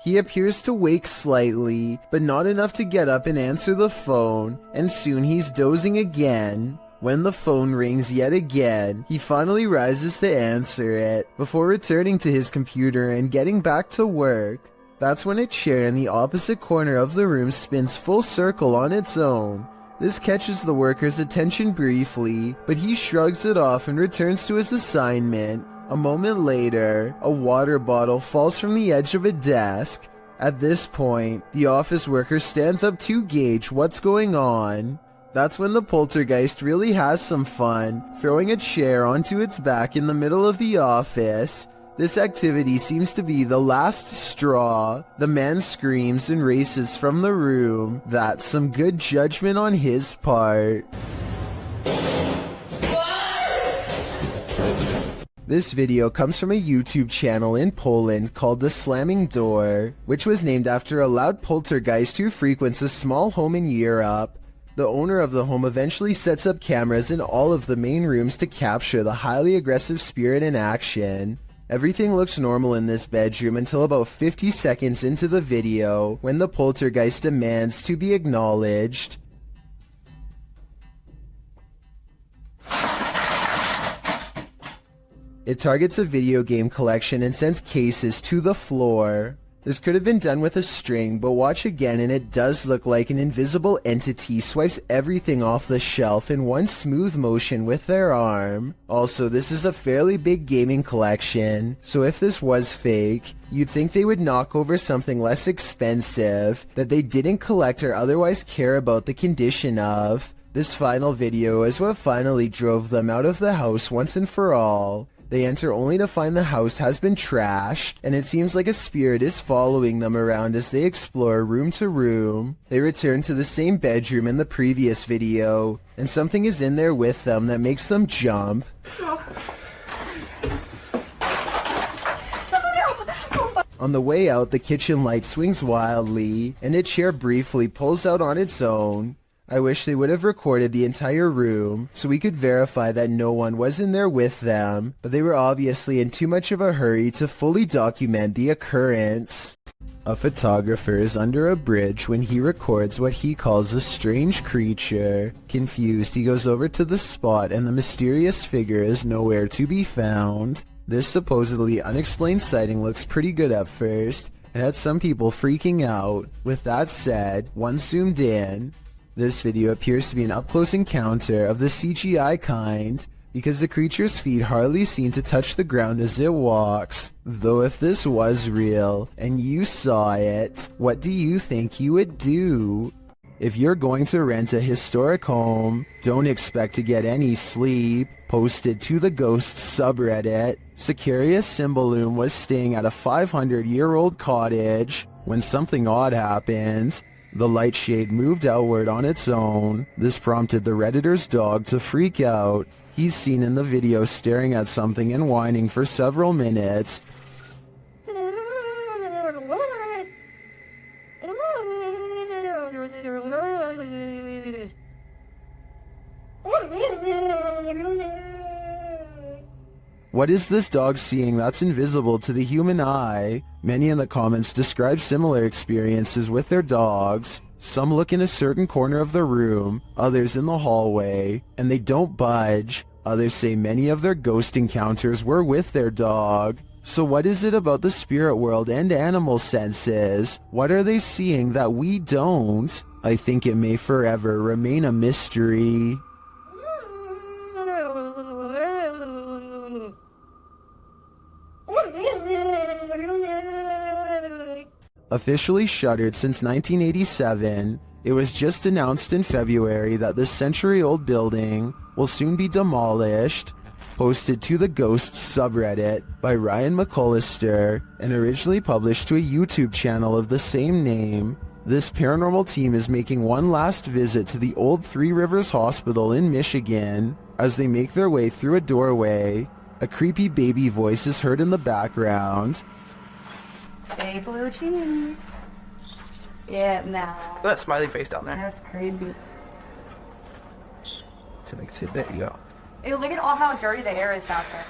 He appears to wake slightly, but not enough to get up and answer the phone, and soon he's dozing again. When the phone rings yet again, he finally rises to answer it, before returning to his computer and getting back to work. That's when a chair in the opposite corner of the room spins full circle on its own. This catches the worker's attention briefly, but he shrugs it off and returns to his assignment. A moment later, a water bottle falls from the edge of a desk. At this point, the office worker stands up to gauge what's going on. That's when the poltergeist really has some fun, throwing a chair onto its back in the middle of the office. This activity seems to be the last straw. The man screams and races from the room. That's some good judgment on his part. This video comes from a YouTube channel in Poland called The Slamming Door, which was named after a loud poltergeist who frequents a small home in Europe. The owner of the home eventually sets up cameras in all of the main rooms to capture the highly aggressive spirit in action. Everything looks normal in this bedroom until about 50 seconds into the video, when the poltergeist demands to be acknowledged. It targets a video game collection and sends cases to the floor. This could have been done with a string, but watch again and it does look like an invisible entity swipes everything off the shelf in one smooth motion with their arm. Also, this is a fairly big gaming collection, so if this was fake, you'd think they would knock over something less expensive that they didn't collect or otherwise care about the condition of. This final video is what finally drove them out of the house once and for all. They enter only to find the house has been trashed, and it seems like a spirit is following them around as they explore room to room. They return to the same bedroom in the previous video, and something is in there with them that makes them jump. On the way out, the kitchen light swings wildly, and a chair briefly pulls out on its own. I wish they would have recorded the entire room, so we could verify that no one was in there with them, but they were obviously in too much of a hurry to fully document the occurrence. A photographer is under a bridge when he records what he calls a strange creature. Confused, he goes over to the spot and the mysterious figure is nowhere to be found. This supposedly unexplained sighting looks pretty good at first, and had some people freaking out. With that said, one zoomed in. This video appears to be an up-close encounter of the CGI kind, because the creature's feet hardly seem to touch the ground as it walks. Though if this was real, and you saw it, what do you think you would do? If you're going to rent a historic home, don't expect to get any sleep. Posted to the Ghosts subreddit, Sicarius Cymbalum was staying at a 500-year-old cottage when something odd happened. The light shade moved outward on its own. This prompted the Redditor's dog to freak out. He's seen in the video staring at something and whining for several minutes. What is this dog seeing that's invisible to the human eye? Many in the comments describe similar experiences with their dogs. Some look in a certain corner of the room, others in the hallway, and they don't budge. Others say many of their ghost encounters were with their dog. So what is it about the spirit world and animal senses? What are they seeing that we don't? I think it may forever remain a mystery. Officially shuttered since 1987, it was just announced in February that this century-old building will soon be demolished. Posted to the Ghosts subreddit by Ryan McCullister and originally published to a YouTube channel of the same name, this paranormal team is making one last visit to the old Three Rivers Hospital in Michigan. As they make their way through a doorway, a creepy baby voice is heard in the background. Hey, blue cheese. Yeah, nah. That smiley face down there. That's creepy. There you go. Ew, look at all how dirty the air is out there.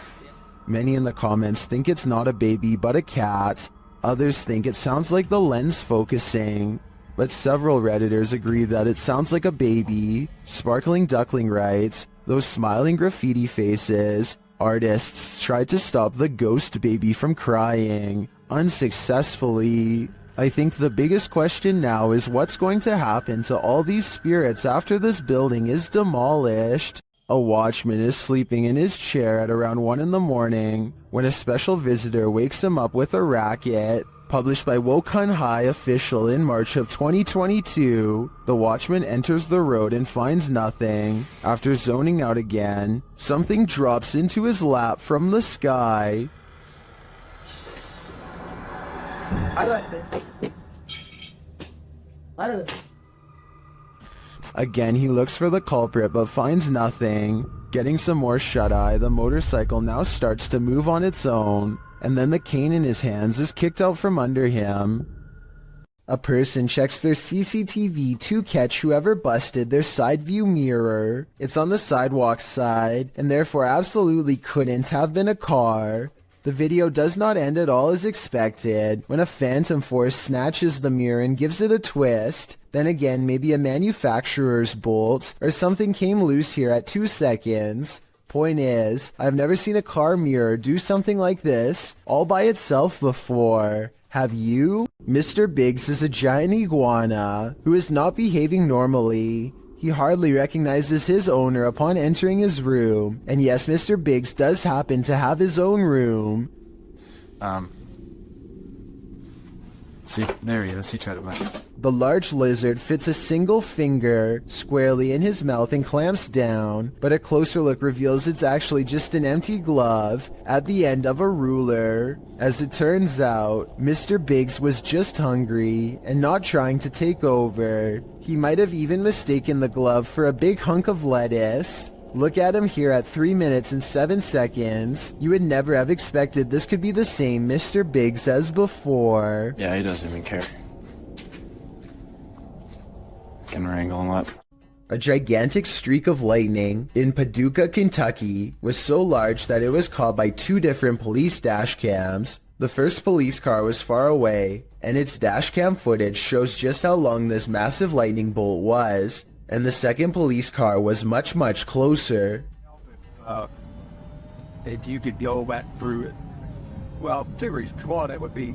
Many in the comments think it's not a baby but a cat. Others think it sounds like the lens focusing. But several Redditors agree that it sounds like a baby. Sparkling Duckling writes, those smiling graffiti faces. Artists tried to stop the ghost baby from crying. Unsuccessfully. I think the biggest question now is what's going to happen to all these spirits after this building is demolished. A watchman is sleeping in his chair at around 1 in the morning when a special visitor wakes him up with a racket. Published by Wokun High Official in March of 2022, the watchman enters the road and finds nothing. After zoning out again, something drops into his lap from the sky. Again, he looks for the culprit but finds nothing. Getting some more shut-eye, the motorcycle now starts to move on its own, and then the cane in his hands is kicked out from under him. A person checks their CCTV to catch whoever busted their side view mirror. It's on the sidewalk side, and therefore absolutely couldn't have been a car. The video does not end at all as expected, when a phantom force snatches the mirror and gives it a twist. Then again, maybe a manufacturer's bolt, or something came loose here at 2 seconds. Point is, I've never seen a car mirror do something like this, all by itself before. Have you? Mr. Biggs is a giant iguana, who is not behaving normally. He hardly recognizes his owner upon entering his room. And yes, Mr. Biggs does happen to have his own room. See, there he is. He tried to bite. The large lizard fits a single finger squarely in his mouth and clamps down, but a closer look reveals it's actually just an empty glove at the end of a ruler. As it turns out, Mr. Biggs was just hungry and not trying to take over. He might have even mistaken the glove for a big hunk of lettuce. Look at him here at 3 minutes and 7 seconds. You would never have expected this could be the same Mr. Biggs as before. Yeah, he doesn't even care. Can wrangle him up. A gigantic streak of lightning in Paducah, Kentucky was so large that it was caught by 2 different police dash cams. The first police car was far away, and its dash cam footage shows just how long this massive lightning bolt was, and the second police car was much, much closer. If you could go back through it, well, 2 reasons. One, it would be...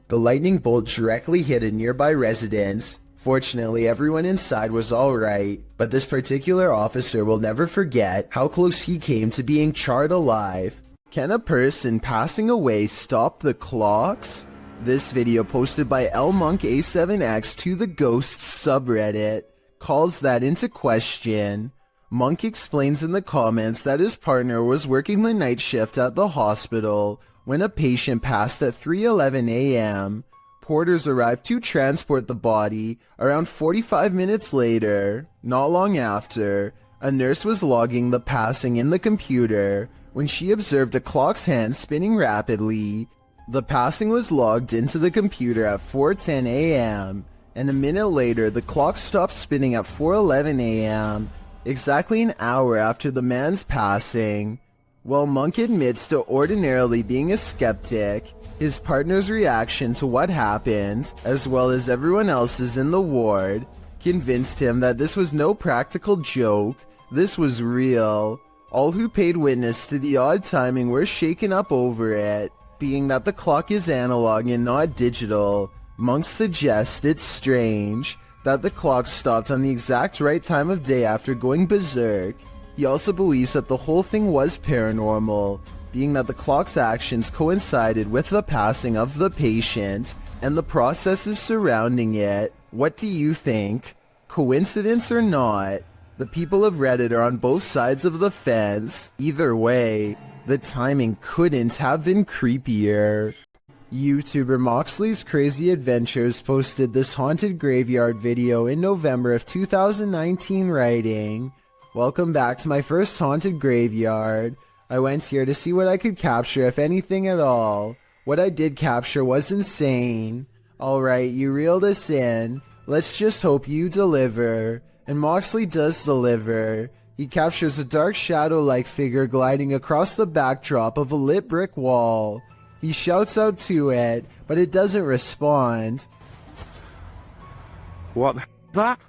The lightning bolt directly hit a nearby residence. Fortunately, everyone inside was alright, but this particular officer will never forget how close he came to being charred alive. Can a person passing away stop the clocks? This video, posted by LMonkA7X to the Ghosts subreddit, calls that into question. Monk explains in the comments that his partner was working the night shift at the hospital when a patient passed at 3:11 a.m. Porters arrived to transport the body around 45 minutes later. Not long after, a nurse was logging the passing in the computer when she observed a clock's hand spinning rapidly. The passing was logged into the computer at 4:10 a.m., and a minute later the clock stopped spinning at 4:11 a.m. exactly an hour after the man's passing. While Monk admits to ordinarily being a skeptic, his partner's reaction to what happened, as well as everyone else's in the ward, convinced him that this was no practical joke, this was real. All who paid witness to the odd timing were shaken up over it. Being that the clock is analog and not digital, Monk suggests it's strange that the clock stopped on the exact right time of day after going berserk. He also believes that the whole thing was paranormal, being that the clock's actions coincided with the passing of the patient and the processes surrounding it. What do you think? Coincidence or not? The people of Reddit are on both sides of the fence. Either way, the timing couldn't have been creepier. YouTuber Moxley's Crazy Adventures posted this haunted graveyard video in November of 2019, writing, "Welcome back to my first haunted graveyard. I went here to see what I could capture, if anything at all. What I did capture was insane. Alright, you reeled us in. Let's just hope you deliver." And Moxley does deliver. He captures a dark shadow-like figure gliding across the backdrop of a lit brick wall. He shouts out to it, but it doesn't respond. What the hell is that?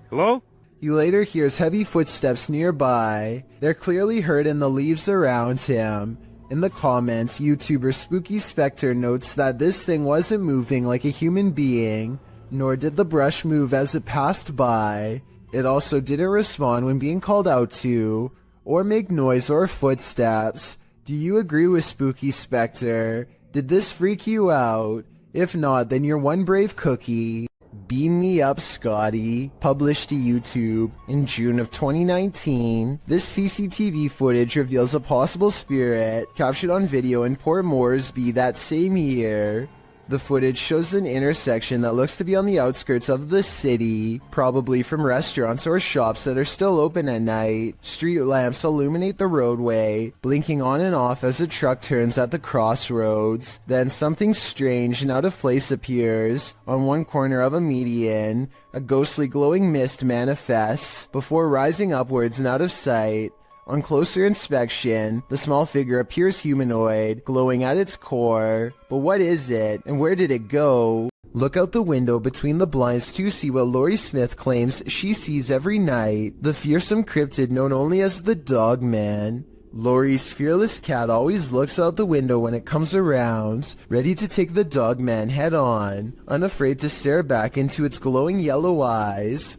Hello? He later hears heavy footsteps nearby. They're clearly heard in the leaves around him. In the comments, YouTuber Spooky Spectre notes that this thing wasn't moving like a human being, nor did the brush move as it passed by. It also didn't respond when being called out to, or make noise or footsteps. Do you agree with Spooky Spectre? Did this freak you out? If not, then you're one brave cookie. Beam Me Up Scotty, published to YouTube in June of 2019. This CCTV footage reveals a possible spirit captured on video in Port Moresby that same year. The footage shows an intersection that looks to be on the outskirts of the city, probably from restaurants or shops that are still open at night. Street lamps illuminate the roadway, blinking on and off as a truck turns at the crossroads. Then something strange and out of place appears. On one corner of a median, a ghostly glowing mist manifests, before rising upwards and out of sight. On closer inspection, the small figure appears humanoid, glowing at its core. But what is it, and where did it go? Look out the window between the blinds to see what Laurie Smith claims she sees every night, the fearsome cryptid known only as the Dog Man. Laurie's fearless cat always looks out the window when it comes around, ready to take the Dog Man head on, unafraid to stare back into its glowing yellow eyes.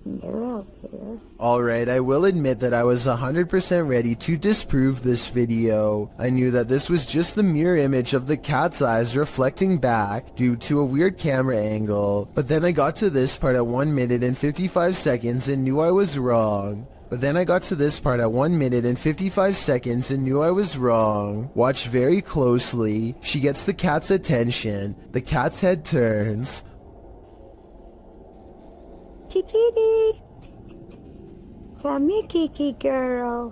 They're out there. Alright, I will admit that I was 100% ready to disprove this video. I knew that this was just the mirror image of the cat's eyes reflecting back due to a weird camera angle. But then I got to this part at 1 minute and 55 seconds and knew I was wrong. Watch very closely. She gets the cat's attention. The cat's head turns. Kiki, come here, Kiki girl.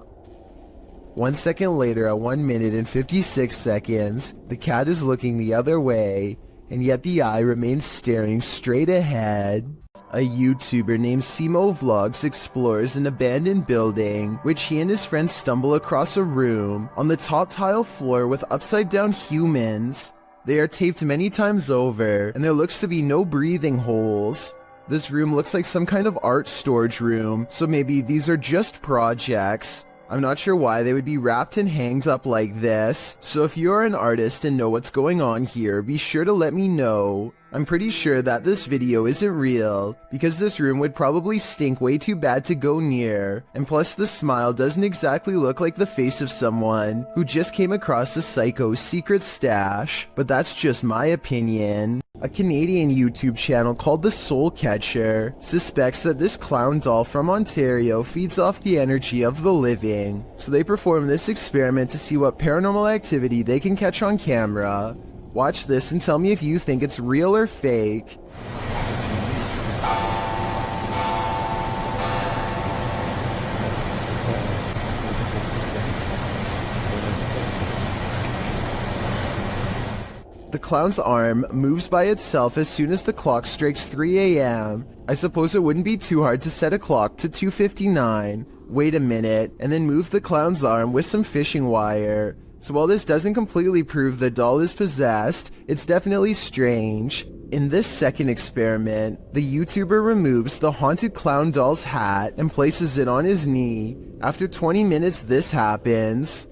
1 second later, at 1 minute and 56 seconds, the cat is looking the other way, and yet the eye remains staring straight ahead. A YouTuber named Simo Vlogs explores an abandoned building, which he and his friends stumble across a room on the top tile floor with upside down humans. They are taped many times over, and there looks to be no breathing holes. This room looks like some kind of art storage room, so maybe these are just projects. I'm not sure why they would be wrapped and hanged up like this, so if you are an artist and know what's going on here, be sure to let me know. I'm pretty sure that this video isn't real, because this room would probably stink way too bad to go near, and plus the smile doesn't exactly look like the face of someone who just came across a psycho's secret stash, but that's just my opinion. A Canadian YouTube channel called The Soul Catcher suspects that this clown doll from Ontario feeds off the energy of the living, so they perform this experiment to see what paranormal activity they can catch on camera. Watch this and tell me if you think it's real or fake. The clown's arm moves by itself as soon as the clock strikes 3 a.m. I suppose it wouldn't be too hard to set a clock to 2:59. Wait a minute, and then move the clown's arm with some fishing wire. So while this doesn't completely prove the doll is possessed, it's definitely strange. In this second experiment, the YouTuber removes the haunted clown doll's hat and places it on his knee. After 20 minutes, this happens.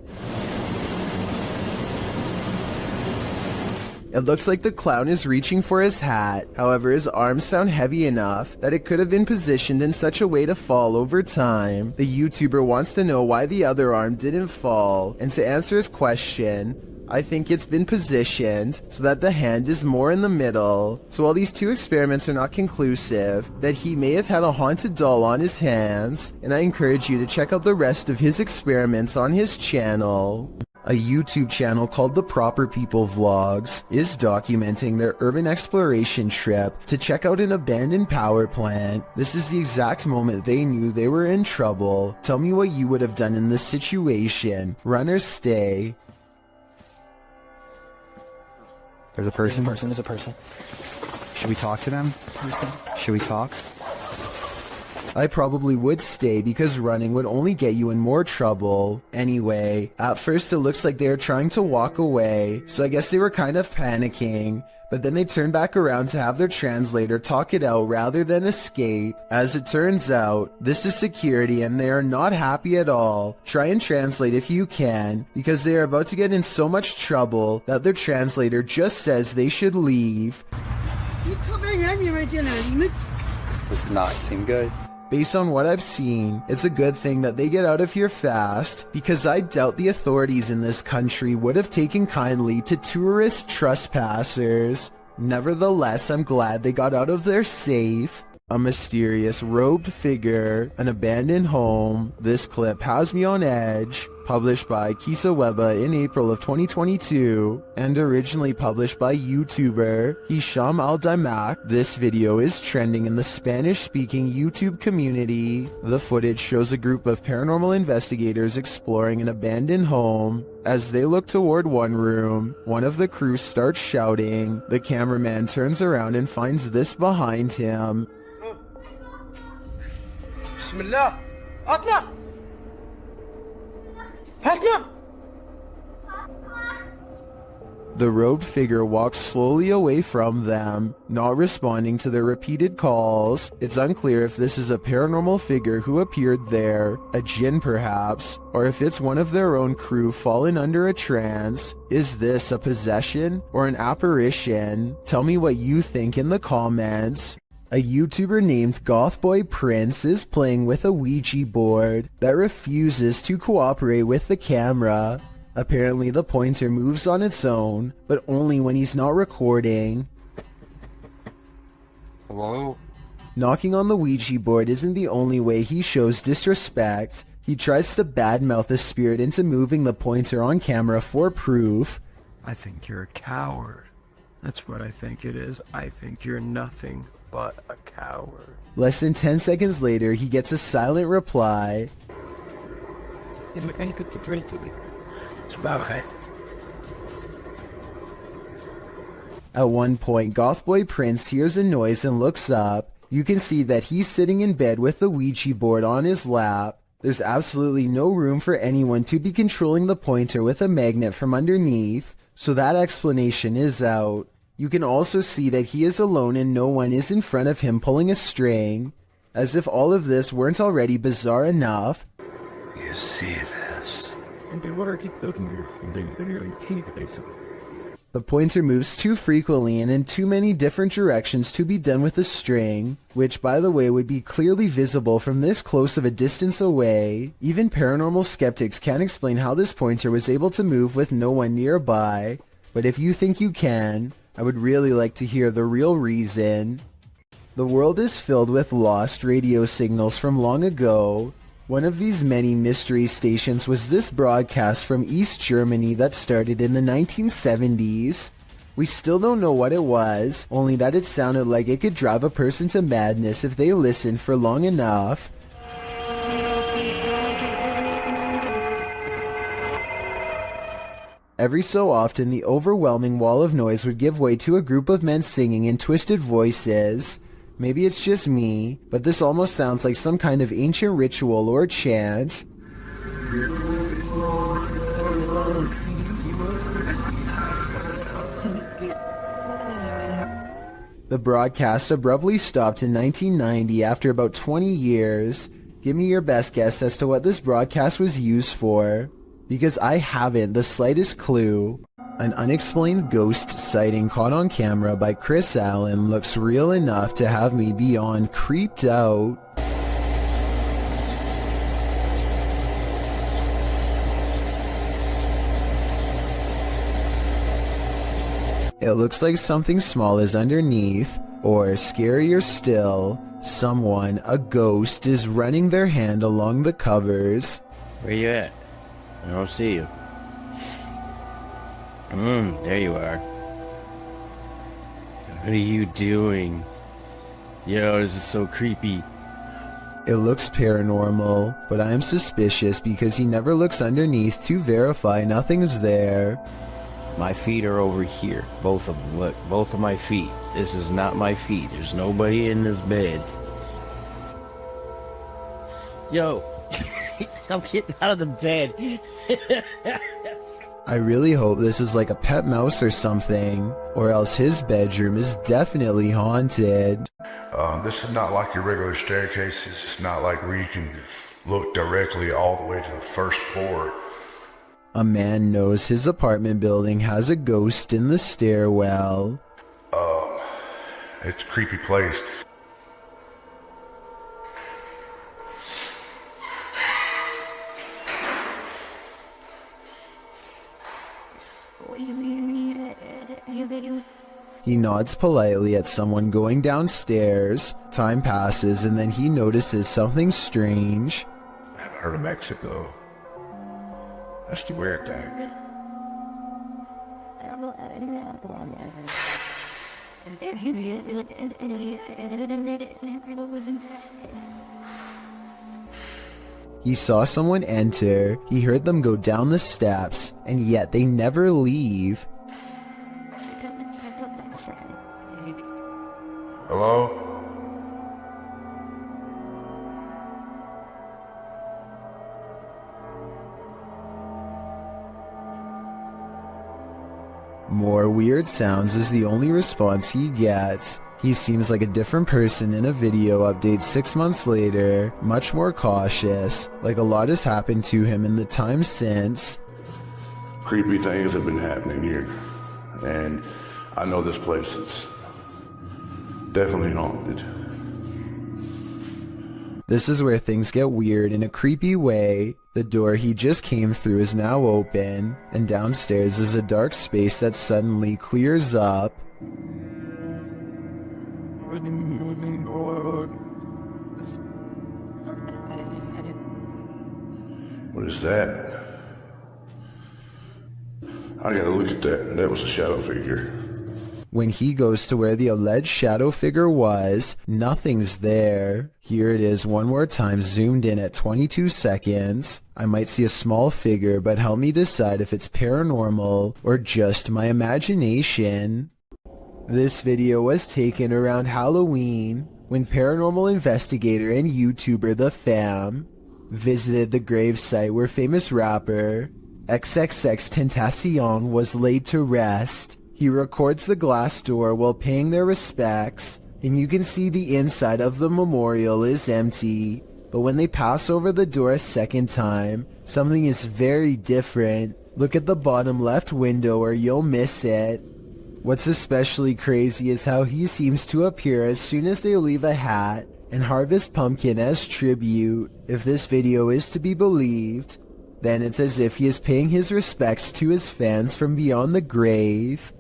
It looks like the clown is reaching for his hat, however his arms sound heavy enough that it could have been positioned in such a way to fall over time. The YouTuber wants to know why the other arm didn't fall, and to answer his question, I think it's been positioned so that the hand is more in the middle. So while these two experiments are not conclusive, that he may have had a haunted doll on his hands, and I encourage you to check out the rest of his experiments on his channel. A YouTube channel called The Proper People Vlogs is documenting their urban exploration trip to check out an abandoned power plant. This is the exact moment they knew they were in trouble. Tell me what you would have done in this situation. Run or stay. There's a person? There's a person. Should we talk to them? Should we talk? I probably would stay because running would only get you in more trouble. Anyway, at first it looks like they were trying to walk away, so I guess they were kind of panicking. But then they turned back around to have their translator talk it out rather than escape. As it turns out, this is security and they are not happy at all. Try and translate if you can, because they are about to get in so much trouble that their translator just says they should leave. Does not seem good. Based on what I've seen, it's a good thing that they get out of here fast, because I doubt the authorities in this country would have taken kindly to tourist trespassers. Nevertheless, I'm glad they got out of there safe. A mysterious robed figure, an abandoned home. This clip has me on edge. Published by Kisa Weba in April of 2022, and originally published by YouTuber Hisham Al-Daimak. This video is trending in the Spanish-speaking YouTube community. The footage shows a group of paranormal investigators exploring an abandoned home. As they look toward one room, one of the crew starts shouting. The cameraman turns around and finds this behind him. Bismillah. Atla. The robed figure walks slowly away from them, not responding to their repeated calls. It's unclear if this is a paranormal figure who appeared there, a jinn perhaps, or if it's one of their own crew fallen under a trance. Is this a possession or an apparition? Tell me what you think in the comments. A YouTuber named Gothboy Prince is playing with a Ouija board that refuses to cooperate with the camera. Apparently the pointer moves on its own, but only when he's not recording. Hello? Knocking on the Ouija board isn't the only way he shows disrespect. He tries to badmouth the spirit into moving the pointer on camera for proof. I think you're a coward. That's what I think it is. I think you're nothing but a coward. Less than 10 seconds later, he gets a silent reply. At one point, Gothboy Prince hears a noise and looks up. You can see that he's sitting in bed with the Ouija board on his lap. There's absolutely no room for anyone to be controlling the pointer with a magnet from underneath, so that explanation is out. You can also see that he is alone and no one is in front of him pulling a string. As if all of this weren't already bizarre enough. You see this? The pointer moves too frequently and in too many different directions to be done with a string, which by the way would be clearly visible from this close of a distance away. Even paranormal skeptics can't explain how this pointer was able to move with no one nearby, but if you think you can, I would really like to hear the real reason. The world is filled with lost radio signals from long ago. One of these many mystery stations was this broadcast from East Germany that started in the 1970s. We still don't know what it was, only that it sounded like it could drive a person to madness if they listened for long enough. Every so often, the overwhelming wall of noise would give way to a group of men singing in twisted voices. Maybe it's just me, but this almost sounds like some kind of ancient ritual or chant. The broadcast abruptly stopped in 1990 after about 20 years. Give me your best guess as to what this broadcast was used for, because I haven't the slightest clue. An unexplained ghost sighting caught on camera by Chris Allen looks real enough to have me beyond creeped out. It looks like something small is underneath, or scarier still, someone, a ghost, is running their hand along the covers. Where you at? I don't see you. There you are. What are you doing? Yo, this is so creepy. It looks paranormal, but I am suspicious because he never looks underneath to verify nothing's there. My feet are over here. Both of them. Look, both of my feet. This is not my feet. There's nobody in this bed. Yo, I'm getting out of the bed. I really hope this is like a pet mouse or something, or else his bedroom is definitely haunted. This is not like your regular staircase. It's just not like where you can look directly all the way to the first floor. A man knows his apartment building has a ghost in the stairwell. It's a creepy place. He nods politely at someone going downstairs. Time passes and then he notices something strange. I haven't heard of Mexico. That's the weird thing. He saw someone enter, he heard them go down the steps, and yet they never leave. Hello? More weird sounds is the only response he gets. He seems like a different person in a video update 6 months later, much more cautious, like a lot has happened to him in the time since. Creepy things have been happening here, and I know this place is definitely haunted. This is where things get weird in a creepy way. The door he just came through is now open, and downstairs is a dark space that suddenly clears up. What is that? I gotta look at that. That was a shadow figure. When he goes to where the alleged shadow figure was, nothing's there. Here it is one more time, zoomed in at 22 seconds. I might see a small figure, but help me decide if it's paranormal or just my imagination. This video was taken around Halloween when paranormal investigator and YouTuber The Fam visited the gravesite where famous rapper XXXTentacion was laid to rest. He records the glass door while paying their respects, and you can see the inside of the memorial is empty. But when they pass over the door a second time, something is very different. Look at the bottom left window or you'll miss it. What's especially crazy is how he seems to appear as soon as they leave a hat and harvest pumpkin as tribute. If this video is to be believed, then it's as if he is paying his respects to his fans from beyond the grave.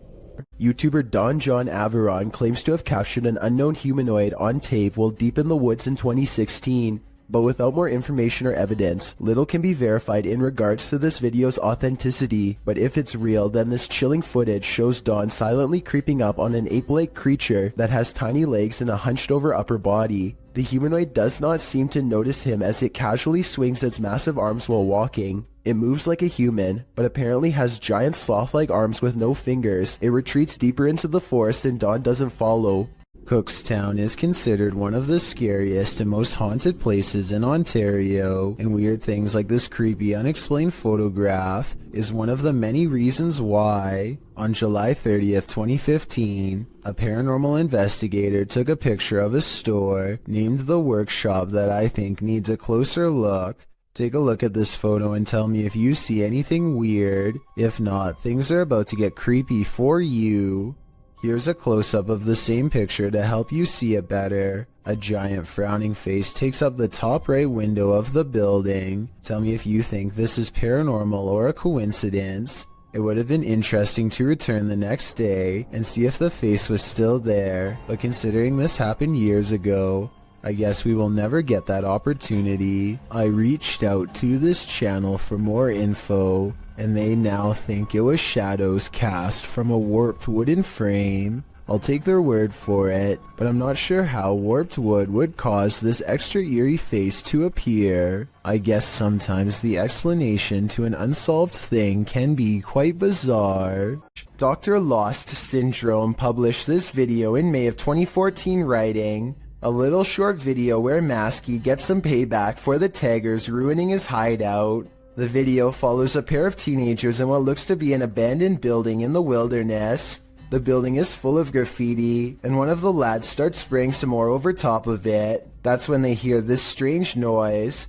YouTuber Don John Averon claims to have captured an unknown humanoid on tape while deep in the woods in 2016, but without more information or evidence, little can be verified in regards to this video's authenticity. But if it's real, then this chilling footage shows Don silently creeping up on an ape-like creature that has tiny legs and a hunched over upper body. The humanoid does not seem to notice him as it casually swings its massive arms while walking. It moves like a human, but apparently has giant sloth-like arms with no fingers. It retreats deeper into the forest and Dawn doesn't follow. Cookstown is considered one of the scariest and most haunted places in Ontario, and weird things like this creepy unexplained photograph is one of the many reasons why. On July 30th, 2015, a paranormal investigator took a picture of a store named The Workshop that I think needs a closer look. Take a look at this photo and tell me if you see anything weird. If not, things are about to get creepy for you. Here's a close-up of the same picture to help you see it better. A giant frowning face takes up the top right window of the building. Tell me if you think this is paranormal or a coincidence. It would have been interesting to return the next day and see if the face was still there, but considering this happened years ago, I guess we will never get that opportunity. I reached out to this channel for more info, and they now think it was shadows cast from a warped wooden frame. I'll take their word for it, but I'm not sure how warped wood would cause this extra eerie face to appear. I guess sometimes the explanation to an unsolved thing can be quite bizarre. Dr. Lost Syndrome published this video in May of 2014 writing, a little short video where Masky gets some payback for the taggers ruining his hideout. The video follows a pair of teenagers in what looks to be an abandoned building in the wilderness. The building is full of graffiti, and one of the lads starts spraying some more over top of it. That's when they hear this strange noise.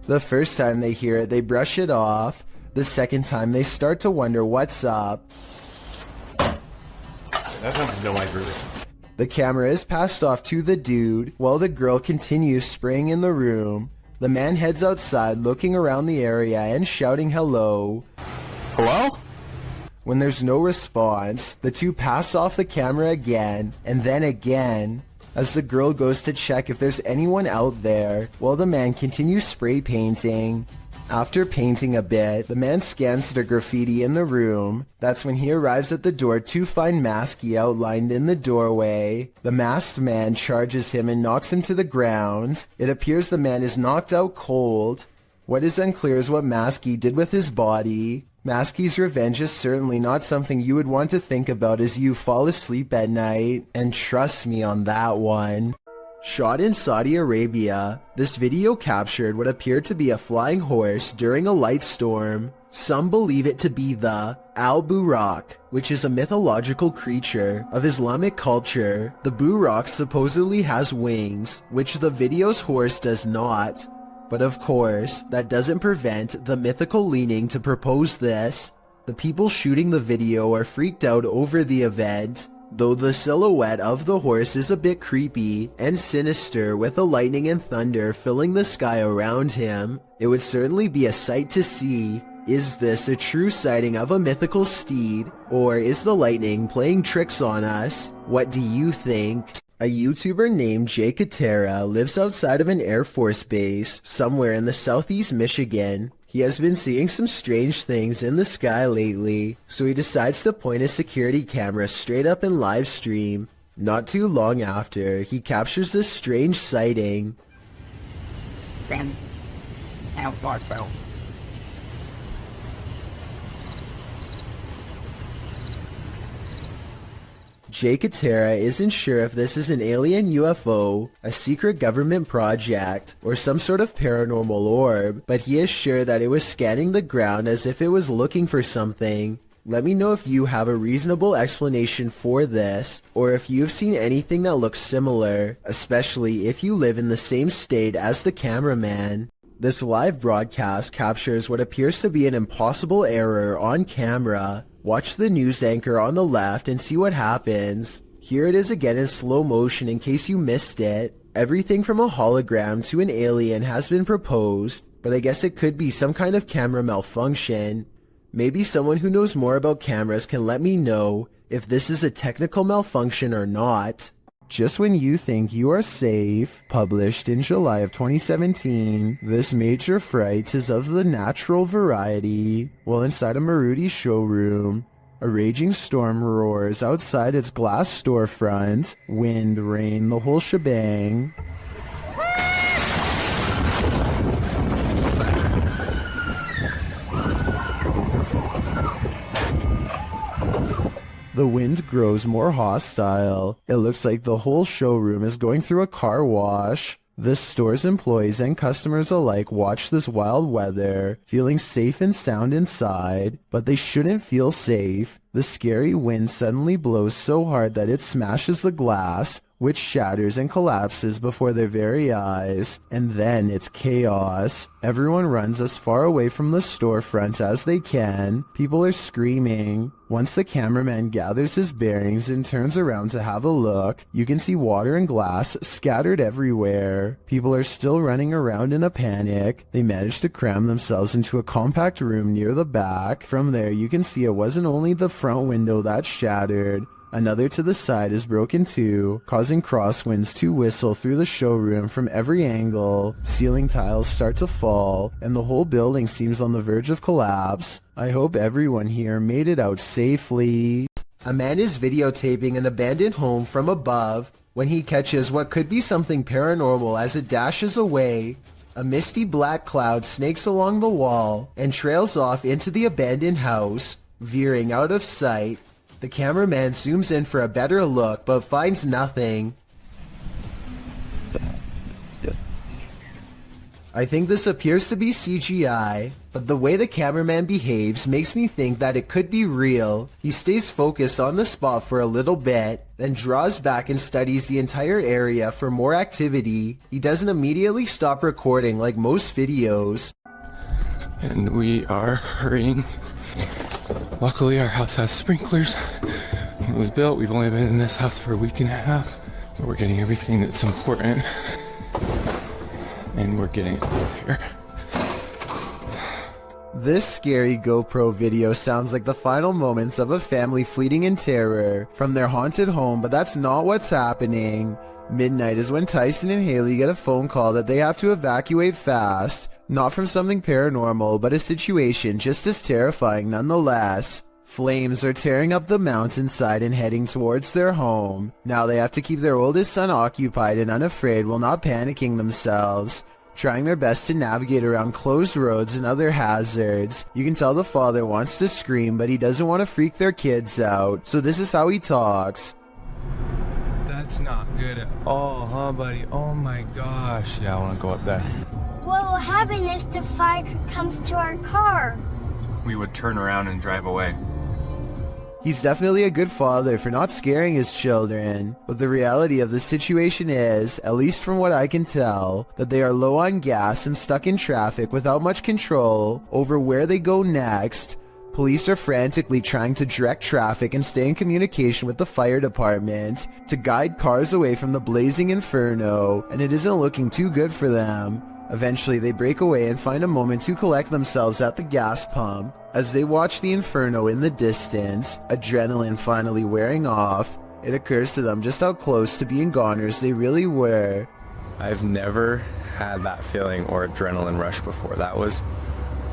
The first time they hear it, they brush it off. The second time, they start to wonder what's up. The camera is passed off to the dude, while the girl continues spraying in the room. The man heads outside, looking around the area and shouting hello. Hello? When there's no response, the two pass off the camera again, and then again, as the girl goes to check if there's anyone out there, while the man continues spray painting. After painting a bit, the man scans the graffiti in the room. That's when he arrives at the door to find Masky outlined in the doorway. The masked man charges him and knocks him to the ground. It appears the man is knocked out cold. What is unclear is what Masky did with his body. Masky's revenge is certainly not something you would want to think about as you fall asleep at night, and trust me on that one. Shot in Saudi Arabia, this video captured what appeared to be a flying horse during a light storm. Some believe it to be the Al-Buraq, which is a mythological creature of Islamic culture. The Buraq supposedly has wings, which the video's horse does not. But of course, that doesn't prevent the mythical leaning to propose this. The people shooting the video are freaked out over the event, though the silhouette of the horse is a bit creepy and sinister with the lightning and thunder filling the sky around him. It would certainly be a sight to see. Is this a true sighting of a mythical steed, or is the lightning playing tricks on us? What do you think? A YouTuber named Jay Katera lives outside of an Air Force base somewhere in the southeast Michigan. He has been seeing some strange things in the sky lately, so he decides to point his security camera straight up and live stream. Not too long after, he captures this strange sighting. Then, how far so? Jay Katera isn't sure if this is an alien UFO, a secret government project, or some sort of paranormal orb, but he is sure that it was scanning the ground as if it was looking for something. Let me know if you have a reasonable explanation for this, or if you've seen anything that looks similar, especially if you live in the same state as the cameraman. This live broadcast captures what appears to be an impossible error on camera. Watch the news anchor on the left and see what happens. Here it is again in slow motion in case you missed it. Everything from a hologram to an alien has been proposed, but I guess it could be some kind of camera malfunction. Maybe someone who knows more about cameras can let me know if this is a technical malfunction or not. Just When You Think You Are Safe, published in July of 2017, this major fright is of the natural variety. While inside a Maruti showroom, a raging storm roars outside its glass storefront, wind, rain, the whole shebang. The wind grows more hostile. It looks like the whole showroom is going through a car wash. The store's employees and customers alike watch this wild weather, feeling safe and sound inside, but they shouldn't feel safe. The scary wind suddenly blows so hard that it smashes the glass, which shatters and collapses before their very eyes, and then it's chaos. Everyone runs as far away from the storefront as they can. People are screaming. Once the cameraman gathers his bearings and turns around to have a look, you can see water and glass scattered everywhere. People are still running around in a panic. They manage to cram themselves into a compact room near the back. From there you can see it wasn't only the front window that shattered. Another to the side is broken too, causing crosswinds to whistle through the showroom from every angle. Ceiling tiles start to fall, and the whole building seems on the verge of collapse. I hope everyone here made it out safely. A man is videotaping an abandoned home from above when he catches what could be something paranormal as it dashes away. A misty black cloud snakes along the wall and trails off into the abandoned house, veering out of sight. The cameraman zooms in for a better look, but finds nothing. I think this appears to be CGI, but the way the cameraman behaves makes me think that it could be real. He stays focused on the spot for a little bit, then draws back and studies the entire area for more activity. He doesn't immediately stop recording like most videos. And we are hurrying. Luckily, our house has sprinklers. When it was built, we've only been in this house for a week and a half, but we're getting everything that's important, and we're getting out of here. This scary GoPro video sounds like the final moments of a family fleeing in terror from their haunted home, but that's not what's happening. Midnight is when Tyson and Haley get a phone call that they have to evacuate fast. Not from something paranormal, but a situation just as terrifying nonetheless. Flames are tearing up the mountainside and heading towards their home. Now they have to keep their oldest son occupied and unafraid while not panicking themselves, trying their best to navigate around closed roads and other hazards. You can tell the father wants to scream, but he doesn't want to freak their kids out, so this is how he talks. That's not good at all, huh, buddy? Oh my gosh. Yeah, I want to go up there. What will happen if the fire comes to our car? We would turn around and drive away. He's definitely a good father for not scaring his children, but the reality of the situation is, at least from what I can tell, that they are low on gas and stuck in traffic without much control over where they go next. Police are frantically trying to direct traffic and stay in communication with the fire department to guide cars away from the blazing inferno, and it isn't looking too good for them. Eventually, they break away and find a moment to collect themselves at the gas pump. As they watch the inferno in the distance, adrenaline finally wearing off, it occurs to them just how close to being goners they really were. I've never had that feeling or adrenaline rush before. That was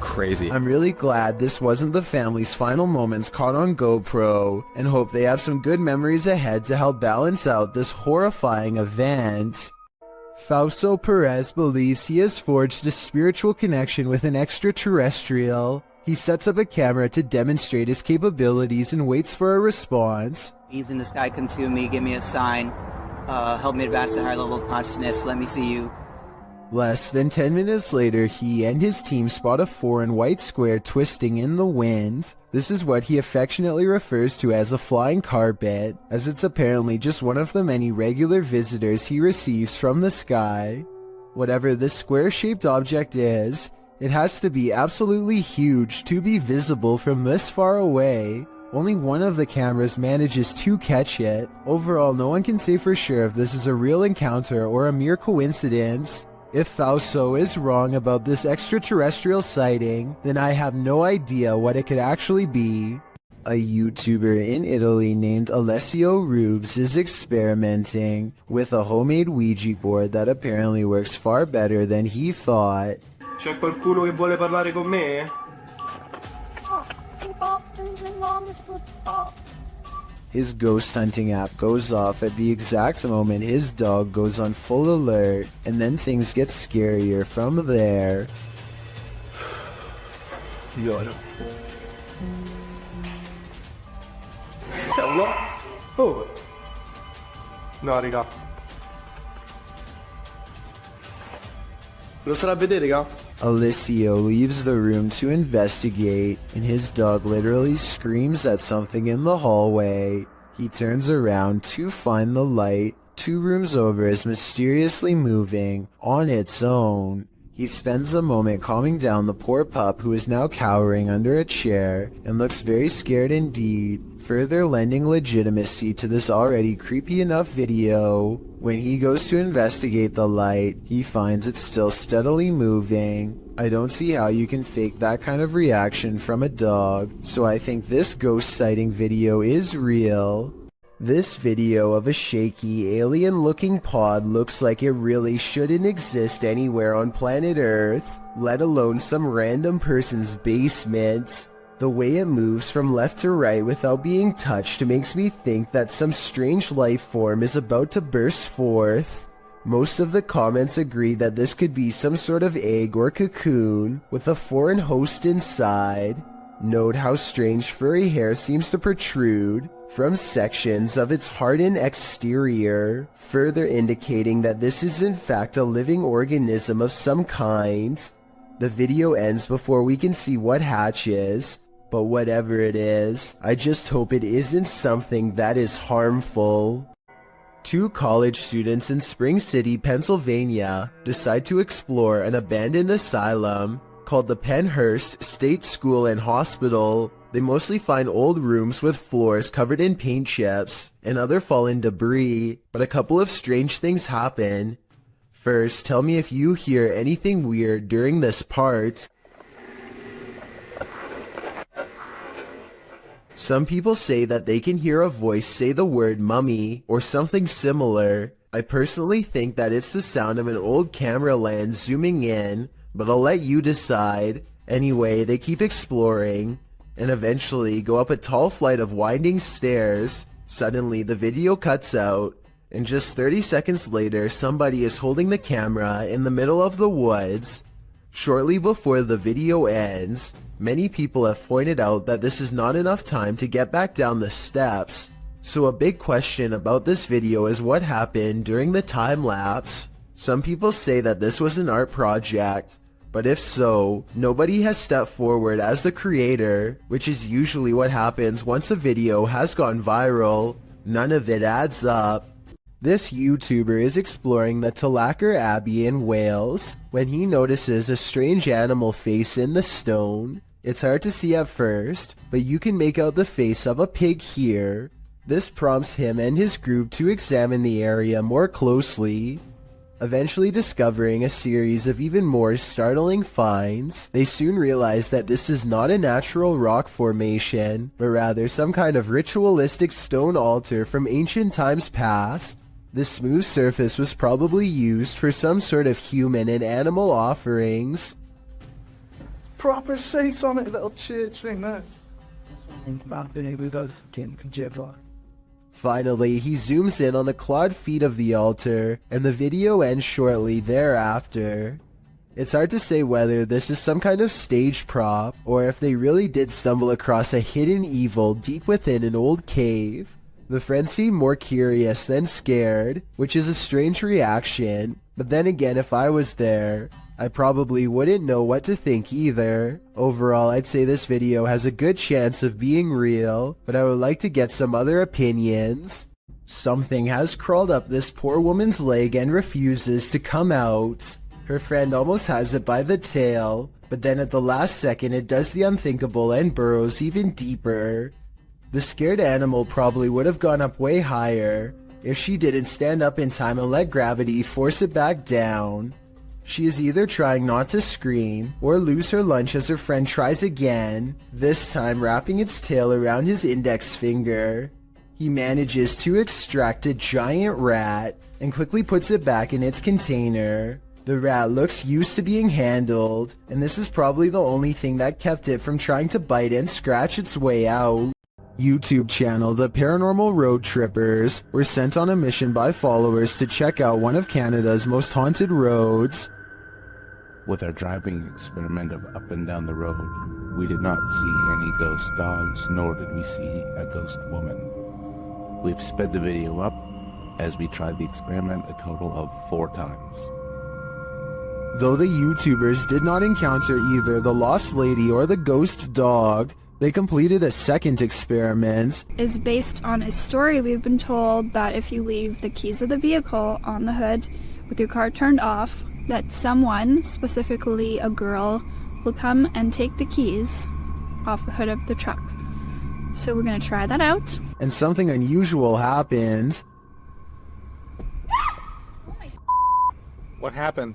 crazy. I'm really glad this wasn't the family's final moments caught on GoPro, and hope they have some good memories ahead to help balance out this horrifying event. Fausto Perez believes he has forged a spiritual connection with an extraterrestrial. He sets up a camera to demonstrate his capabilities and waits for a response. He's in the sky, come to me, give me a sign, help me advance to a higher level of consciousness, let me see you. Less than 10 minutes later, he and his team spot a foreign white square twisting in the wind. This is what he affectionately refers to as a flying carpet, as it's apparently just one of the many regular visitors he receives from the sky. Whatever this square-shaped object is, it has to be absolutely huge to be visible from this far away. Only one of the cameras manages to catch it. Overall, no one can say for sure if this is a real encounter or a mere coincidence. If Fausto is wrong about this extraterrestrial sighting, then I have no idea what it could actually be. A YouTuber in Italy named Alessio Rubes is experimenting with a homemade Ouija board that apparently works far better than he thought. C'è qualcuno che vuole parlare con me? His ghost hunting app goes off at the exact moment his dog goes on full alert, and then things get scarier from there. يلا هو ناري راه Lo sarà vedere, raga. Alessio leaves the room to investigate, and his dog literally screams at something in the hallway. He turns around to find the light 2 rooms over is mysteriously moving on its own. He spends a moment calming down the poor pup who is now cowering under a chair and looks very scared indeed, further lending legitimacy to this already creepy enough video. When he goes to investigate the light, he finds it still steadily moving. I don't see how you can fake that kind of reaction from a dog, so I think this ghost sighting video is real. This video of a shaky, alien-looking pod looks like it really shouldn't exist anywhere on planet Earth, let alone some random person's basement. The way it moves from left to right without being touched makes me think that some strange life form is about to burst forth. Most of the comments agree that this could be some sort of egg or cocoon with a foreign host inside. Note how strange furry hair seems to protrude from sections of its hardened exterior, further indicating that this is in fact a living organism of some kind. The video ends before we can see what hatches, but whatever it is, I just hope it isn't something that is harmful. 2 college students in Spring City, Pennsylvania decide to explore an abandoned asylum called the Pennhurst State School and Hospital. They mostly find old rooms with floors covered in paint chips and other fallen debris, but a couple of strange things happen. First, tell me if you hear anything weird during this part. Some people say that they can hear a voice say the word mummy or something similar. I personally think that it's the sound of an old camera lens zooming in, but I'll let you decide. Anyway, they keep exploring and eventually go up a tall flight of winding stairs. Suddenly, the video cuts out, and just 30 seconds later, somebody is holding the camera in the middle of the woods. Shortly before the video ends, many people have pointed out that this is not enough time to get back down the steps. So a big question about this video is what happened during the time lapse. Some people say that this was an art project, but if so, nobody has stepped forward as the creator, which is usually what happens once a video has gone viral. None of it adds up. This YouTuber is exploring the Tulacker Abbey in Wales when he notices a strange animal face in the stone. It's hard to see at first, but you can make out the face of a pig here. This prompts him and his group to examine the area more closely. Eventually discovering a series of even more startling finds, they soon realize that this is not a natural rock formation, but rather some kind of ritualistic stone altar from ancient times past. The smooth surface was probably used for some sort of human and animal offerings. Proper seats on it, little church thing there. Finally, he zooms in on the clawed feet of the altar, and the video ends shortly thereafter. It's hard to say whether this is some kind of stage prop, or if they really did stumble across a hidden evil deep within an old cave. The friends seem more curious than scared, which is a strange reaction, but then again, if I was there, I probably wouldn't know what to think either. Overall, I'd say this video has a good chance of being real, but I would like to get some other opinions. Something has crawled up this poor woman's leg and refuses to come out. Her friend almost has it by the tail, but then at the last second it does the unthinkable and burrows even deeper. The scared animal probably would have gone up way higher if she didn't stand up in time and let gravity force it back down. She is either trying not to scream or lose her lunch as her friend tries again, this time wrapping its tail around his index finger. He manages to extract a giant rat and quickly puts it back in its container. The rat looks used to being handled, and this is probably the only thing that kept it from trying to bite and scratch its way out. YouTube channel The Paranormal Road Trippers were sent on a mission by followers to check out one of Canada's most haunted roads. With our driving experiment of up and down the road, we did not see any ghost dogs, nor did we see a ghost woman. We've sped the video up as we tried the experiment a total of 4 times. Though the YouTubers did not encounter either the lost lady or the ghost dog, they completed a second experiment. Is based on a story we've been told that if you leave the keys of the vehicle on the hood with your car turned off, that someone, specifically a girl, will come and take the keys off the hood of the truck. So we're gonna try that out. And something unusual happened. What happened?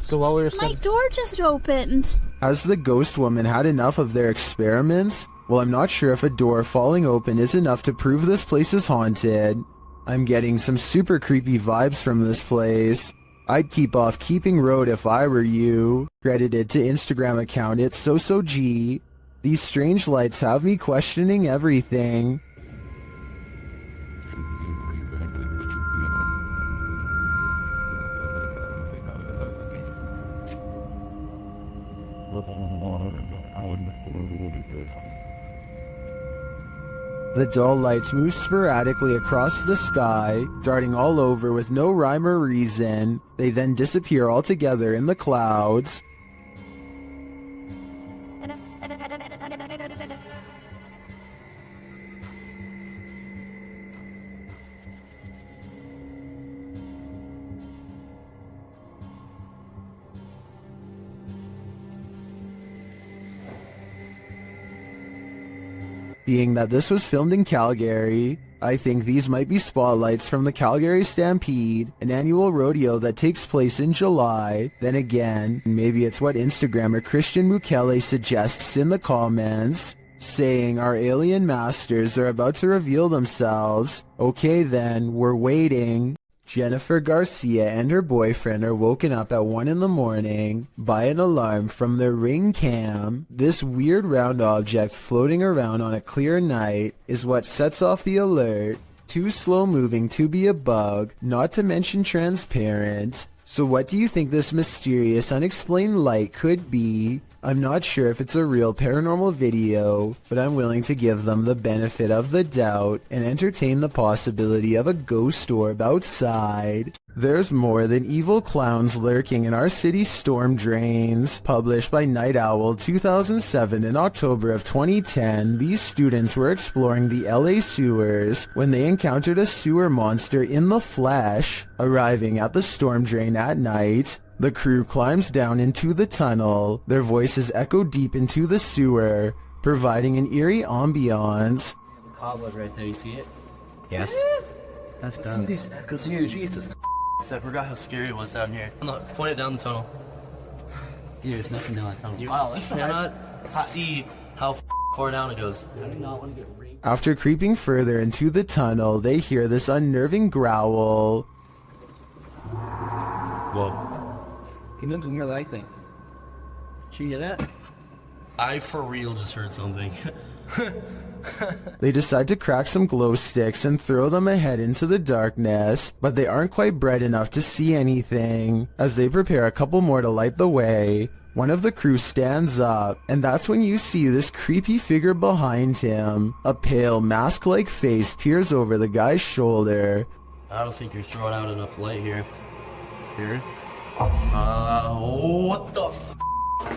So while we were My door just opened. Has the ghost woman had enough of their experiments? Well, I'm not sure if a door falling open is enough to prove this place is haunted. I'm getting some super creepy vibes from this place. I'd keep off Keeping Road if I were you. Credited to Instagram account It's So G. These strange lights have me questioning everything. The dull lights move sporadically across the sky, darting all over with no rhyme or reason. They then disappear altogether in the clouds. Being that this was filmed in Calgary, I think these might be spotlights from the Calgary Stampede, an annual rodeo that takes place in July. Then again, maybe it's what Instagrammer Christian Mukele suggests in the comments, saying our alien masters are about to reveal themselves. Okay then, we're waiting. Jennifer Garcia and her boyfriend are woken up at 1 in the morning by an alarm from their Ring cam. This weird round object floating around on a clear night is what sets off the alert. Too slow moving to be a bug, not to mention transparent. So what do you think this mysterious unexplained light could be? I'm not sure if it's a real paranormal video, but I'm willing to give them the benefit of the doubt and entertain the possibility of a ghost orb outside. There's more than evil clowns lurking in our city's storm drains. Published by Night Owl 2007 in October of 2010, these students were exploring the LA sewers when they encountered a sewer monster in the flesh. Arriving at the storm drain at night, the crew climbs down into the tunnel. Their voices echo deep into the sewer, providing an eerie ambiance. The cobweb right there, you see it? Yes. That's done. These echoes here, Jesus. I forgot how scary it was down here. Look, point it down the tunnel. There's nothing down the tunnel. Wow, that's cannot see how far down it goes. I do not want to get raped. After creeping further into the tunnel, they hear this unnerving growl. Whoa. He doesn't hear that thing. Did you hear that? I for real just heard something. They decide to crack some glow sticks and throw them ahead into the darkness, but they aren't quite bright enough to see anything. As they prepare a couple more to light the way, one of the crew stands up, and that's when you see this creepy figure behind him. A pale, mask-like face peers over the guy's shoulder. I don't think you're throwing out enough light here. Here? What the f***?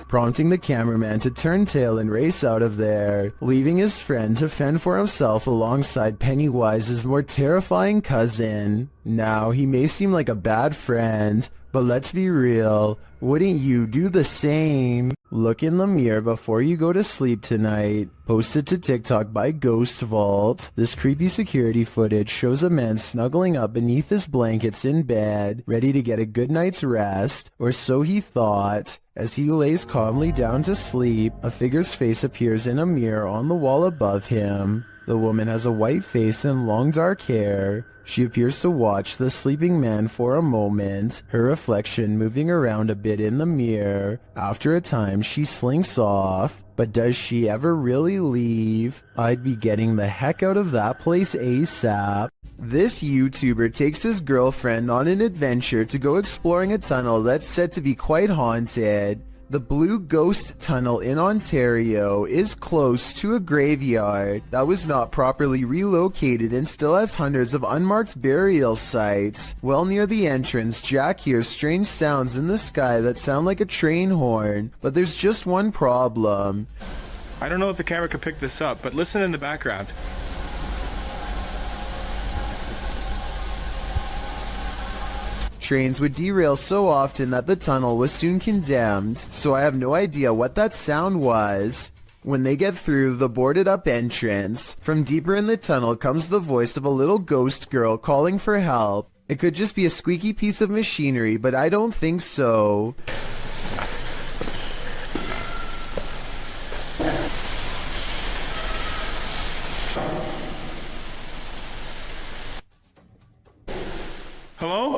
Prompting the cameraman to turn tail and race out of there, leaving his friend to fend for himself alongside Pennywise's more terrifying cousin. Now, he may seem like a bad friend, but let's be real, wouldn't you do the same? Look in the mirror before you go to sleep tonight. Posted to TikTok by Ghost Vault. This creepy security footage shows a man snuggling up beneath his blankets in bed, ready to get a good night's rest, or so he thought. As he lays calmly down to sleep, a figure's face appears in a mirror on the wall above him. The woman has a white face and long dark hair. She appears to watch the sleeping man for a moment, her reflection moving around a bit in the mirror. After a time, she slinks off. But does she ever really leave? I'd be getting the heck out of that place ASAP. This YouTuber takes his girlfriend on an adventure to go exploring a tunnel that's said to be quite haunted. The Blue Ghost Tunnel in Ontario is close to a graveyard that was not properly relocated and still has hundreds of unmarked burial sites. Well near the entrance, Jack hears strange sounds in the sky that sound like a train horn, but there's just one problem. I don't know if the camera could pick this up, but listen in the background. Trains would derail so often that the tunnel was soon condemned, so I have no idea what that sound was. When they get through the boarded up entrance, from deeper in the tunnel comes the voice of a little ghost girl calling for help. It could just be a squeaky piece of machinery, but I don't think so. Hello?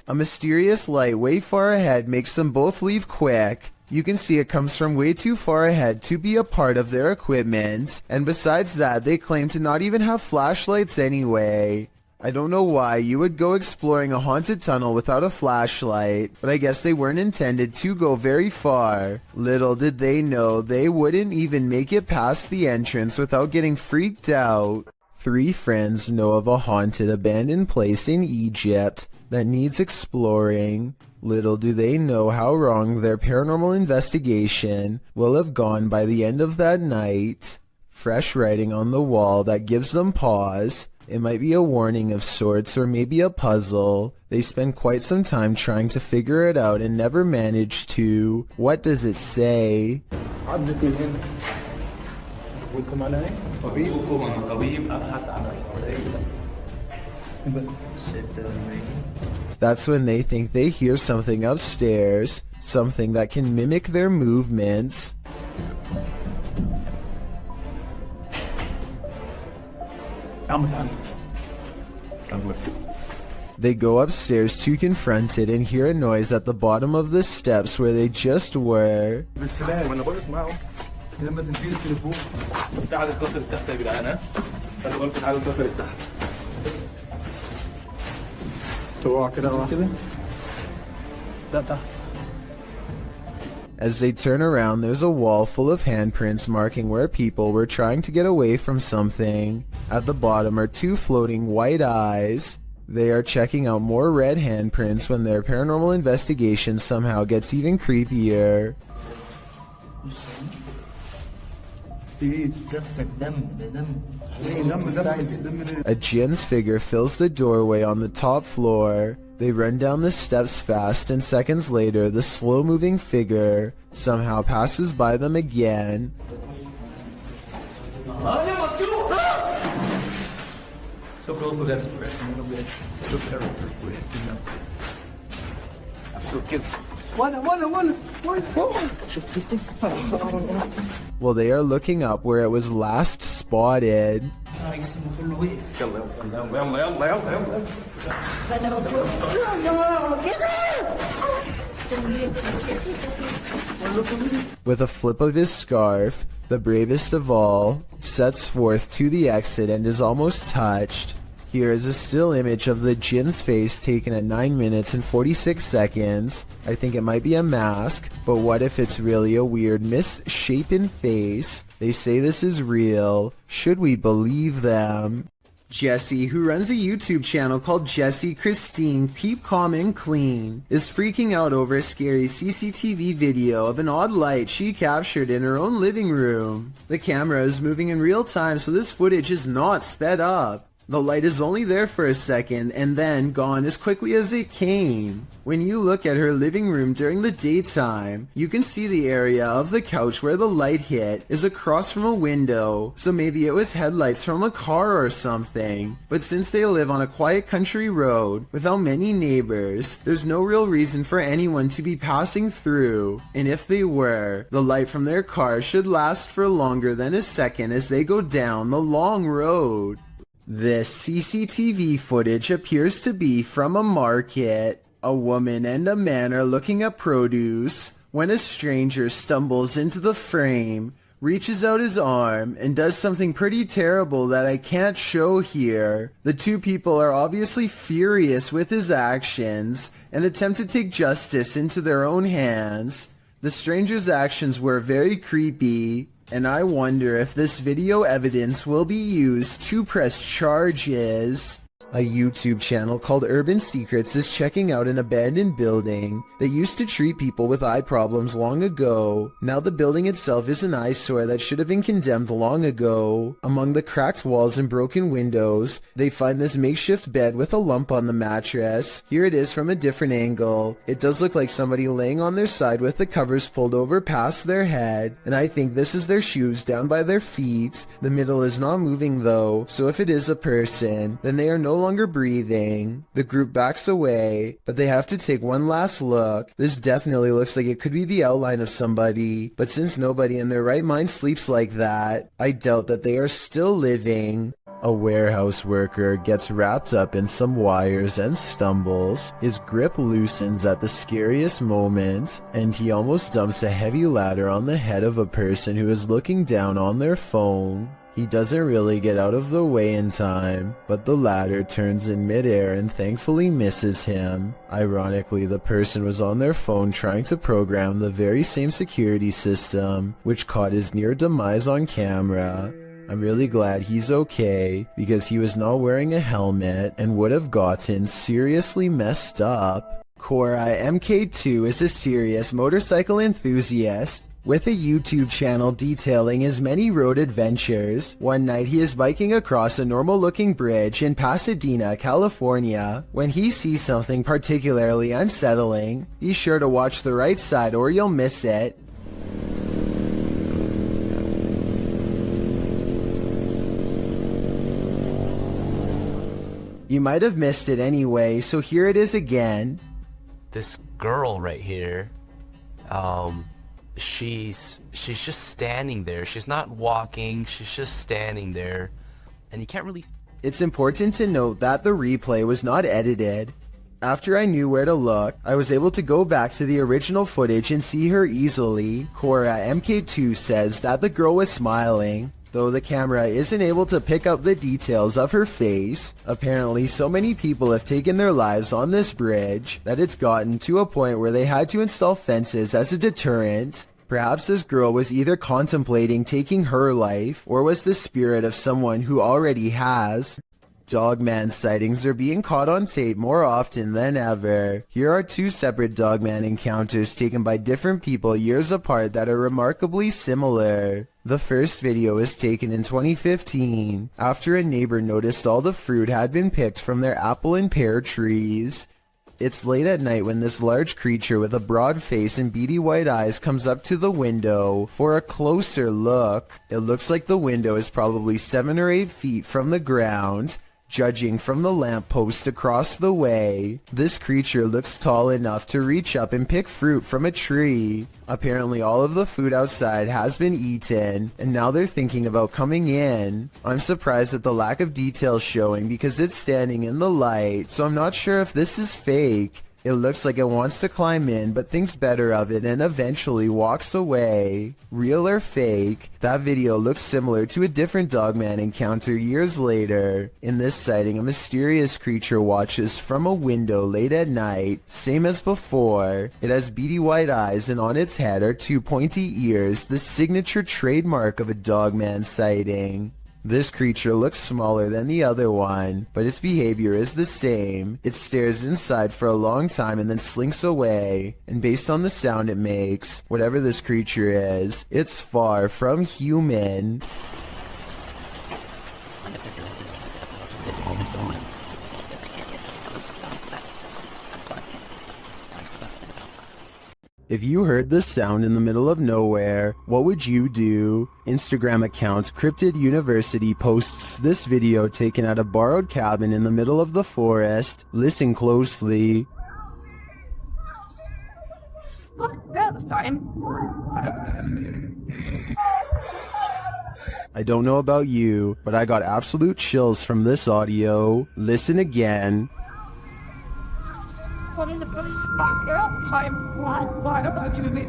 A mysterious light way far ahead makes them both leave quick. You can see it comes from way too far ahead to be a part of their equipment, and besides that, they claim to not even have flashlights anyway. I don't know why you would go exploring a haunted tunnel without a flashlight, but I guess they weren't intended to go very far. Little did they know they wouldn't even make it past the entrance without getting freaked out. 3 friends know of a haunted abandoned place in Egypt that needs exploring. Little do they know how wrong their paranormal investigation will have gone by the end of that night. Fresh writing on the wall that gives them pause. It might be a warning of sorts or maybe a puzzle. They spend quite some time trying to figure it out and never manage to. What does it say? That's when they think they hear something upstairs, something that can mimic their movements. They go upstairs to confront it and hear a noise at the bottom of the steps where they just were. As they turn around, there's a wall full of handprints marking where people were trying to get away from something. At the bottom are 2 floating white eyes. They are checking out more red handprints when their paranormal investigation somehow gets even creepier. A jinn's figure fills the doorway on the top floor. They run down the steps fast, and seconds later, the slow-moving figure somehow passes by them again. Well, they are looking up where it was last spotted. With a flip of his scarf, the bravest of all sets forth to the exit and is almost touched. Here is a still image of the jinn's face taken at 9 minutes and 46 seconds. I think it might be a mask, but what if it's really a weird misshapen face? They say this is real. Should we believe them? Jessie, who runs a YouTube channel called Jessie Christine Keep Calm and Clean, is freaking out over a scary CCTV video of an odd light she captured in her own living room. The camera is moving in real time, so this footage is not sped up. The light is only there for a second and then gone as quickly as it came. When you look at her living room during the daytime, you can see the area of the couch where the light hit is across from a window, so maybe it was headlights from a car or something. But since they live on a quiet country road without many neighbors, there's no real reason for anyone to be passing through, and if they were, the light from their car should last for longer than a second as they go down the long road. This CCTV footage appears to be from a market. A woman and a man are looking at produce when a stranger stumbles into the frame, reaches out his arm and does something pretty terrible that I can't show here. The two people are obviously furious with his actions and attempt to take justice into their own hands. The stranger's actions were very creepy, and I wonder if this video evidence will be used to press charges. A YouTube channel called Urban Secrets is checking out an abandoned building that used to treat people with eye problems long ago. Now the building itself is an eyesore that should have been condemned long ago. Among the cracked walls and broken windows, they find this makeshift bed with a lump on the mattress. Here it is from a different angle. It does look like somebody laying on their side with the covers pulled over past their head, and I think this is their shoes down by their feet. The middle is not moving though, so if it is a person, then they are no longer breathing. The group backs away, but they have to take one last look. This definitely looks like it could be the outline of somebody, but since nobody in their right mind sleeps like that, I doubt that they are still living. A warehouse worker gets wrapped up in some wires and stumbles. His grip loosens at the scariest moment, and he almost dumps a heavy ladder on the head of a person who is looking down on their phone. He doesn't really get out of the way in time, but the ladder turns in midair and thankfully misses him. Ironically, the person was on their phone trying to program the very same security system, which caught his near demise on camera. I'm really glad he's okay, because he was not wearing a helmet and would have gotten seriously messed up. Cora MK2 is a serious motorcycle enthusiast with a YouTube channel detailing his many road adventures. One night he is biking across a normal-looking bridge in Pasadena, California. When he sees something particularly unsettling, be sure to watch the right side or you'll miss it. You might have missed it anyway, so here it is again. This girl right here, she's just standing there. She's not walking, she's just standing there, and you can't really... It's important to note that the replay was not edited. After I knew where to look, I was able to go back to the original footage and see her easily. Cora MK2 says that the girl was smiling, though the camera isn't able to pick up the details of her face. Apparently, so many people have taken their lives on this bridge that it's gotten to a point where they had to install fences as a deterrent. Perhaps this girl was either contemplating taking her life, or was the spirit of someone who already has. Dogman sightings are being caught on tape more often than ever. Here are two separate Dogman encounters taken by different people years apart that are remarkably similar. The first video was taken in 2015, after a neighbor noticed all the fruit had been picked from their apple and pear trees. It's late at night when this large creature with a broad face and beady white eyes comes up to the window for a closer look. It looks like the window is probably 7 or 8 feet from the ground. Judging from the lamppost across the way, this creature looks tall enough to reach up and pick fruit from a tree. Apparently all of the food outside has been eaten, and now they're thinking about coming in. I'm surprised at the lack of detail showing because it's standing in the light, so I'm not sure if this is fake. It looks like it wants to climb in, but thinks better of it and eventually walks away. Real or fake, that video looks similar to a different Dogman encounter years later. In this sighting, a mysterious creature watches from a window late at night, same as before. It has beady white eyes and on its head are 2 pointy ears, the signature trademark of a Dogman sighting. This creature looks smaller than the other one, but its behavior is the same. It stares inside for a long time and then slinks away, and based on the sound it makes, whatever this creature is, it's far from human. If you heard this sound in the middle of nowhere, what would you do? Instagram account Cryptid University posts this video taken at a borrowed cabin in the middle of the forest. Listen closely. I don't know about you, but I got absolute chills from this audio. Listen again. What in the fuck? Why am I doing it?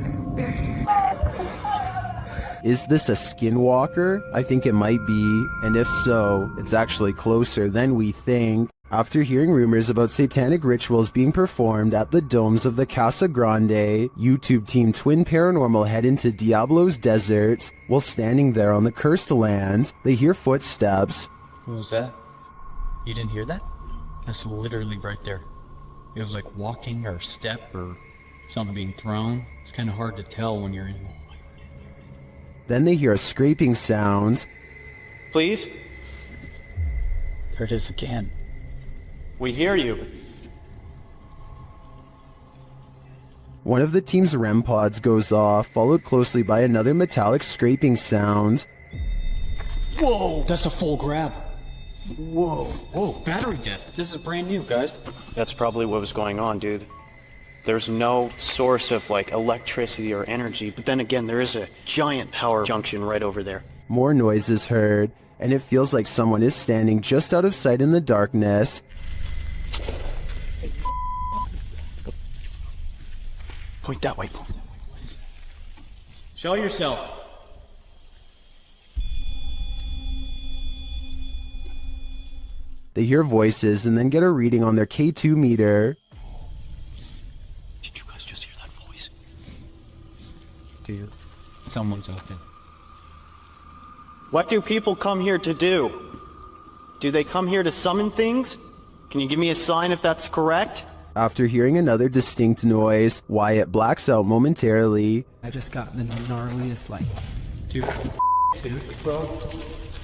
Is this a skinwalker? I think it might be, and if so, it's actually closer than we think. After hearing rumors about satanic rituals being performed at the domes of the Casa Grande, YouTube team Twin Paranormal head into Diablo's desert. While standing there on the cursed land, they hear footsteps. What was that? You didn't hear that? That's literally right there. It was like walking or step or something being thrown. It's kind of hard to tell when you're in. Then they hear a scraping sound. Please? There it is again. We hear you. One of the team's REM pods goes off, followed closely by another metallic scraping sound. Whoa! That's a full grab. Whoa. Whoa, battery dead. This is brand new, guys. That's probably what was going on, dude. There's no source of, like, electricity or energy, but then again, there is a giant power junction right over there. More noise is heard, and it feels like someone is standing just out of sight in the darkness. Point that way. Show yourself. They hear voices and then get a reading on their K2 meter. Did you guys just hear that voice? Dude, someone's out there. What do people come here to do? Do they come here to summon things? Can you give me a sign if that's correct? After hearing another distinct noise, Wyatt blacks out momentarily. I just got the gnarliest, like... Dude, bro,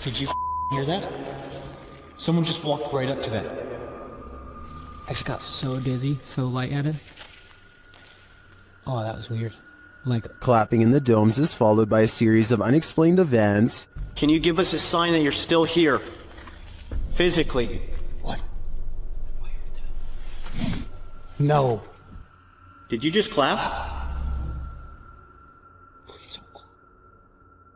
did you hear that? Someone just walked right up to that. I just got so dizzy, so lightheaded. Oh, that was weird. Like... Clapping in the domes is followed by a series of unexplained events. Can you give us a sign that you're still here? Physically. What? No. Did you just clap?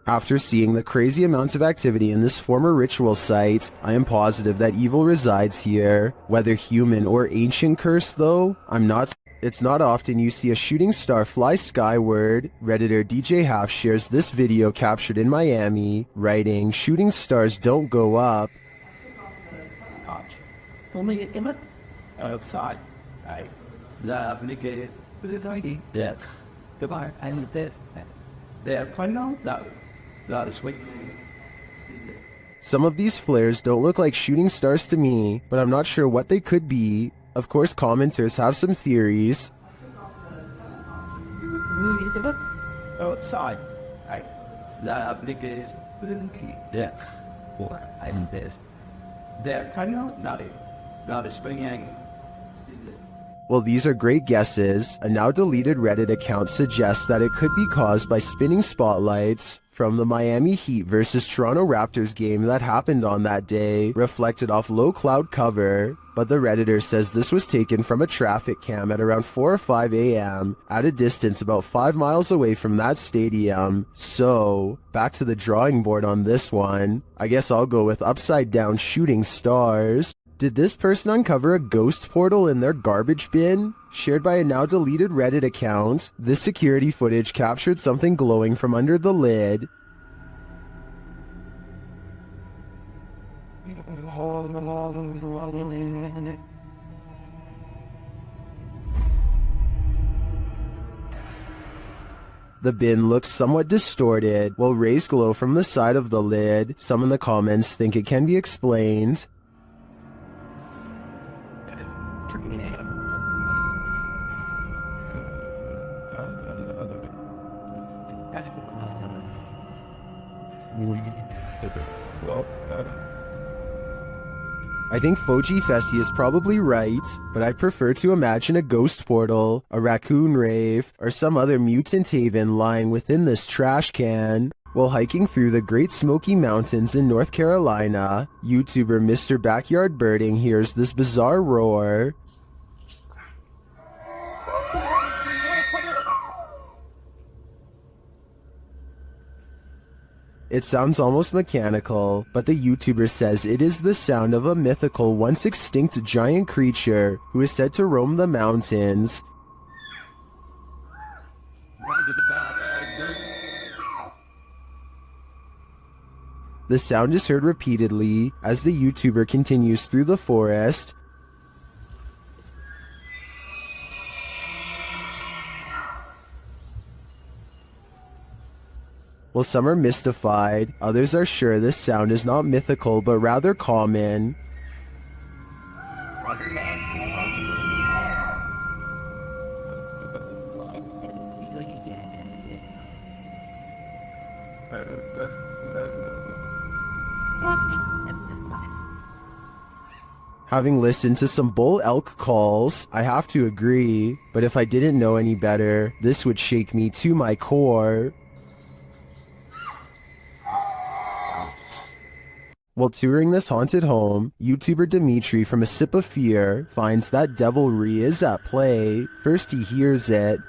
After seeing the crazy amounts of activity in this former ritual site, I am positive that evil resides here. Whether human or ancient curse though, I'm not. It's not often you see a shooting star fly skyward. Redditor DJ Half shares this video captured in Miami, writing, "Shooting stars don't go up." Only it came outside. The negated with its ID. Death. Goodbye. And death. They're quite now. That is sweet. Some of these flares don't look like shooting stars to me, but I'm not sure what they could be. Of course, commenters have some theories. Outside. The negated with death. And death. They're kind of not a spring. Well, these are great guesses. A now deleted Reddit account suggests that it could be caused by spinning spotlights from the Miami Heat versus Toronto Raptors game that happened on that day, reflected off low cloud cover. But the Redditor says this was taken from a traffic cam at around 4 or 5 a.m. at a distance about 5 miles away from that stadium. So, back to the drawing board on this one. I guess I'll go with upside down shooting stars. Did this person uncover a ghost portal in their garbage bin? Shared by a now deleted Reddit account, this security footage captured something glowing from under the lid. The bin looks somewhat distorted, while rays glow from the side of the lid. Some in the comments think it can be explained. I think Foji Festi is probably right, but I prefer to imagine a ghost portal, a raccoon rave, or some other mutant haven lying within this trash can. While hiking through the Great Smoky Mountains in North Carolina, YouTuber Mr. Backyard Birding hears this bizarre roar. It sounds almost mechanical, but the YouTuber says it is the sound of a mythical, once extinct giant creature who is said to roam the mountains. The sound is heard repeatedly as the YouTuber continues through the forest. While some are mystified, others are sure this sound is not mythical but rather common. Having listened to some bull elk calls, I have to agree, but if I didn't know any better, this would shake me to my core. While touring this haunted home, YouTuber Dimitri from A Sip of Fear finds that devilry is at play. First he hears it.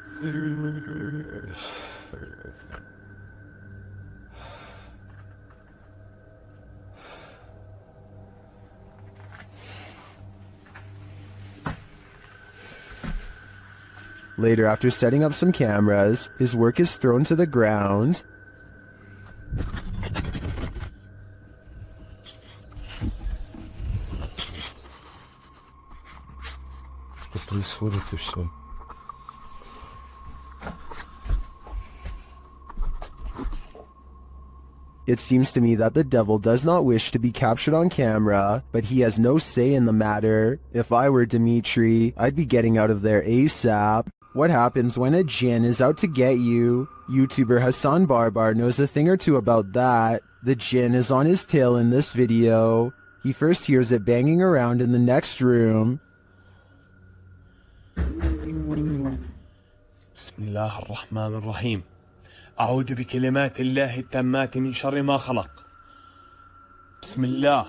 Later, after setting up some cameras, his work is thrown to the ground. It seems to me that the devil does not wish to be captured on camera, but he has no say in the matter. If I were Dimitri, I'd be getting out of there ASAP. What happens when a djinn is out to get you? YouTuber Hassan Barbar knows a thing or two about that. The djinn is on his tail in this video. He first hears it banging around in the next room. بسم الله الرحمن الرحيم أعوذ بكلمات الله التامات من شر ما خلق بسم الله.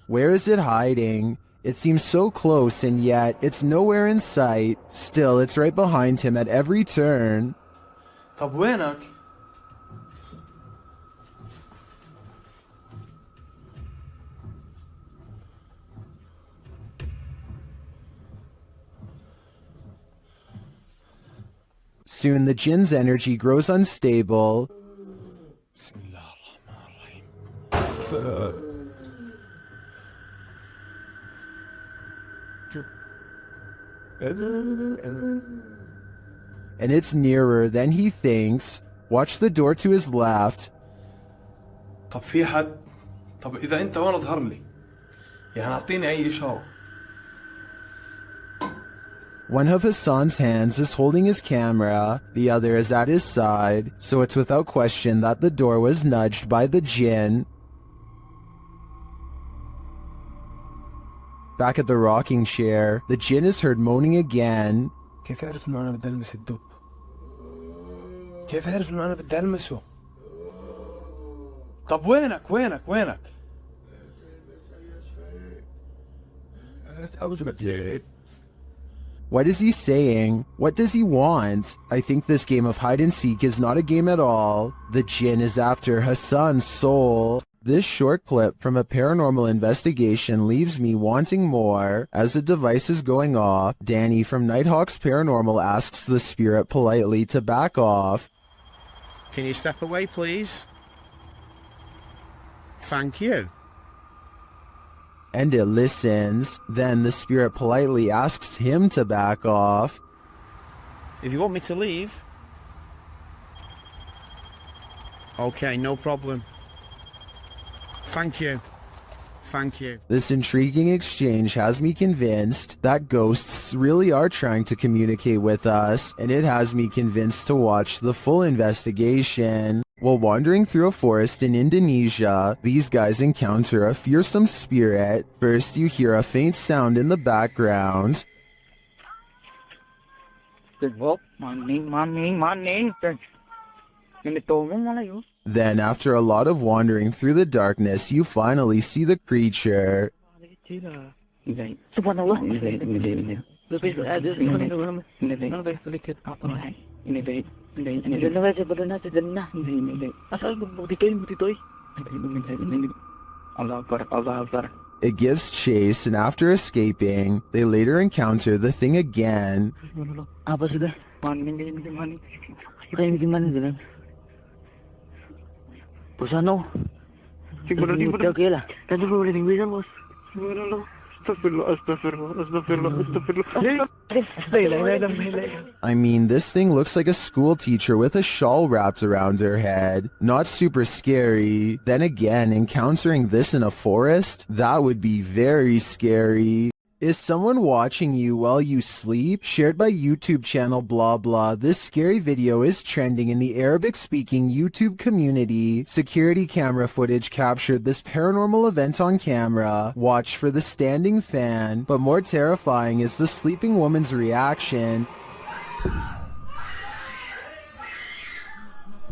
Where is it hiding? It seems so close and yet it's nowhere in sight. Still, it's right behind him at every turn. طب وينك؟ Soon the jinn's energy grows unstable. بسم الله الرحمن الرحيم. And it's nearer than he thinks. Watch the door to his left. طب في حد؟ طب إذا أنت وين اظهر لي؟ يعني أعطيني أي إشارة. One of Hassan's hands is holding his camera, the other is at his side, so it's without question that the door was nudged by the jinn. Back at the rocking chair, the jinn is heard moaning again. كيف أعرف إنه أنا بدي ألمس الدب؟ كيف أعرف إنه أنا بدي ألمسه؟ طب وينك وينك وينك؟ What is he saying? What does he want? I think this game of hide and seek is not a game at all. The jinn is after Hassan's soul. This short clip from a paranormal investigation leaves me wanting more. As the device is going off, Danny from Nighthawk's Paranormal asks the spirit politely to back off. Can you step away, please? Thank you. And it listens. Then the spirit politely asks him to back off. If you want me to leave. Okay, no problem. Thank you. Thank you. This intriguing exchange has me convinced that ghosts really are trying to communicate with us, and it has me convinced to watch the full investigation. While wandering through a forest in Indonesia, these guys encounter a fearsome spirit. First, you hear a faint sound in the background. Then, after a lot of wandering through the darkness, you finally see the creature. It gives chase, and after escaping, they later encounter the thing again. Pues ano? Tranquila. Tanto sobre mi vida, vos. I mean, this thing looks like a school teacher with a shawl wrapped around her head. Not super scary. Then again, encountering this in a forest? That would be very scary. Is someone watching you while you sleep? Shared by YouTube channel blah blah. This scary video is trending in the Arabic-speaking YouTube community. Security camera footage captured this paranormal event on camera. Watch for the standing fan. But more terrifying is the sleeping woman's reaction.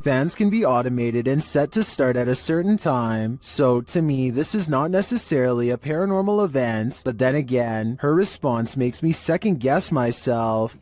Fans can be automated and set to start at a certain time, so to me this is not necessarily a paranormal event, but then again, her response makes me second guess myself.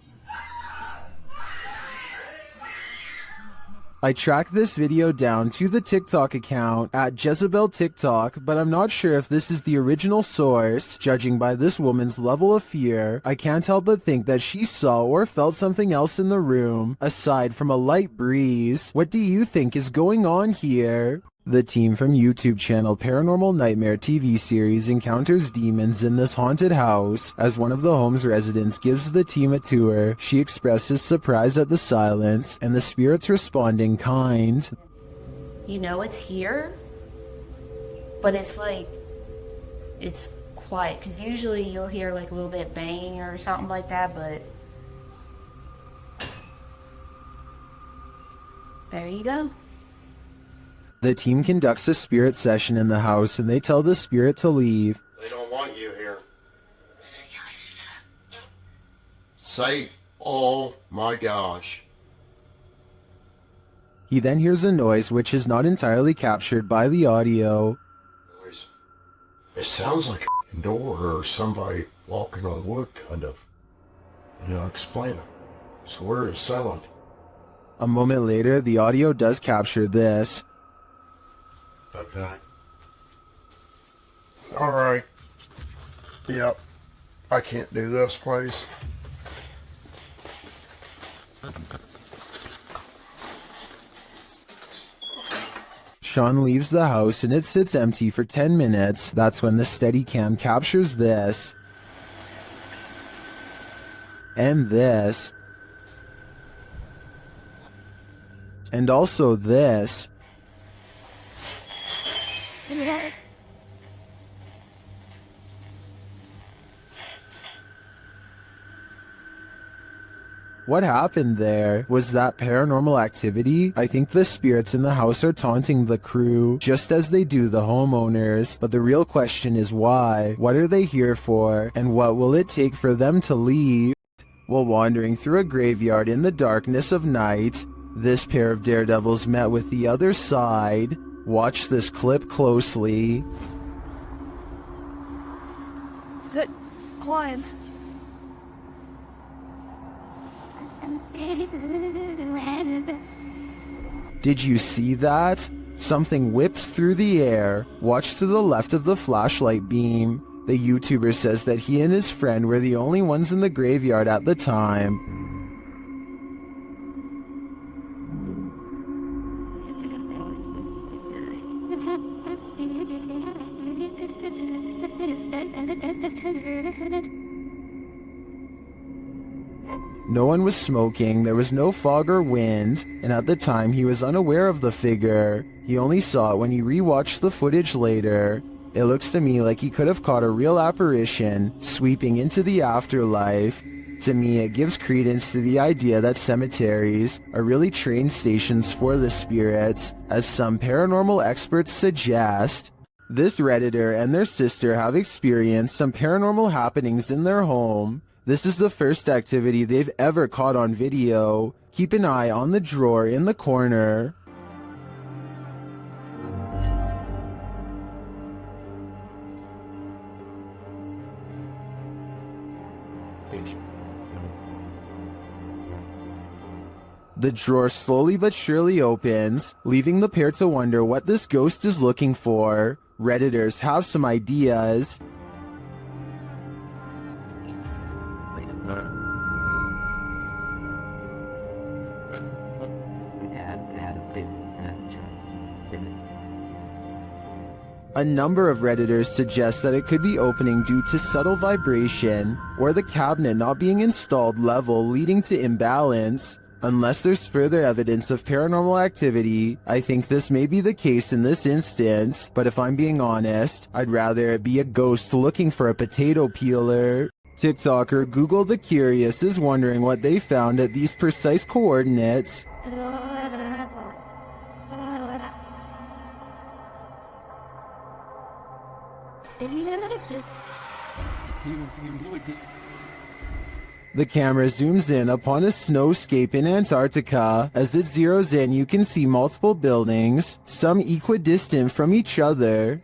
I tracked this video down to the TikTok account at Jezebel TikTok, but I'm not sure if this is the original source. Judging by this woman's level of fear, I can't help but think that she saw or felt something else in the room, aside from a light breeze. What do you think is going on here? The team from YouTube channel Paranormal Nightmare TV series encounters demons in this haunted house. As one of the home's residents gives the team a tour, she expresses surprise at the silence, and the spirits respond in kind. You know it's here, but it's like, it's quiet, because usually you'll hear like a little bit banging or something like that, but there you go. The team conducts a spirit session in the house and they tell the spirit to leave. They don't want you here. Say, oh my gosh. He then hears a noise which is not entirely captured by the audio. It sounds like a door or somebody walking on wood, kind of. Explain it. So where is sound? A moment later, the audio does capture this. Okay. Alright. Yep. I can't do this, please. Sean leaves the house and it sits empty for 10 minutes. That's when the Steadicam captures this. And this. And also this. What happened there? Was that paranormal activity? I think the spirits in the house are taunting the crew, just as they do the homeowners. But the real question is why? What are they here for? And what will it take for them to leave? While wandering through a graveyard in the darkness of night, this pair of daredevils met with the other side. Watch this clip closely. Is it clients? Did you see that? Something whips through the air. Watch to the left of the flashlight beam. The YouTuber says that he and his friend were the only ones in the graveyard at the time. No one was smoking, there was no fog or wind, and at the time he was unaware of the figure. He only saw it when he rewatched the footage later. It looks to me like he could have caught a real apparition sweeping into the afterlife. To me, it gives credence to the idea that cemeteries are really train stations for the spirits, as some paranormal experts suggest. This Redditor and their sister have experienced some paranormal happenings in their home. This is the first activity they've ever caught on video. Keep an eye on the drawer in the corner. The drawer slowly but surely opens, leaving the pair to wonder what this ghost is looking for. Redditors have some ideas. A number of Redditors suggest that it could be opening due to subtle vibration, or the cabinet not being installed level leading to imbalance. Unless there's further evidence of paranormal activity, I think this may be the case in this instance, but if I'm being honest, I'd rather it be a ghost looking for a potato peeler. TikToker Google the Curious is wondering what they found at these precise coordinates. The camera zooms in upon a snowscape in Antarctica. As it zeroes in, you can see multiple buildings, some equidistant from each other.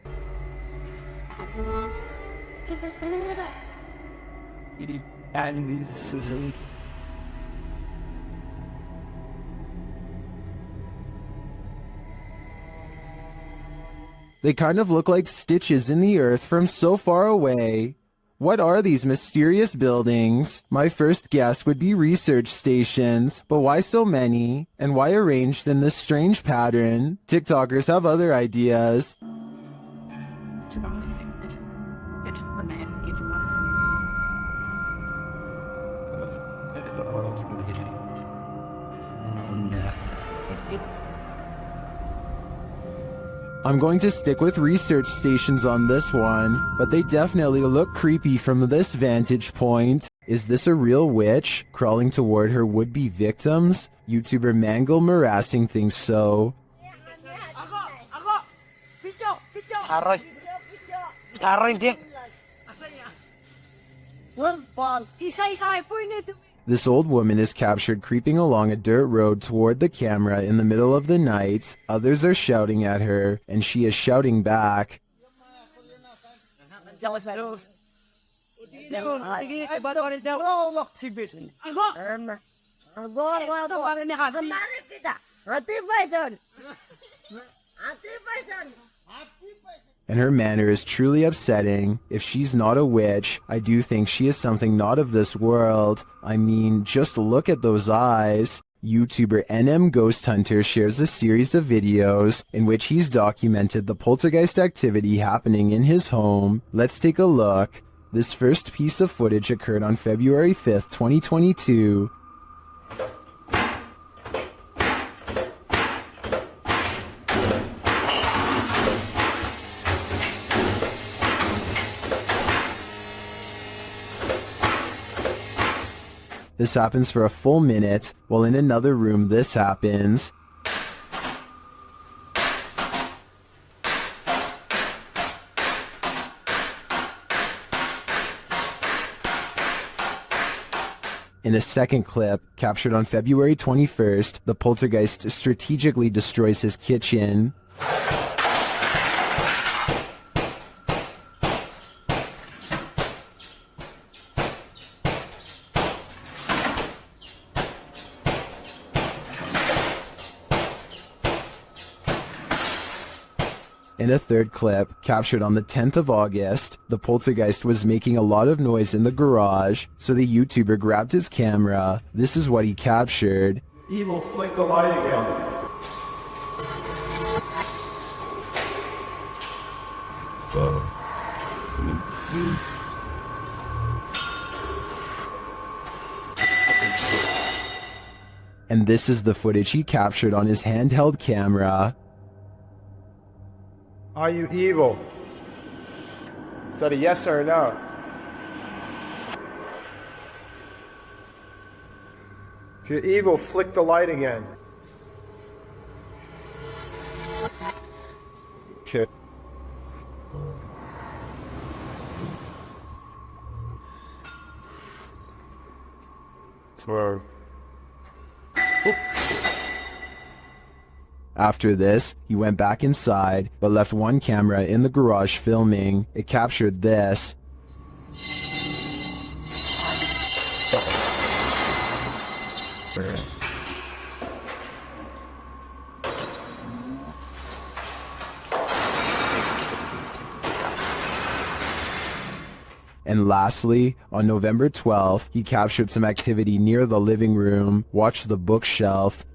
They kind of look like stitches in the earth from so far away. What are these mysterious buildings? My first guess would be research stations, but why so many? And why arranged in this strange pattern? TikTokers have other ideas. I'm going to stick with research stations on this one, but they definitely look creepy from this vantage point. Is this a real witch crawling toward her would-be victims? YouTuber Mangle Marassing thinks so. This old woman is captured creeping along a dirt road toward the camera in the middle of the night. Others are shouting at her, and she is shouting back. And her manner is truly upsetting. If she's not a witch, I do think she is something not of this world. I mean, just look at those eyes. YouTuber NM Ghost Hunter shares a series of videos in which he's documented the poltergeist activity happening in his home. Let's take a look. This first piece of footage occurred on February 5th, 2022. This happens for a full minute, while in another room this happens. In a second clip, captured on February 21st, the poltergeist strategically destroys his kitchen. In a third clip, captured on the 10th of August, the poltergeist was making a lot of noise in the garage, so the YouTuber grabbed his camera. This is what he captured. Evil, flick the light again. And this is the footage he captured on his handheld camera. Are you evil? Is that a yes or a no? If you're evil, flick the light again. Okay. Tomorrow. After this, he went back inside, but left one camera in the garage filming. It captured this. And lastly, on November 12th, he captured some activity near the living room. Watch the bookshelf.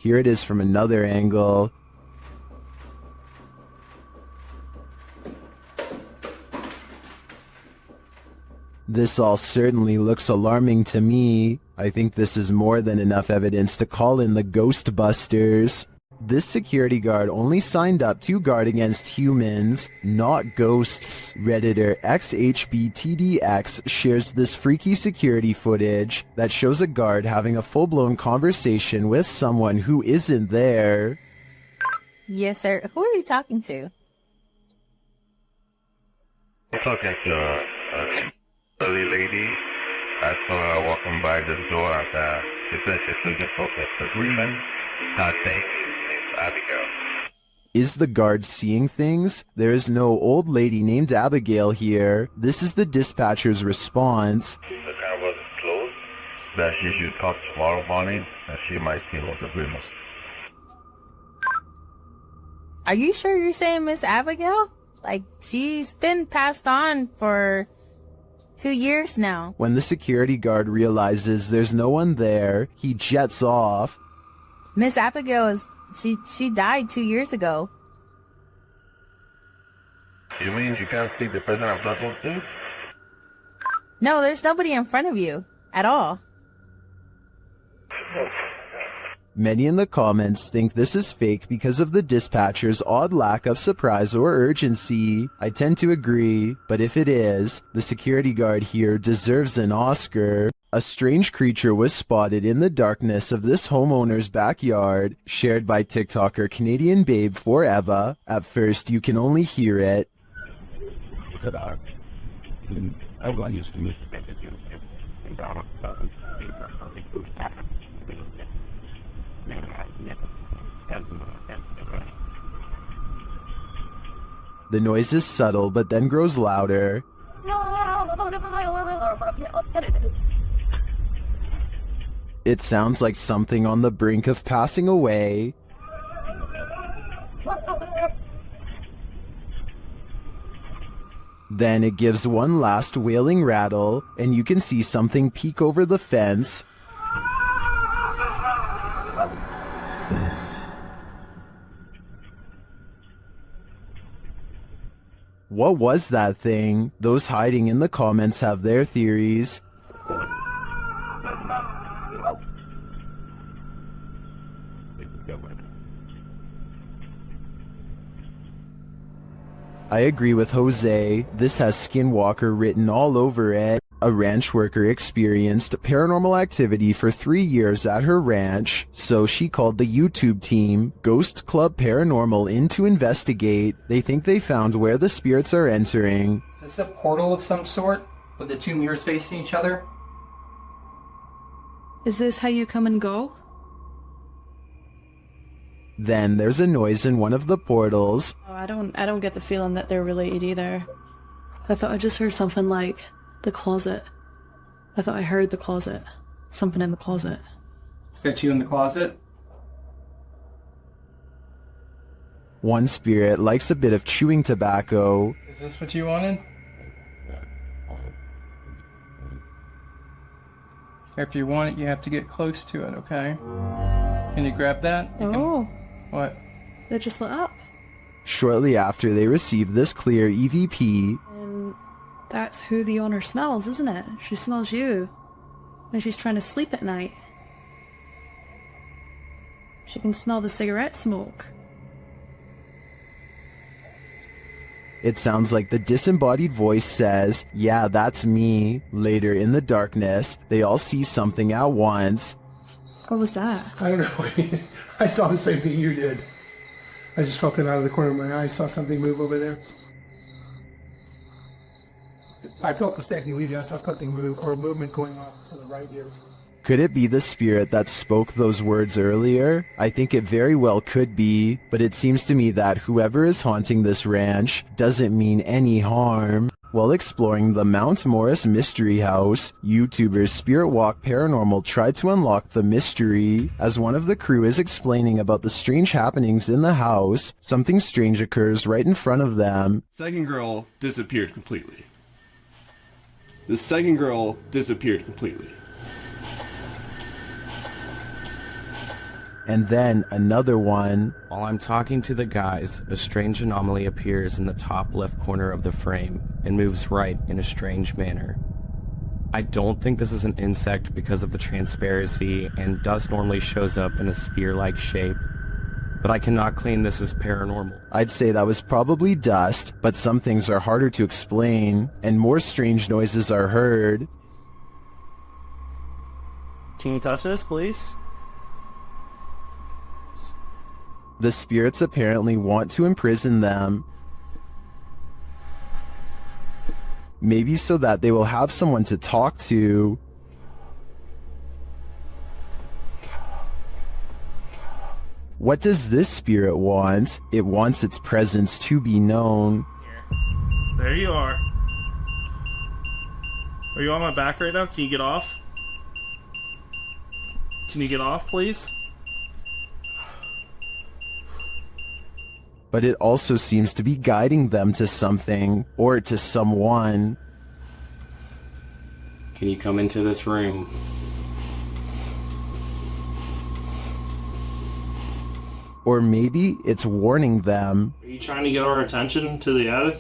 Here it is from another angle. This all certainly looks alarming to me. I think this is more than enough evidence to call in the Ghostbusters. This security guard only signed up to guard against humans, not ghosts. Redditor XHBTDX shares this freaky security footage that shows a guard having a full-blown conversation with someone who isn't there. Yes, sir. Who are you talking to? I'm talking to early lady. I saw her walking by the door at she said she's looking for the agreement. I think it's Abigail. Is the guard seeing things? There is no old lady named Abigail here. This is the dispatcher's response. The car was closed. That she should talk tomorrow morning and she might see what the agreement. Are you sure you're saying Miss Abigail? Like, she's been passed on for 2 years now. When the security guard realizes there's no one there, he jets off. Miss Abigail is... She died 2 years ago. You mean you can't see the person I'm talking to? No, there's nobody in front of you. At all. Many in the comments think this is fake because of the dispatcher's odd lack of surprise or urgency. I tend to agree, but if it is, the security guard here deserves an Oscar. A strange creature was spotted in the darkness of this homeowner's backyard, shared by TikToker Canadian Babe Forever. At first, you can only hear it. The noise is subtle, but then grows louder. It sounds like something on the brink of passing away. Then it gives one last wailing rattle, and you can see something peek over the fence. What was that thing? Those hiding in the comments have their theories. I agree with Jose. This has Skinwalker written all over it. A ranch worker experienced paranormal activity for 3 years at her ranch, so she called the YouTube team, Ghost Club Paranormal, in to investigate. They think they found where the spirits are entering. Is this a portal of some sort, with the two mirrors facing each other? Is this how you come and go? Then there's a noise in one of the portals. Oh, I don't get the feeling that they're related either. I thought I just heard something like the closet. I thought I heard the closet. Something in the closet. Is that you in the closet? One spirit likes a bit of chewing tobacco. Is this what you wanted? If you want it, you have to get close to it, okay? Can you grab that? Oh. What? It just lit up. Shortly after they receive this clear EVP, And that's who the owner smells, isn't it? She smells you. And she's trying to sleep at night. She can smell the cigarette smoke. it sounds like the disembodied voice says, "Yeah, that's me." Later in the darkness, they all see something at once. What was that? I don't know. I saw the same thing you did. I just felt it out of the corner of my eye. I saw something move over there. I felt the standing leaving. I saw something move, or a movement going on to the right here. Could it be the spirit that spoke those words earlier? I think it very well could be, but it seems to me that whoever is haunting this ranch doesn't mean any harm. While exploring the Mount Morris Mystery House, YouTuber Spirit Walk Paranormal tried to unlock the mystery. As one of the crew is explaining about the strange happenings in the house, something strange occurs right in front of them. Second girl disappeared completely. The second girl disappeared completely. and then another one. While I'm talking to the guys, a strange anomaly appears in the top left corner of the frame and moves right in a strange manner. I don't think this is an insect because of the transparency, and dust normally shows up in a sphere-like shape, but I cannot claim this as paranormal. I'd say that was probably dust, but some things are harder to explain, and more strange noises are heard. Can you touch this, please? The spirits apparently want to imprison them. Maybe so that they will have someone to talk to. What does this spirit want? It wants its presence to be known. There you are. Are you on my back right now? Can you get off? Can you get off, please? But it also seems to be guiding them to something, or to someone. Can you come into this room? Or maybe it's warning them. Are you trying to get our attention to the attic?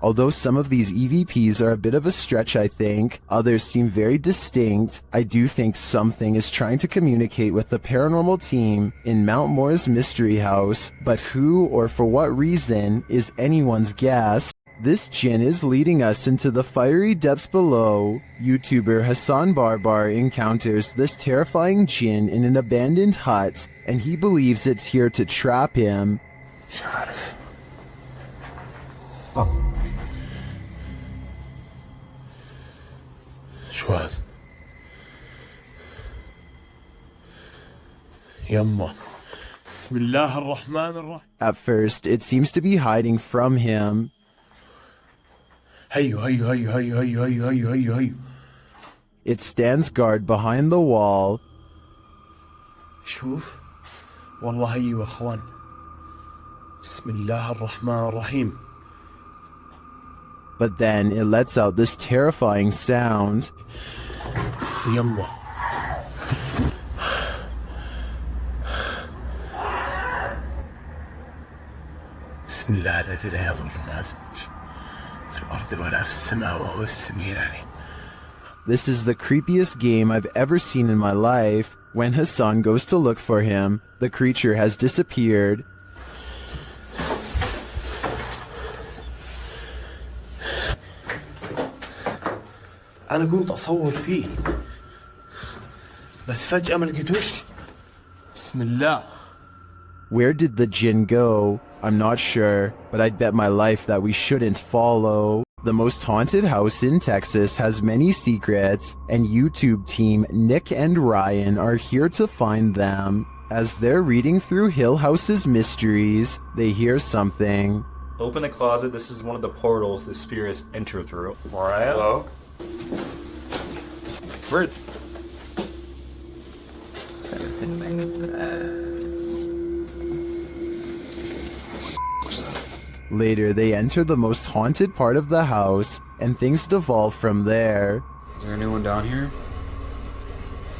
Although some of these EVPs are a bit of a stretch, I think, others seem very distinct, I do think something is trying to communicate with the paranormal team in Mount Moore's mystery house, but who or for what reason is anyone's guess. This jinn is leading us into the fiery depths below. YouTuber Hassan Barbar encounters this terrifying jinn in an abandoned hut, and he believes it's here to trap him. شو هذا؟ يما بسم الله الرحمن الرحيم. At first, it seems to be hiding from him. هيو هيو هيو هيو هيو هيو هيو هيو هيو. It stands guard behind the wall. شوف والله هيو يا اخوان. بسم الله الرحمن الرحيم. But then it lets out this terrifying sound. يما بسم الله الذي لا يضر مع اسمه في الارض ولا في السماء وهو السميع العليم. This is the creepiest game I've ever seen in my life. When Hassan goes to look for him, the creature has disappeared. أنا كنت أصور فيه بس فجأة ما لقيتوش. بسم الله. Where did the jinn go? I'm not sure, but I'd bet my life that we shouldn't follow. The most haunted house in Texas has many secrets, and YouTube team Nick and Ryan are here to find them. As they're reading through Hill House's mysteries, they hear something. Open the closet. This is one of the portals the spirits enter through. Mariah? Hello? Where? Later, they enter the most haunted part of the house, and things devolve from there. Is there anyone down here?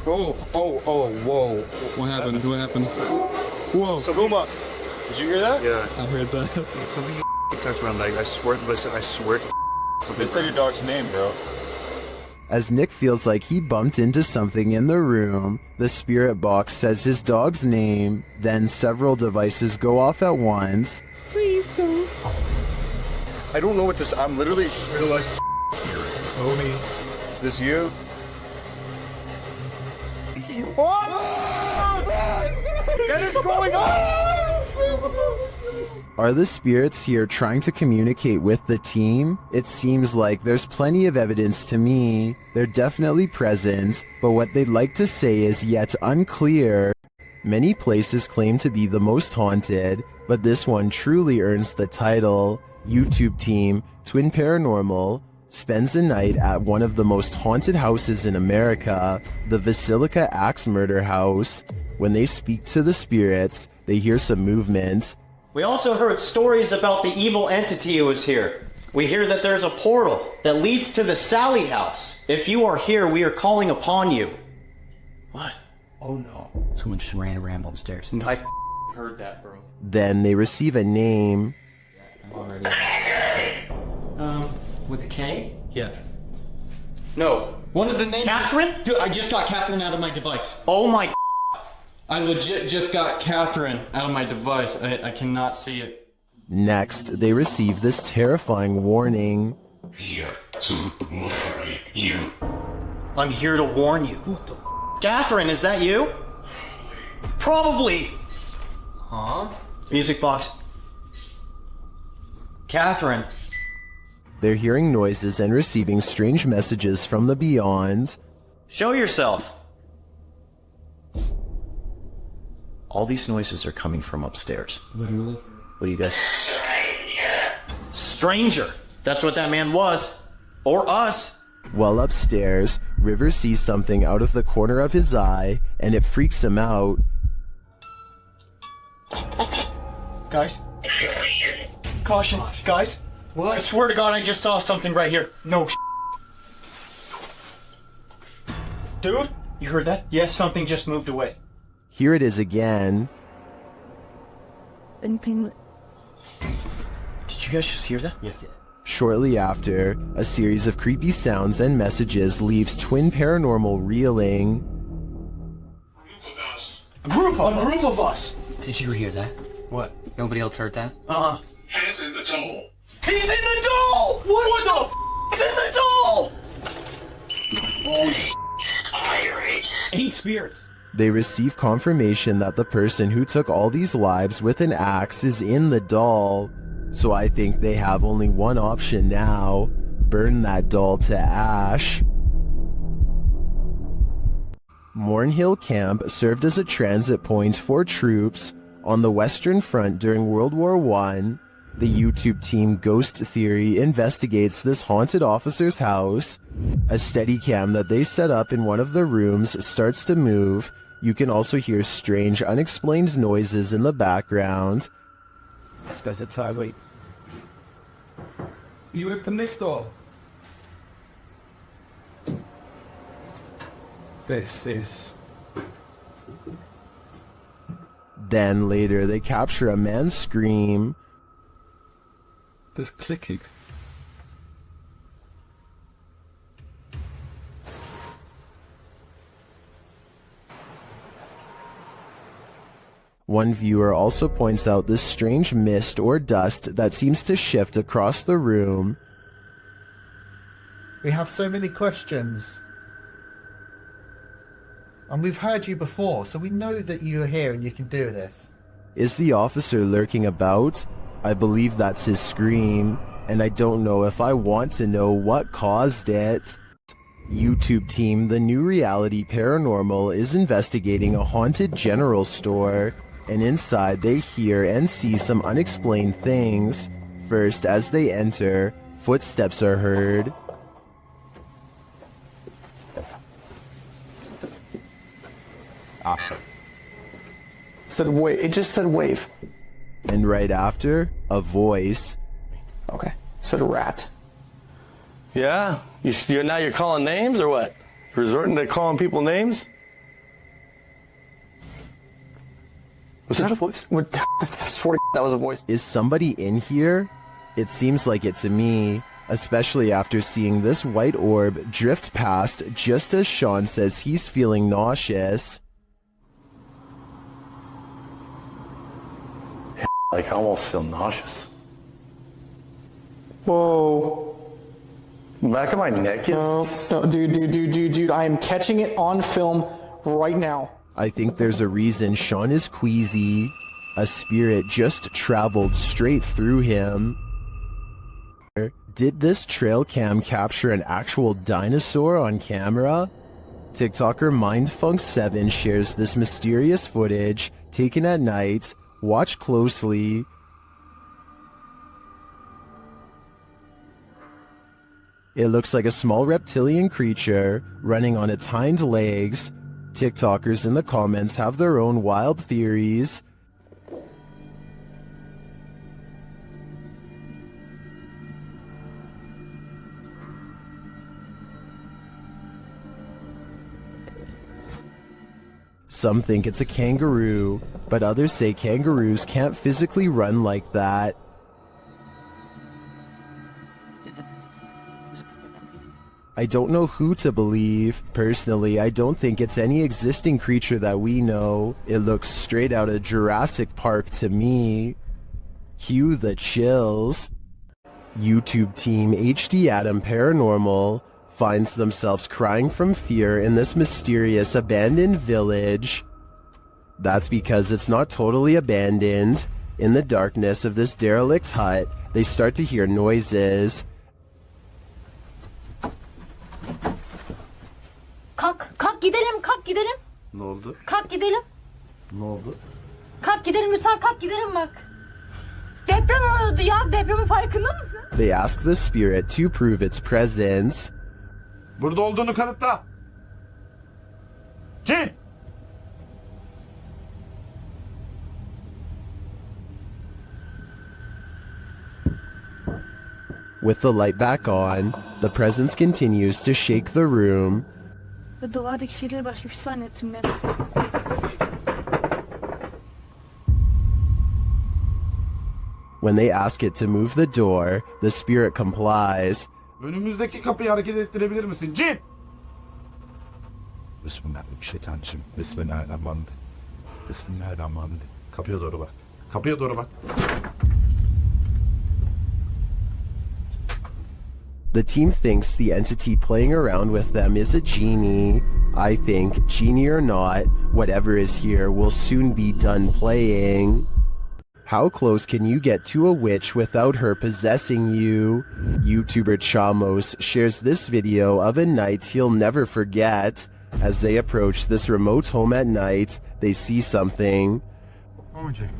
Oh, whoa. What happened? What happened? Whoa. Saguma, did you hear that? Yeah. I heard that. Something touched my leg. I swear, listen, I swear. They said your dog's name, bro. As Nick feels like he bumped into something in the room, the spirit box says his dog's name, then several devices go off at once. Please don't. I don't know what this. I'm literally realized. Homie, is this you? What? What is going on? Are the spirits here trying to communicate with the team? It seems like there's plenty of evidence to me. They're definitely present, but what they'd like to say is yet unclear. Many places claim to be the most haunted, but this one truly earns the title. YouTube team, Twin Paranormal, spends a night at one of the most haunted houses in America, the Basilica Axe Murder House. When they speak to the spirits, they hear some movement. We also heard stories about the evil entity who was here. We hear that there's a portal that leads to the Sally house. If you are here, we are calling upon you. What? Oh no. Someone just ran a ramble upstairs. No, I heard that, bro. Then they receive a name. I'm already... with a K? Yeah. No. One of the names... Catherine? Dude, I just got Catherine out of my device. Oh my... I legit just got Catherine out of my device. I cannot see it. Next, they receive this terrifying warning. I'm here to warn you. Catherine, is that you? Probably. Huh? Music box. Catherine. They're hearing noises and receiving strange messages from the beyond. Show yourself. All these noises are coming from upstairs. Literally? What do you guys... Stranger! That's what that man was. Or us. While upstairs, River sees something out of the corner of his eye, and it freaks him out. Guys. Caution. Guys. What? I swear to God, I just saw something right here. No Dude, you heard that? Yes, something just moved away. Here it is again. Did you guys just hear that? Yeah. Shortly after, a series of creepy sounds and messages leaves Twin Paranormal reeling. A group of us! Did you hear that? What? Nobody else heard that? Uh-huh. He's in the doll. He's in the doll! What the He's in the doll! Oh, irate. 8 spirits. They receive confirmation that the person who took all these lives with an axe is in the doll. So I think they have only one option now. Burn that doll to ash. Mornhill Camp served as a transit point for troops on the Western Front during World War I. The YouTube team Ghost Theory investigates this haunted officer's house. A Steadicam that they set up in one of the rooms starts to move. You can also hear strange, unexplained noises in the background. This does it sideways. You open this door. This is... Then later they capture a man's scream. There's clicking. One viewer also points out this strange mist or dust that seems to shift across the room. We have so many questions. And we've heard you before, so we know that you're here and you can do this. Is the officer lurking about? I believe that's his scream, and I don't know if I want to know what caused it. YouTube team The New Reality Paranormal is investigating a haunted general store, and inside they hear and see some unexplained things. First, as they enter, footsteps are heard. Said wave. It just said wave. And right after, a voice. Okay. Said rat. Yeah? Now you're calling names or what? Resorting to calling people names? Was that a voice? I swear to God, that was a voice. Is somebody in here? It seems like it to me, especially after seeing this white orb drift past just as Sean says he's feeling nauseous. Like, I almost feel nauseous. Whoa. Back of my neck is... No, dude, I am catching it on film right now. I think there's a reason Sean is queasy. A spirit just traveled straight through him. Did this trail cam capture an actual dinosaur on camera? TikToker Mindfunk7 shares this mysterious footage taken at night. Watch closely. It looks like a small reptilian creature running on its hind legs. TikTokers in the comments have their own wild theories. Some think it's a kangaroo, but others say kangaroos can't physically run like that. I don't know who to believe. Personally, I don't think it's any existing creature that we know. It looks straight out of Jurassic Park to me. Cue the chills. YouTube team HD Adam Paranormal finds themselves crying from fear in this mysterious abandoned village. That's because it's not totally abandoned. In the darkness of this derelict hut, they start to hear noises. Kalk gidelim, kalk gidelim. Ne oldu? Kalk gidelim. Ne oldu? Kalk gidelim lütfen, kalk gidelim bak. Deprem oluyordu ya, depremin farkında mısın? They ask the spirit to prove its presence. Burada olduğunu kanıtla. Cin! With the light back on, the presence continues to shake the room. Ve duvardaki şeyleri başka bir şey zannettim ben. When they ask it to move the door, the spirit complies. Önümüzdeki kapıyı hareket ettirebilir misin? Cin! Bismillahirrahmanirrahim. Bismillahirrahmanirrahim. Bismillahirrahmanirrahim. Kapıya doğru bak. Kapıya doğru bak. The team thinks the entity playing around with them is a genie. I think, genie or not, whatever is here will soon be done playing. How close can you get to a witch without her possessing you? YouTuber Chamos shares this video of a night he'll never forget. As they approach this remote home at night, they see something. Onde?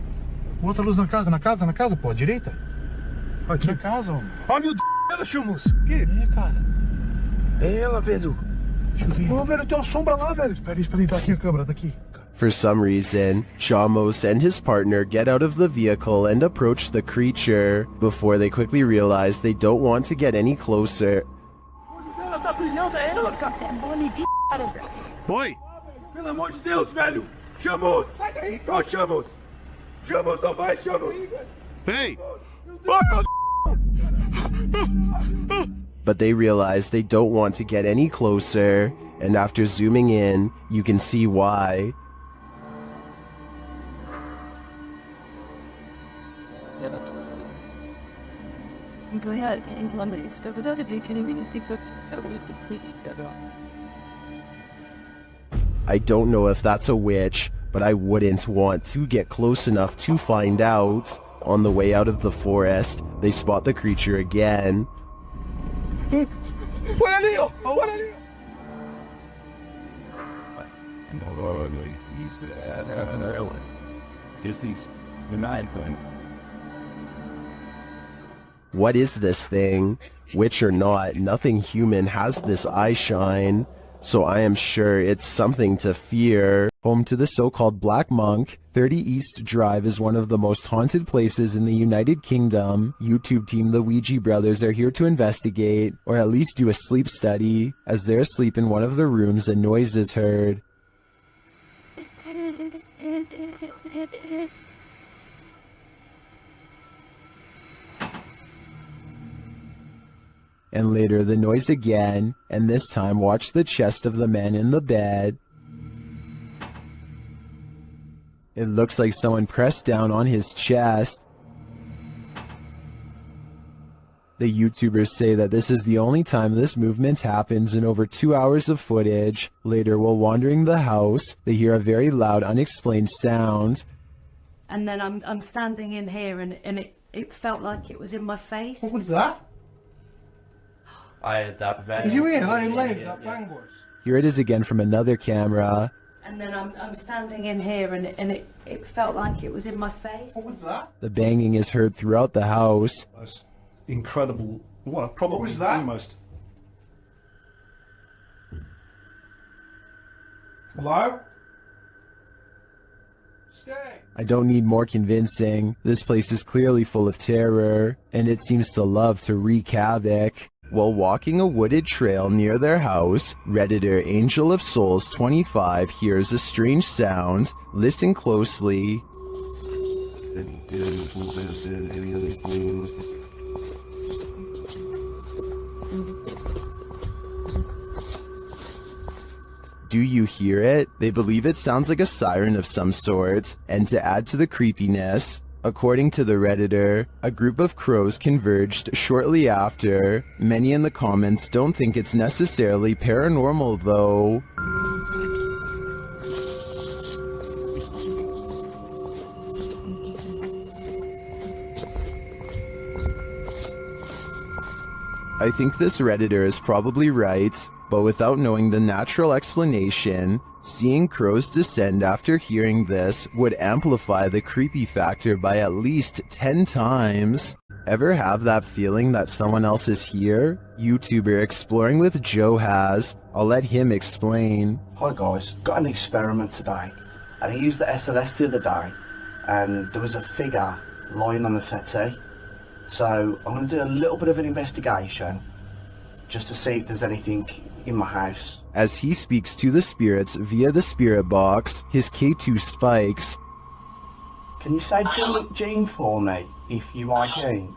Outra luz na casa, pô, à direita? Aqui. Na casa, homem. Ó, meu Deus, ela, Chamos. O quê? É, cara. É ela, velho. Deixa eu ver. Ô, velho, tem uma sombra lá, velho. Espera aí, tá aqui a câmera, tá aqui. For some reason, Chamos and his partner get out of the vehicle and approach the creature, before they quickly realize they don't want to get any closer. Ela tá brilhando, é ela, cara. É bola de cara, velho. Oi! Pelo amor de Deus, velho. Chamos. Sai daí. Ó, Chamos. Chamos, não vai, Chamos. Ei! But they realize they don't want to get any closer, and after zooming in, you can see why. I don't know if that's a witch, but I wouldn't want to get close enough to find out. On the way out of the forest, they spot the creature again. Olha ali, ó. Olha ali. What is this thing? Witch or not, nothing human has this eye shine, so I am sure it's something to fear. Home to the so-called Black Monk, 30 East Drive is one of the most haunted places in the United Kingdom. YouTube team The Ouija Brothers are here to investigate, or at least do a sleep study. As they're asleep in one of the rooms, a noise is heard. And later the noise again, and this time watch the chest of the man in the bed. It looks like someone pressed down on his chest. The YouTubers say that this is the only time this movement happens in over 2 hours of footage. Later, while wandering the house, they hear a very loud, unexplained sound. And then I'm standing in here and it felt like it was in my face. What was that? You in? I laid that bangers. Here it is again from another camera. And then I'm standing in here and it felt like it was in my face. What was that? The banging is heard throughout the house. That's incredible. Well, probably What was that? the most. Hello? Stay. I don't need more convincing. This place is clearly full of terror, and it seems to love to wreak havoc. While walking a wooded trail near their house, Redditor Angel of Souls 25 hears a strange sound. Listen closely. Do you hear it? They believe it sounds like a siren of some sort, and to add to the creepiness, according to the Redditor, a group of crows converged shortly after. Many in the comments don't think it's necessarily paranormal though. I think this Redditor is probably right, but without knowing the natural explanation, seeing crows descend after hearing this would amplify the creepy factor by at least 10 times. Ever have that feeling that someone else is here? YouTuber Exploring with Joe has. I'll let him explain. Hi guys, got an experiment today, and I used the SLS the other day, and there was a figure lying on the settee. So I'm going to do a little bit of an investigation, just to see if there's anything in my house. As he speaks to the spirits via the spirit box, his K2 spikes. Can you say Jean for me, if you are Jean?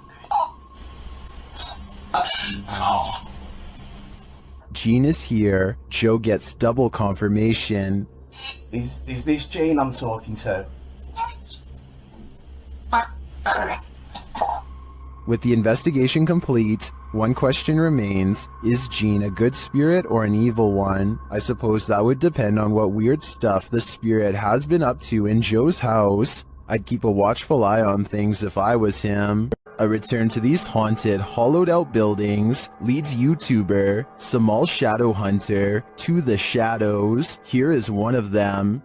Jean is here. Joe gets double confirmation. Is this Jean I'm talking to? With the investigation complete, one question remains: is Jean a good spirit or an evil one? I suppose that would depend on what weird stuff the spirit has been up to in Joe's house. I'd keep a watchful eye on things if I was him. A return to these haunted, hollowed out buildings leads YouTuber Samal Shadow Hunter to the shadows. Here is one of them.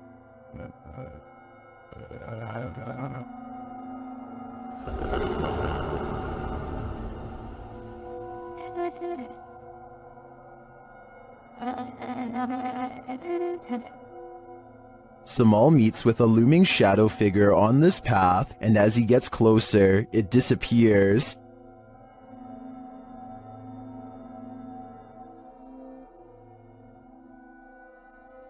Samal meets with a looming shadow figure on this path, and as he gets closer, it disappears.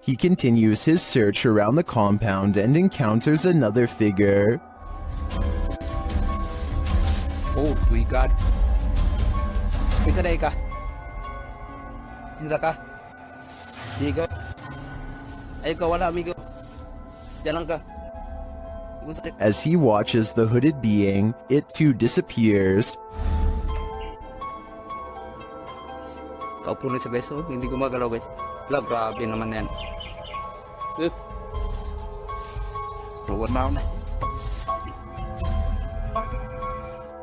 He continues his search around the compound and encounters another figure. Oh, we got. Isa day ka. Isa ka. Amigo. Ay, ikaw wala, amigo. Diyan lang ka. As he watches the hooded being, it too disappears. Kaupo na siya guys, oh. Hindi gumagalaw guys. Wala, grabe naman yan. What now?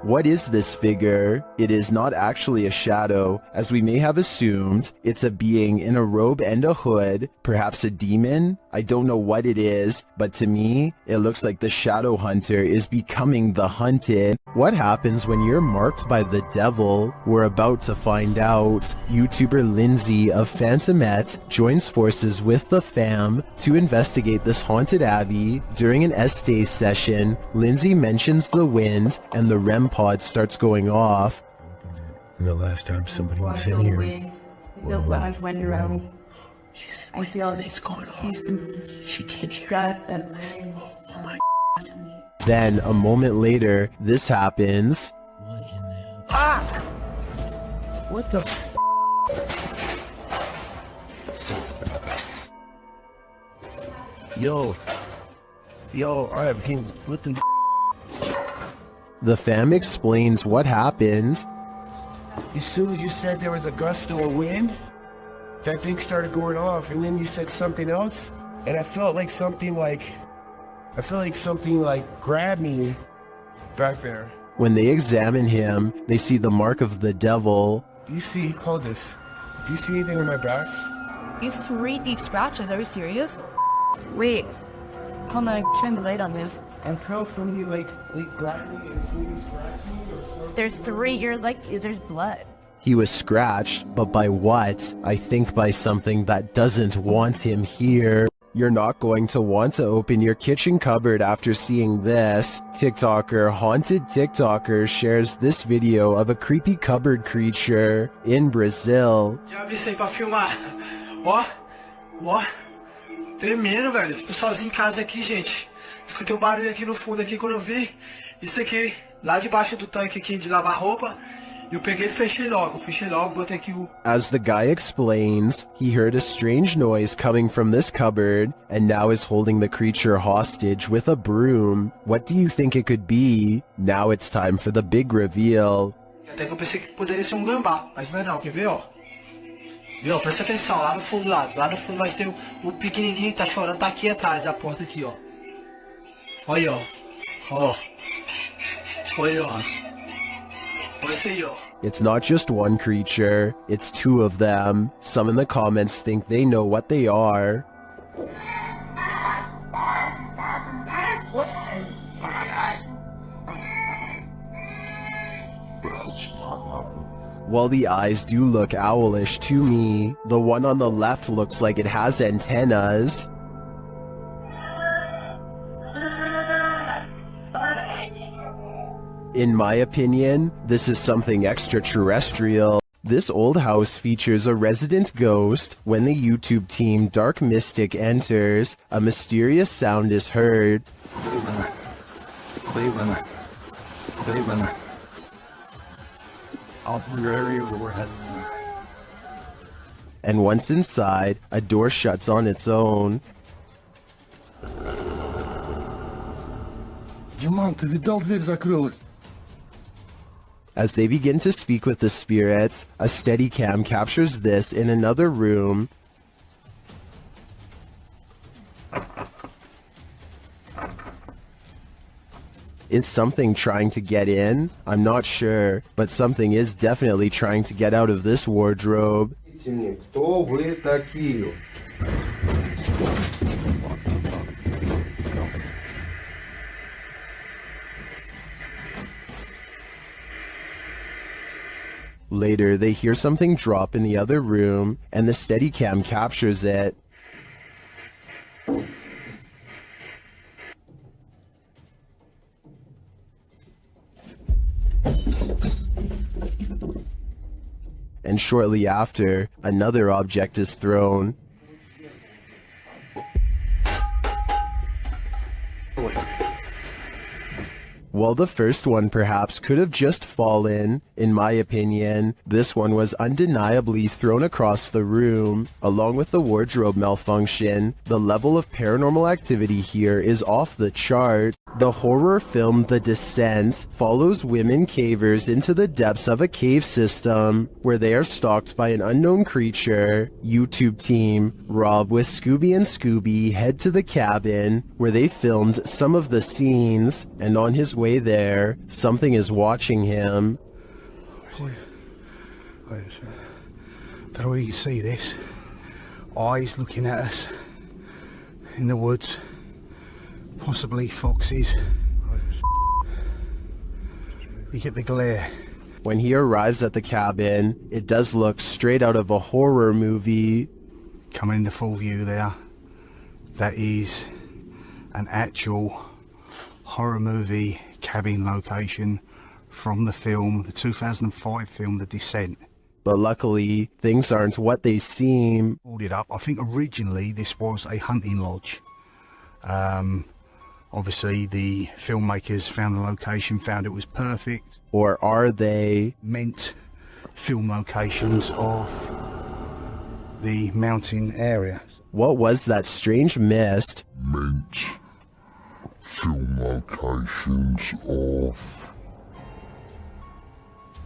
What is this figure? It is not actually a shadow, as we may have assumed. It's a being in a robe and a hood, perhaps a demon? I don't know what it is, but to me, it looks like the shadow hunter is becoming the hunted. What happens when you're marked by the devil? We're about to find out. YouTuber Lindsay of Phantomette joins forces with the fam to investigate this haunted abbey. During an Estee session, Lindsay mentions the wind and the REM pod starts going off. The last time somebody was in here. Feels like I've went around. I feel it's going on. She can't hear it. Oh my. Then, a moment later, this happens. Ah! What the? Yo, alright, what the? The fam explains what happened. As soon as you said there was a gust of wind, that thing started going off, and then you said something else, and I felt like something grabbed me back there. When they examine him, they see the mark of the devil. Do you see, hold this, do you see anything on my back? You have 3 deep scratches, are you serious? Wait, hold on, shine the light on this. I felt somebody like grabbed me and somebody scratched me or something. There's 3, there's blood. He was scratched, but by what? I think by something that doesn't want him here. You're not going to want to open your kitchen cupboard after seeing this. TikToker Haunted TikToker shares this video of a creepy cupboard creature in Brazil. Já vi isso aí pra filmar. Ó, ó. Tremendo, velho. Tô sozinho em casa aqui, gente. Escutei um barulho aqui no fundo aqui quando eu vi. Isso aqui, lá debaixo do tanque aqui de lavar roupa. Eu peguei e fechei logo, botei aqui o... As the guy explains, he heard a strange noise coming from this cupboard and now is holding the creature hostage with a broom. What do you think it could be? Now it's time for the big reveal. Até que eu pensei que poderia ser um gambá, mas não é não, quer ver, ó? Viu, presta atenção, lá no fundo, lá no fundo nós tem o pequenininho que tá chorando, tá aqui atrás da porta aqui, ó. Olha aí, ó. Olha, ó. It's not just one creature, it's two of them. Some in the comments think they know what they are. While the eyes do look owlish to me, the one on the left looks like it has antennas. In my opinion, this is something extraterrestrial. This old house features a resident ghost. When the YouTube team Dark Mystic enters, a mysterious sound is heard. Cleveland. Out in your area where we're heading. And once inside, a door shuts on its own. Диман, ты видал, дверь закрылась? As they begin to speak with the spirits, a Steadicam captures this in another room. Is something trying to get in? I'm not sure, but something is definitely trying to get out of this wardrobe. Кто вы такие? Later, they hear something drop in the other room, and the Steadicam captures it. And shortly after, another object is thrown. While the first one perhaps could have just fallen, in my opinion, this one was undeniably thrown across the room. Along with the wardrobe malfunction, the level of paranormal activity here is off the chart. The horror film The Descent follows women cavers into the depths of a cave system, where they are stalked by an unknown creature. YouTube team Rob with Scooby and Scooby head to the cabin, where they filmed some of the scenes, and on his way there, something is watching him. Don't know if you can see this. Eyes looking at us in the woods. Possibly foxes. You get the glare. When he arrives at the cabin, it does look straight out of a horror movie. Coming into full view there. That is an actual horror movie cabin location from the film, the 2005 film, The Descent. But luckily, things aren't what they seem. Pulled it up. I think originally this was a hunting lodge. Obviously the filmmakers found the location, found it was perfect. Or are they? Meant film locations of the mountain area. What was that strange mist? Meant film locations of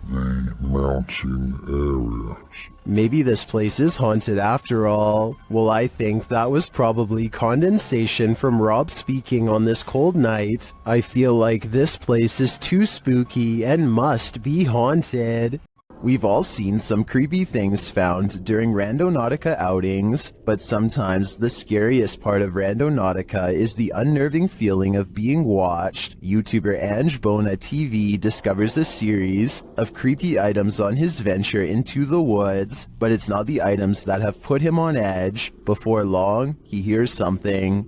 the mountain areas. Maybe this place is haunted after all. Well, I think that was probably condensation from Rob speaking on this cold night. I feel like this place is too spooky and must be haunted. We've all seen some creepy things found during Randonautica outings, but sometimes the scariest part of Randonautica is the unnerving feeling of being watched. YouTuber Ange Bona TV discovers a series of creepy items on his venture into the woods, but it's not the items that have put him on edge. Before long, he hears something.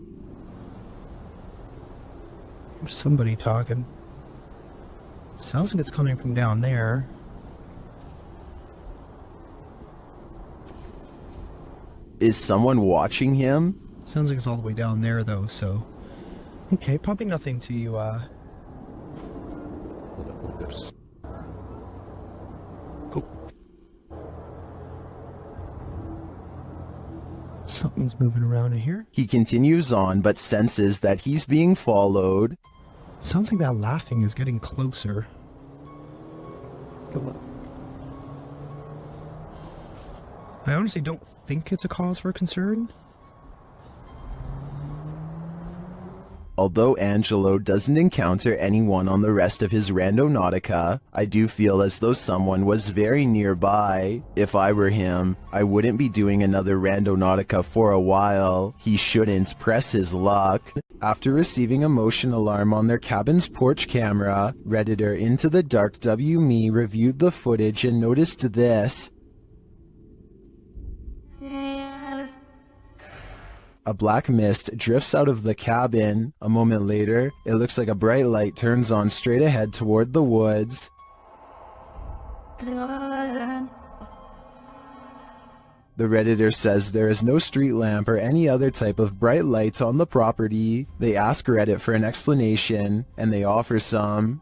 There's somebody talking. Sounds like it's coming from down there. Is someone watching him? Sounds like it's all the way down there though, so... Okay, probably nothing to, Oh. Something's moving around in here. He continues on, but senses that he's being followed. Sounds like that laughing is getting closer. I honestly don't think it's a cause for concern. Although Angelo doesn't encounter anyone on the rest of his Randonautica, I do feel as though someone was very nearby. If I were him, I wouldn't be doing another Randonautica for a while. He shouldn't press his luck. After receiving a motion alarm on their cabin's porch camera, Redditor Into the Dark WMe reviewed the footage and noticed this. A black mist drifts out of the cabin. A moment later, it looks like a bright light turns on straight ahead toward the woods. The Redditor says there is no street lamp or any other type of bright lights on the property. They ask Reddit for an explanation, and they offer some.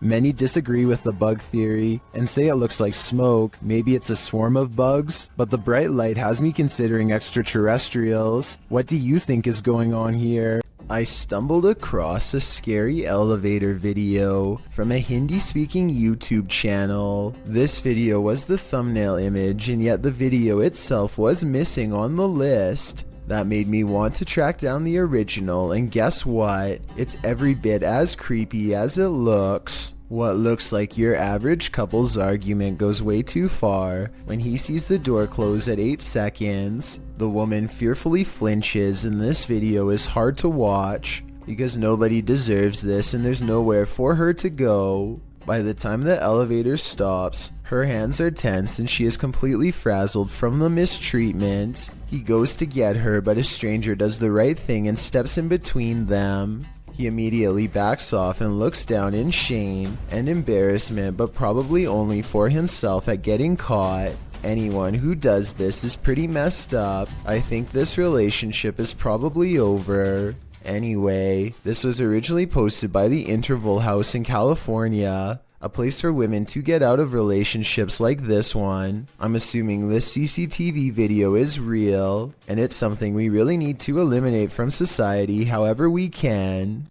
Many disagree with the bug theory and say it looks like smoke. Maybe it's a swarm of bugs, but the bright light has me considering extraterrestrials. What do you think is going on here? I stumbled across a scary elevator video from a Hindi-speaking YouTube channel. This video was the thumbnail image, and yet the video itself was missing on the list. That made me want to track down the original, and guess what? It's every bit as creepy as it looks. What looks like your average couple's argument goes way too far when he sees the door close at 8 seconds. The woman fearfully flinches, and this video is hard to watch because nobody deserves this and there's nowhere for her to go. By the time the elevator stops, her hands are tense and she is completely frazzled from the mistreatment. He goes to get her, but a stranger does the right thing and steps in between them. He immediately backs off and looks down in shame and embarrassment, but probably only for himself at getting caught. Anyone who does this is pretty messed up. I think this relationship is probably over. Anyway, this was originally posted by the Interval House in California, a place for women to get out of relationships like this one. I'm assuming this CCTV video is real, and it's something we really need to eliminate from society however we can.